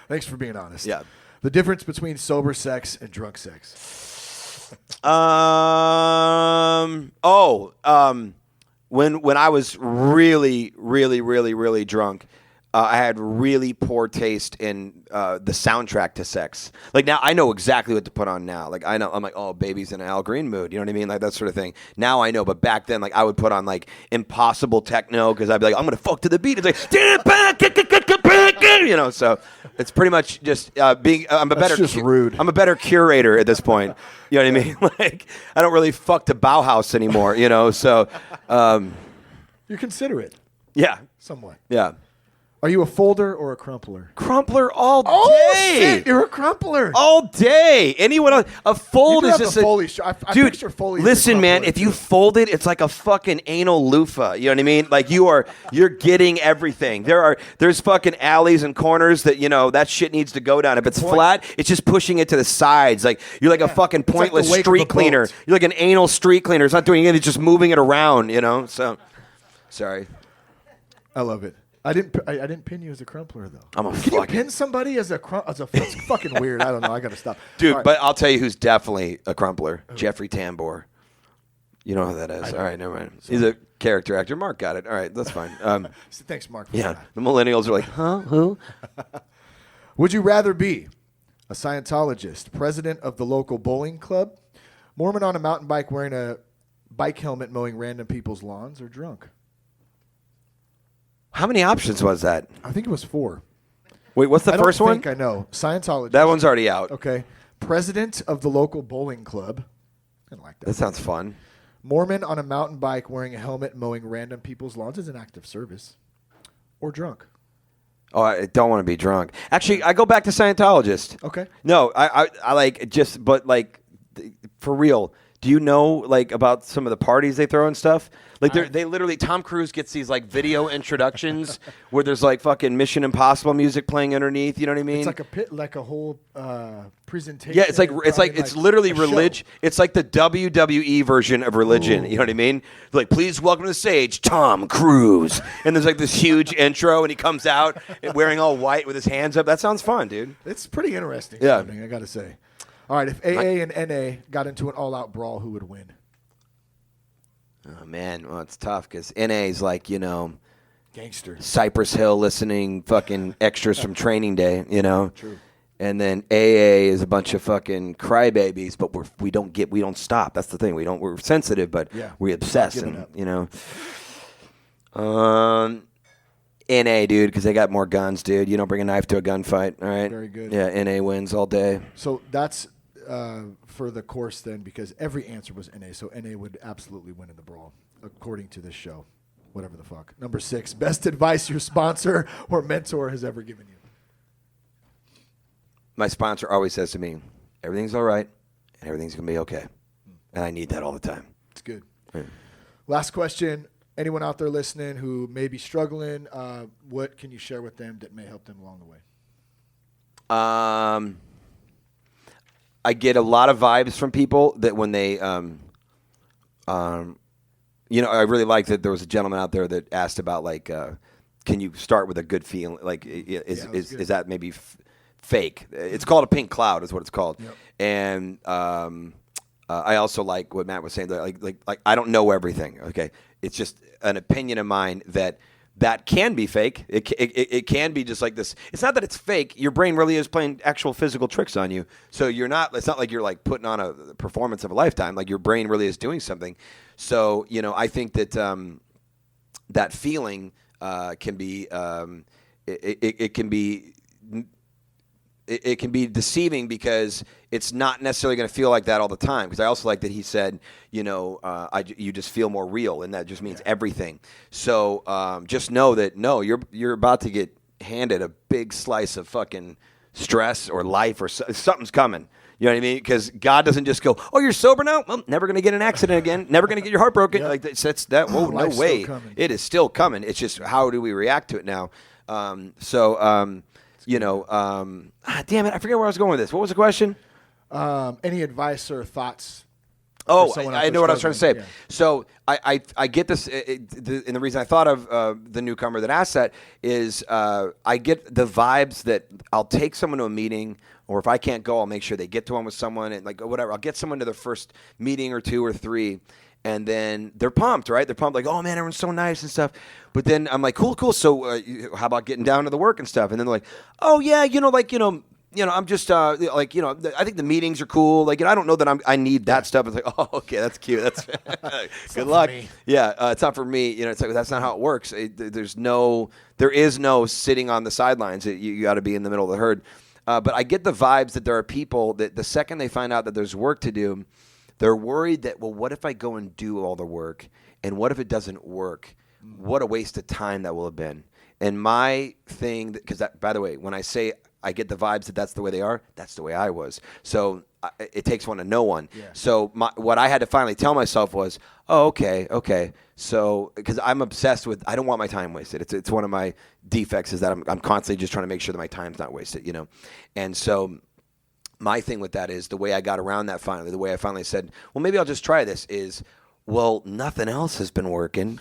Thanks for being honest. Yeah. The difference between sober sex and drunk sex. When I was really, really, really, really drunk, I had really poor taste in the soundtrack to sex. Like now, I know exactly what to put on now. Like I know, I'm like, oh, baby's in an Al Green mood. You know what I mean? Like that sort of thing. Now I know, but back then, I would put on impossible techno because I'd be like, I'm gonna fuck to the beat. It's like, so it's pretty much just being. That's just rude. I'm a better curator at this point. You know what I mean? I don't really fuck to Bauhaus anymore. So you're considerate. Yeah, somewhat. Yeah. Are you a folder or a crumpler? Crumpler all day. Oh, shit, you're a crumpler. All day. Anyone else? A fold is just a dude, Foley listen, man, if you fold it, it's like a fucking anal loofah. You know what I mean? Like you're getting everything. There's fucking alleys and corners that, that shit needs to go down. If it's flat, it's just pushing it to the sides. Like you're like a fucking pointless street cleaner. You're like an anal street cleaner. It's not doing anything, it's just moving it around, So sorry. I love it. I didn't pin you as a crumpler though. I'm a Can you fucking pin somebody as a That's fucking weird. I don't know. I gotta stop, dude. All right. But I'll tell you who's definitely a crumpler. Jeffrey Tambor. You know who that is. All right, never mind. He's a character actor. Mark got it. All right, that's fine. Thanks, Mark. For Yeah, that. the millennials are like, huh? Who? Would you rather be a Scientologist, president of the local bowling club, Mormon on a mountain bike wearing a bike helmet mowing random people's lawns, or drunk? How many options was that? I think it was 4. Wait, what's the first one? I think I know. Scientologist. That one's already out. Okay. President of the local bowling club. I don't like that. That sounds fun. Mormon on a mountain bike wearing a helmet mowing random people's lawns is an act of service. Or drunk. Oh, I don't want to be drunk. Actually, I go back to Scientologist. Okay. No, I like just, but like, for real. Do you know like about some of the parties they throw and stuff? Like they literally, Tom Cruise gets these like video introductions where there's like fucking Mission Impossible music playing underneath. You know what I mean? It's like a whole presentation. Yeah, it's literally religion. It's like the WWE version of religion. Ooh. You know what I mean? Like, please welcome to the stage, Tom Cruise. And there's like this huge intro, and he comes out wearing all white with his hands up. That sounds fun, dude. It's pretty interesting. Yeah, I got to say. All right, if AA and NA got into an all-out brawl, who would win? Oh man, well it's tough because NA's like gangster, Cypress Hill listening fucking extras from Training Day, True. And then AA is a bunch of fucking crybabies, but we don't stop. That's the thing. We're sensitive, but we obsess, and NA, dude, because they got more guns, dude. You don't bring a knife to a gunfight, all right? Very good. Yeah, NA wins all day. So that's for the course then, because every answer was NA, so NA would absolutely win in the brawl, according to this show. Whatever the fuck. Number 6, best advice your sponsor or mentor has ever given you. My sponsor always says to me, everything's all right, and everything's going to be okay. And I need that all the time. It's good. Yeah. Last question. Anyone out there listening who may be struggling, what can you share with them that may help them along the way? I get a lot of vibes from people that when they, I really like that there was a gentleman out there that asked about like, can you start with a good feeling? Like, is that maybe fake? It's called a pink cloud, is what it's called. Yep. And I also like what Matt was saying. Like I don't know everything. Okay, it's just an opinion of mine that can be fake. It can be just like this. It's not that it's fake. Your brain really is playing actual physical tricks on you. So it's not like you're like putting on a performance of a lifetime. Like your brain really is doing something. So, I think that that feeling can be, it can be deceiving because it's not necessarily going to feel like that all the time. Because I also like that he said, you just feel more real, and that just means everything. So just know that you're about to get handed a big slice of fucking stress or life or something's coming. You know what I mean? Because God doesn't just go, "Oh, you're sober now? Well, never going to get in an accident again. Never going to get your heart broken." Like that's that. Whoa, no way. It is still coming. It's just how do we react to it now? Damn it, I forget where I was going with this. What was the question? Any advice or thoughts? Oh, I know what I was trying to say. Yeah. So I get this, and the reason I thought of the newcomer that asked that is I get the vibes that I'll take someone to a meeting, or if I can't go, I'll make sure they get to one with someone, and like whatever. I'll get someone to their first meeting or 2 or 3. And then they're pumped, right? They're pumped, like, oh man, everyone's so nice and stuff. But then I'm like, cool. So how about getting down to the work and stuff? And then they're like, oh yeah, I'm just I think the meetings are cool. Like, I don't know that I need that stuff. It's like, oh, okay, that's cute. That's good luck. Yeah, it's not for me. It's like that's not how it works. There is no sitting on the sidelines. You got to be in the middle of the herd. But I get the vibes that there are people that the second they find out that there's work to do, they're worried that, well, what if I go and do all the work? And what if it doesn't work? What a waste of time that will have been. And my thing, because by the way, when I say I get the vibes that that's the way they are, that's the way I was. So it takes one to know one. Yeah. So what I had to finally tell myself was, oh, okay. So because I'm obsessed with, I don't want my time wasted. It's one of my defects is that I'm constantly just trying to make sure that my time's not wasted, And so my thing with that is the way I got around that finally, the way I finally said, well, maybe I'll just try this is, well, nothing else has been working.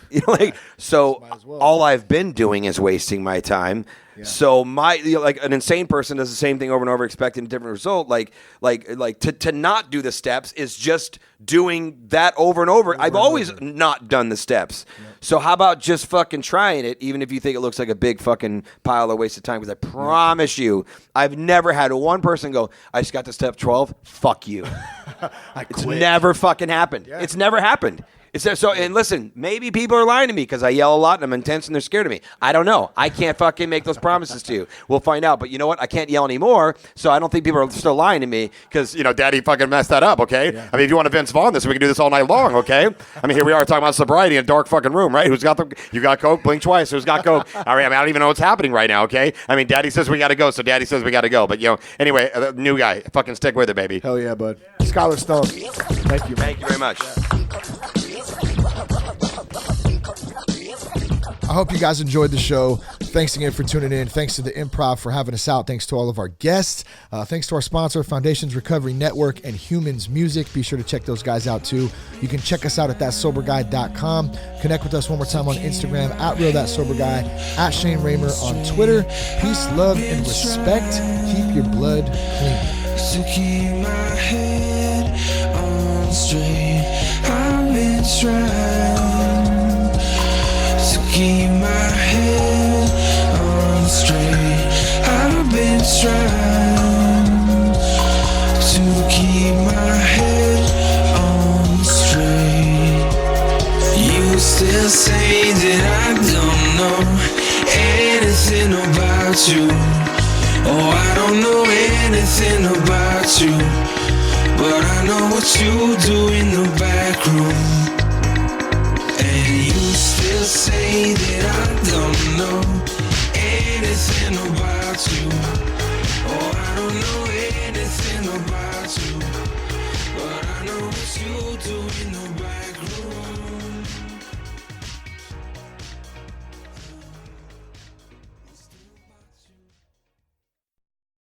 So Might as well. all I've been doing is wasting my time. Yeah. So like an insane person does the same thing over and over, expecting a different result. Like to not do the steps is just doing that over and over. I've always not done the steps. Yep. So how about just fucking trying it, even if you think it looks like a big fucking pile of wasted time? Because I promise you, I've never had one person go, I just got to step 12. Fuck you. It's never fucking happened. Yeah. It's never happened. And listen, maybe people are lying to me because I yell a lot and I'm intense and they're scared of me. I don't know. I can't fucking make those promises to you. We'll find out. But you know what? I can't yell anymore, so I don't think people are still lying to me because, Daddy fucking messed that up, okay? Yeah. I mean, if you want to Vince Vaughn this, we can do this all night long, okay? I mean, here we are talking about sobriety in a dark fucking room, right? You got Coke? Blink twice. Who's got Coke? All right, I don't even know what's happening right now, okay? I mean, Daddy says we got to go, so Daddy says we got to go. But, anyway, new guy. Fucking stick with it, baby. Hell yeah, bud. Skyler Stone. Thank you. Thank you very much. I hope you guys enjoyed the show. Thanks again for tuning in. Thanks to the Improv for having us out. Thanks to all of our guests. Thanks to our sponsor, Foundations Recovery Network and Humans Music. Be sure to check those guys out too. You can check us out at thatsoberguy.com. Connect with us one more time on Instagram at RealThatSoberGuy, at Shane Raymer on Twitter. Peace, love, and respect. Keep your blood clean. To keep my head on straight, I've been trying to keep my head on straight. I've been trying to keep my head on straight. You still say that I don't know anything about you. Oh, I don't know anything about you, but I know what you do in the back room. And you still say that I don't know anything about you. Oh, I don't know anything about you.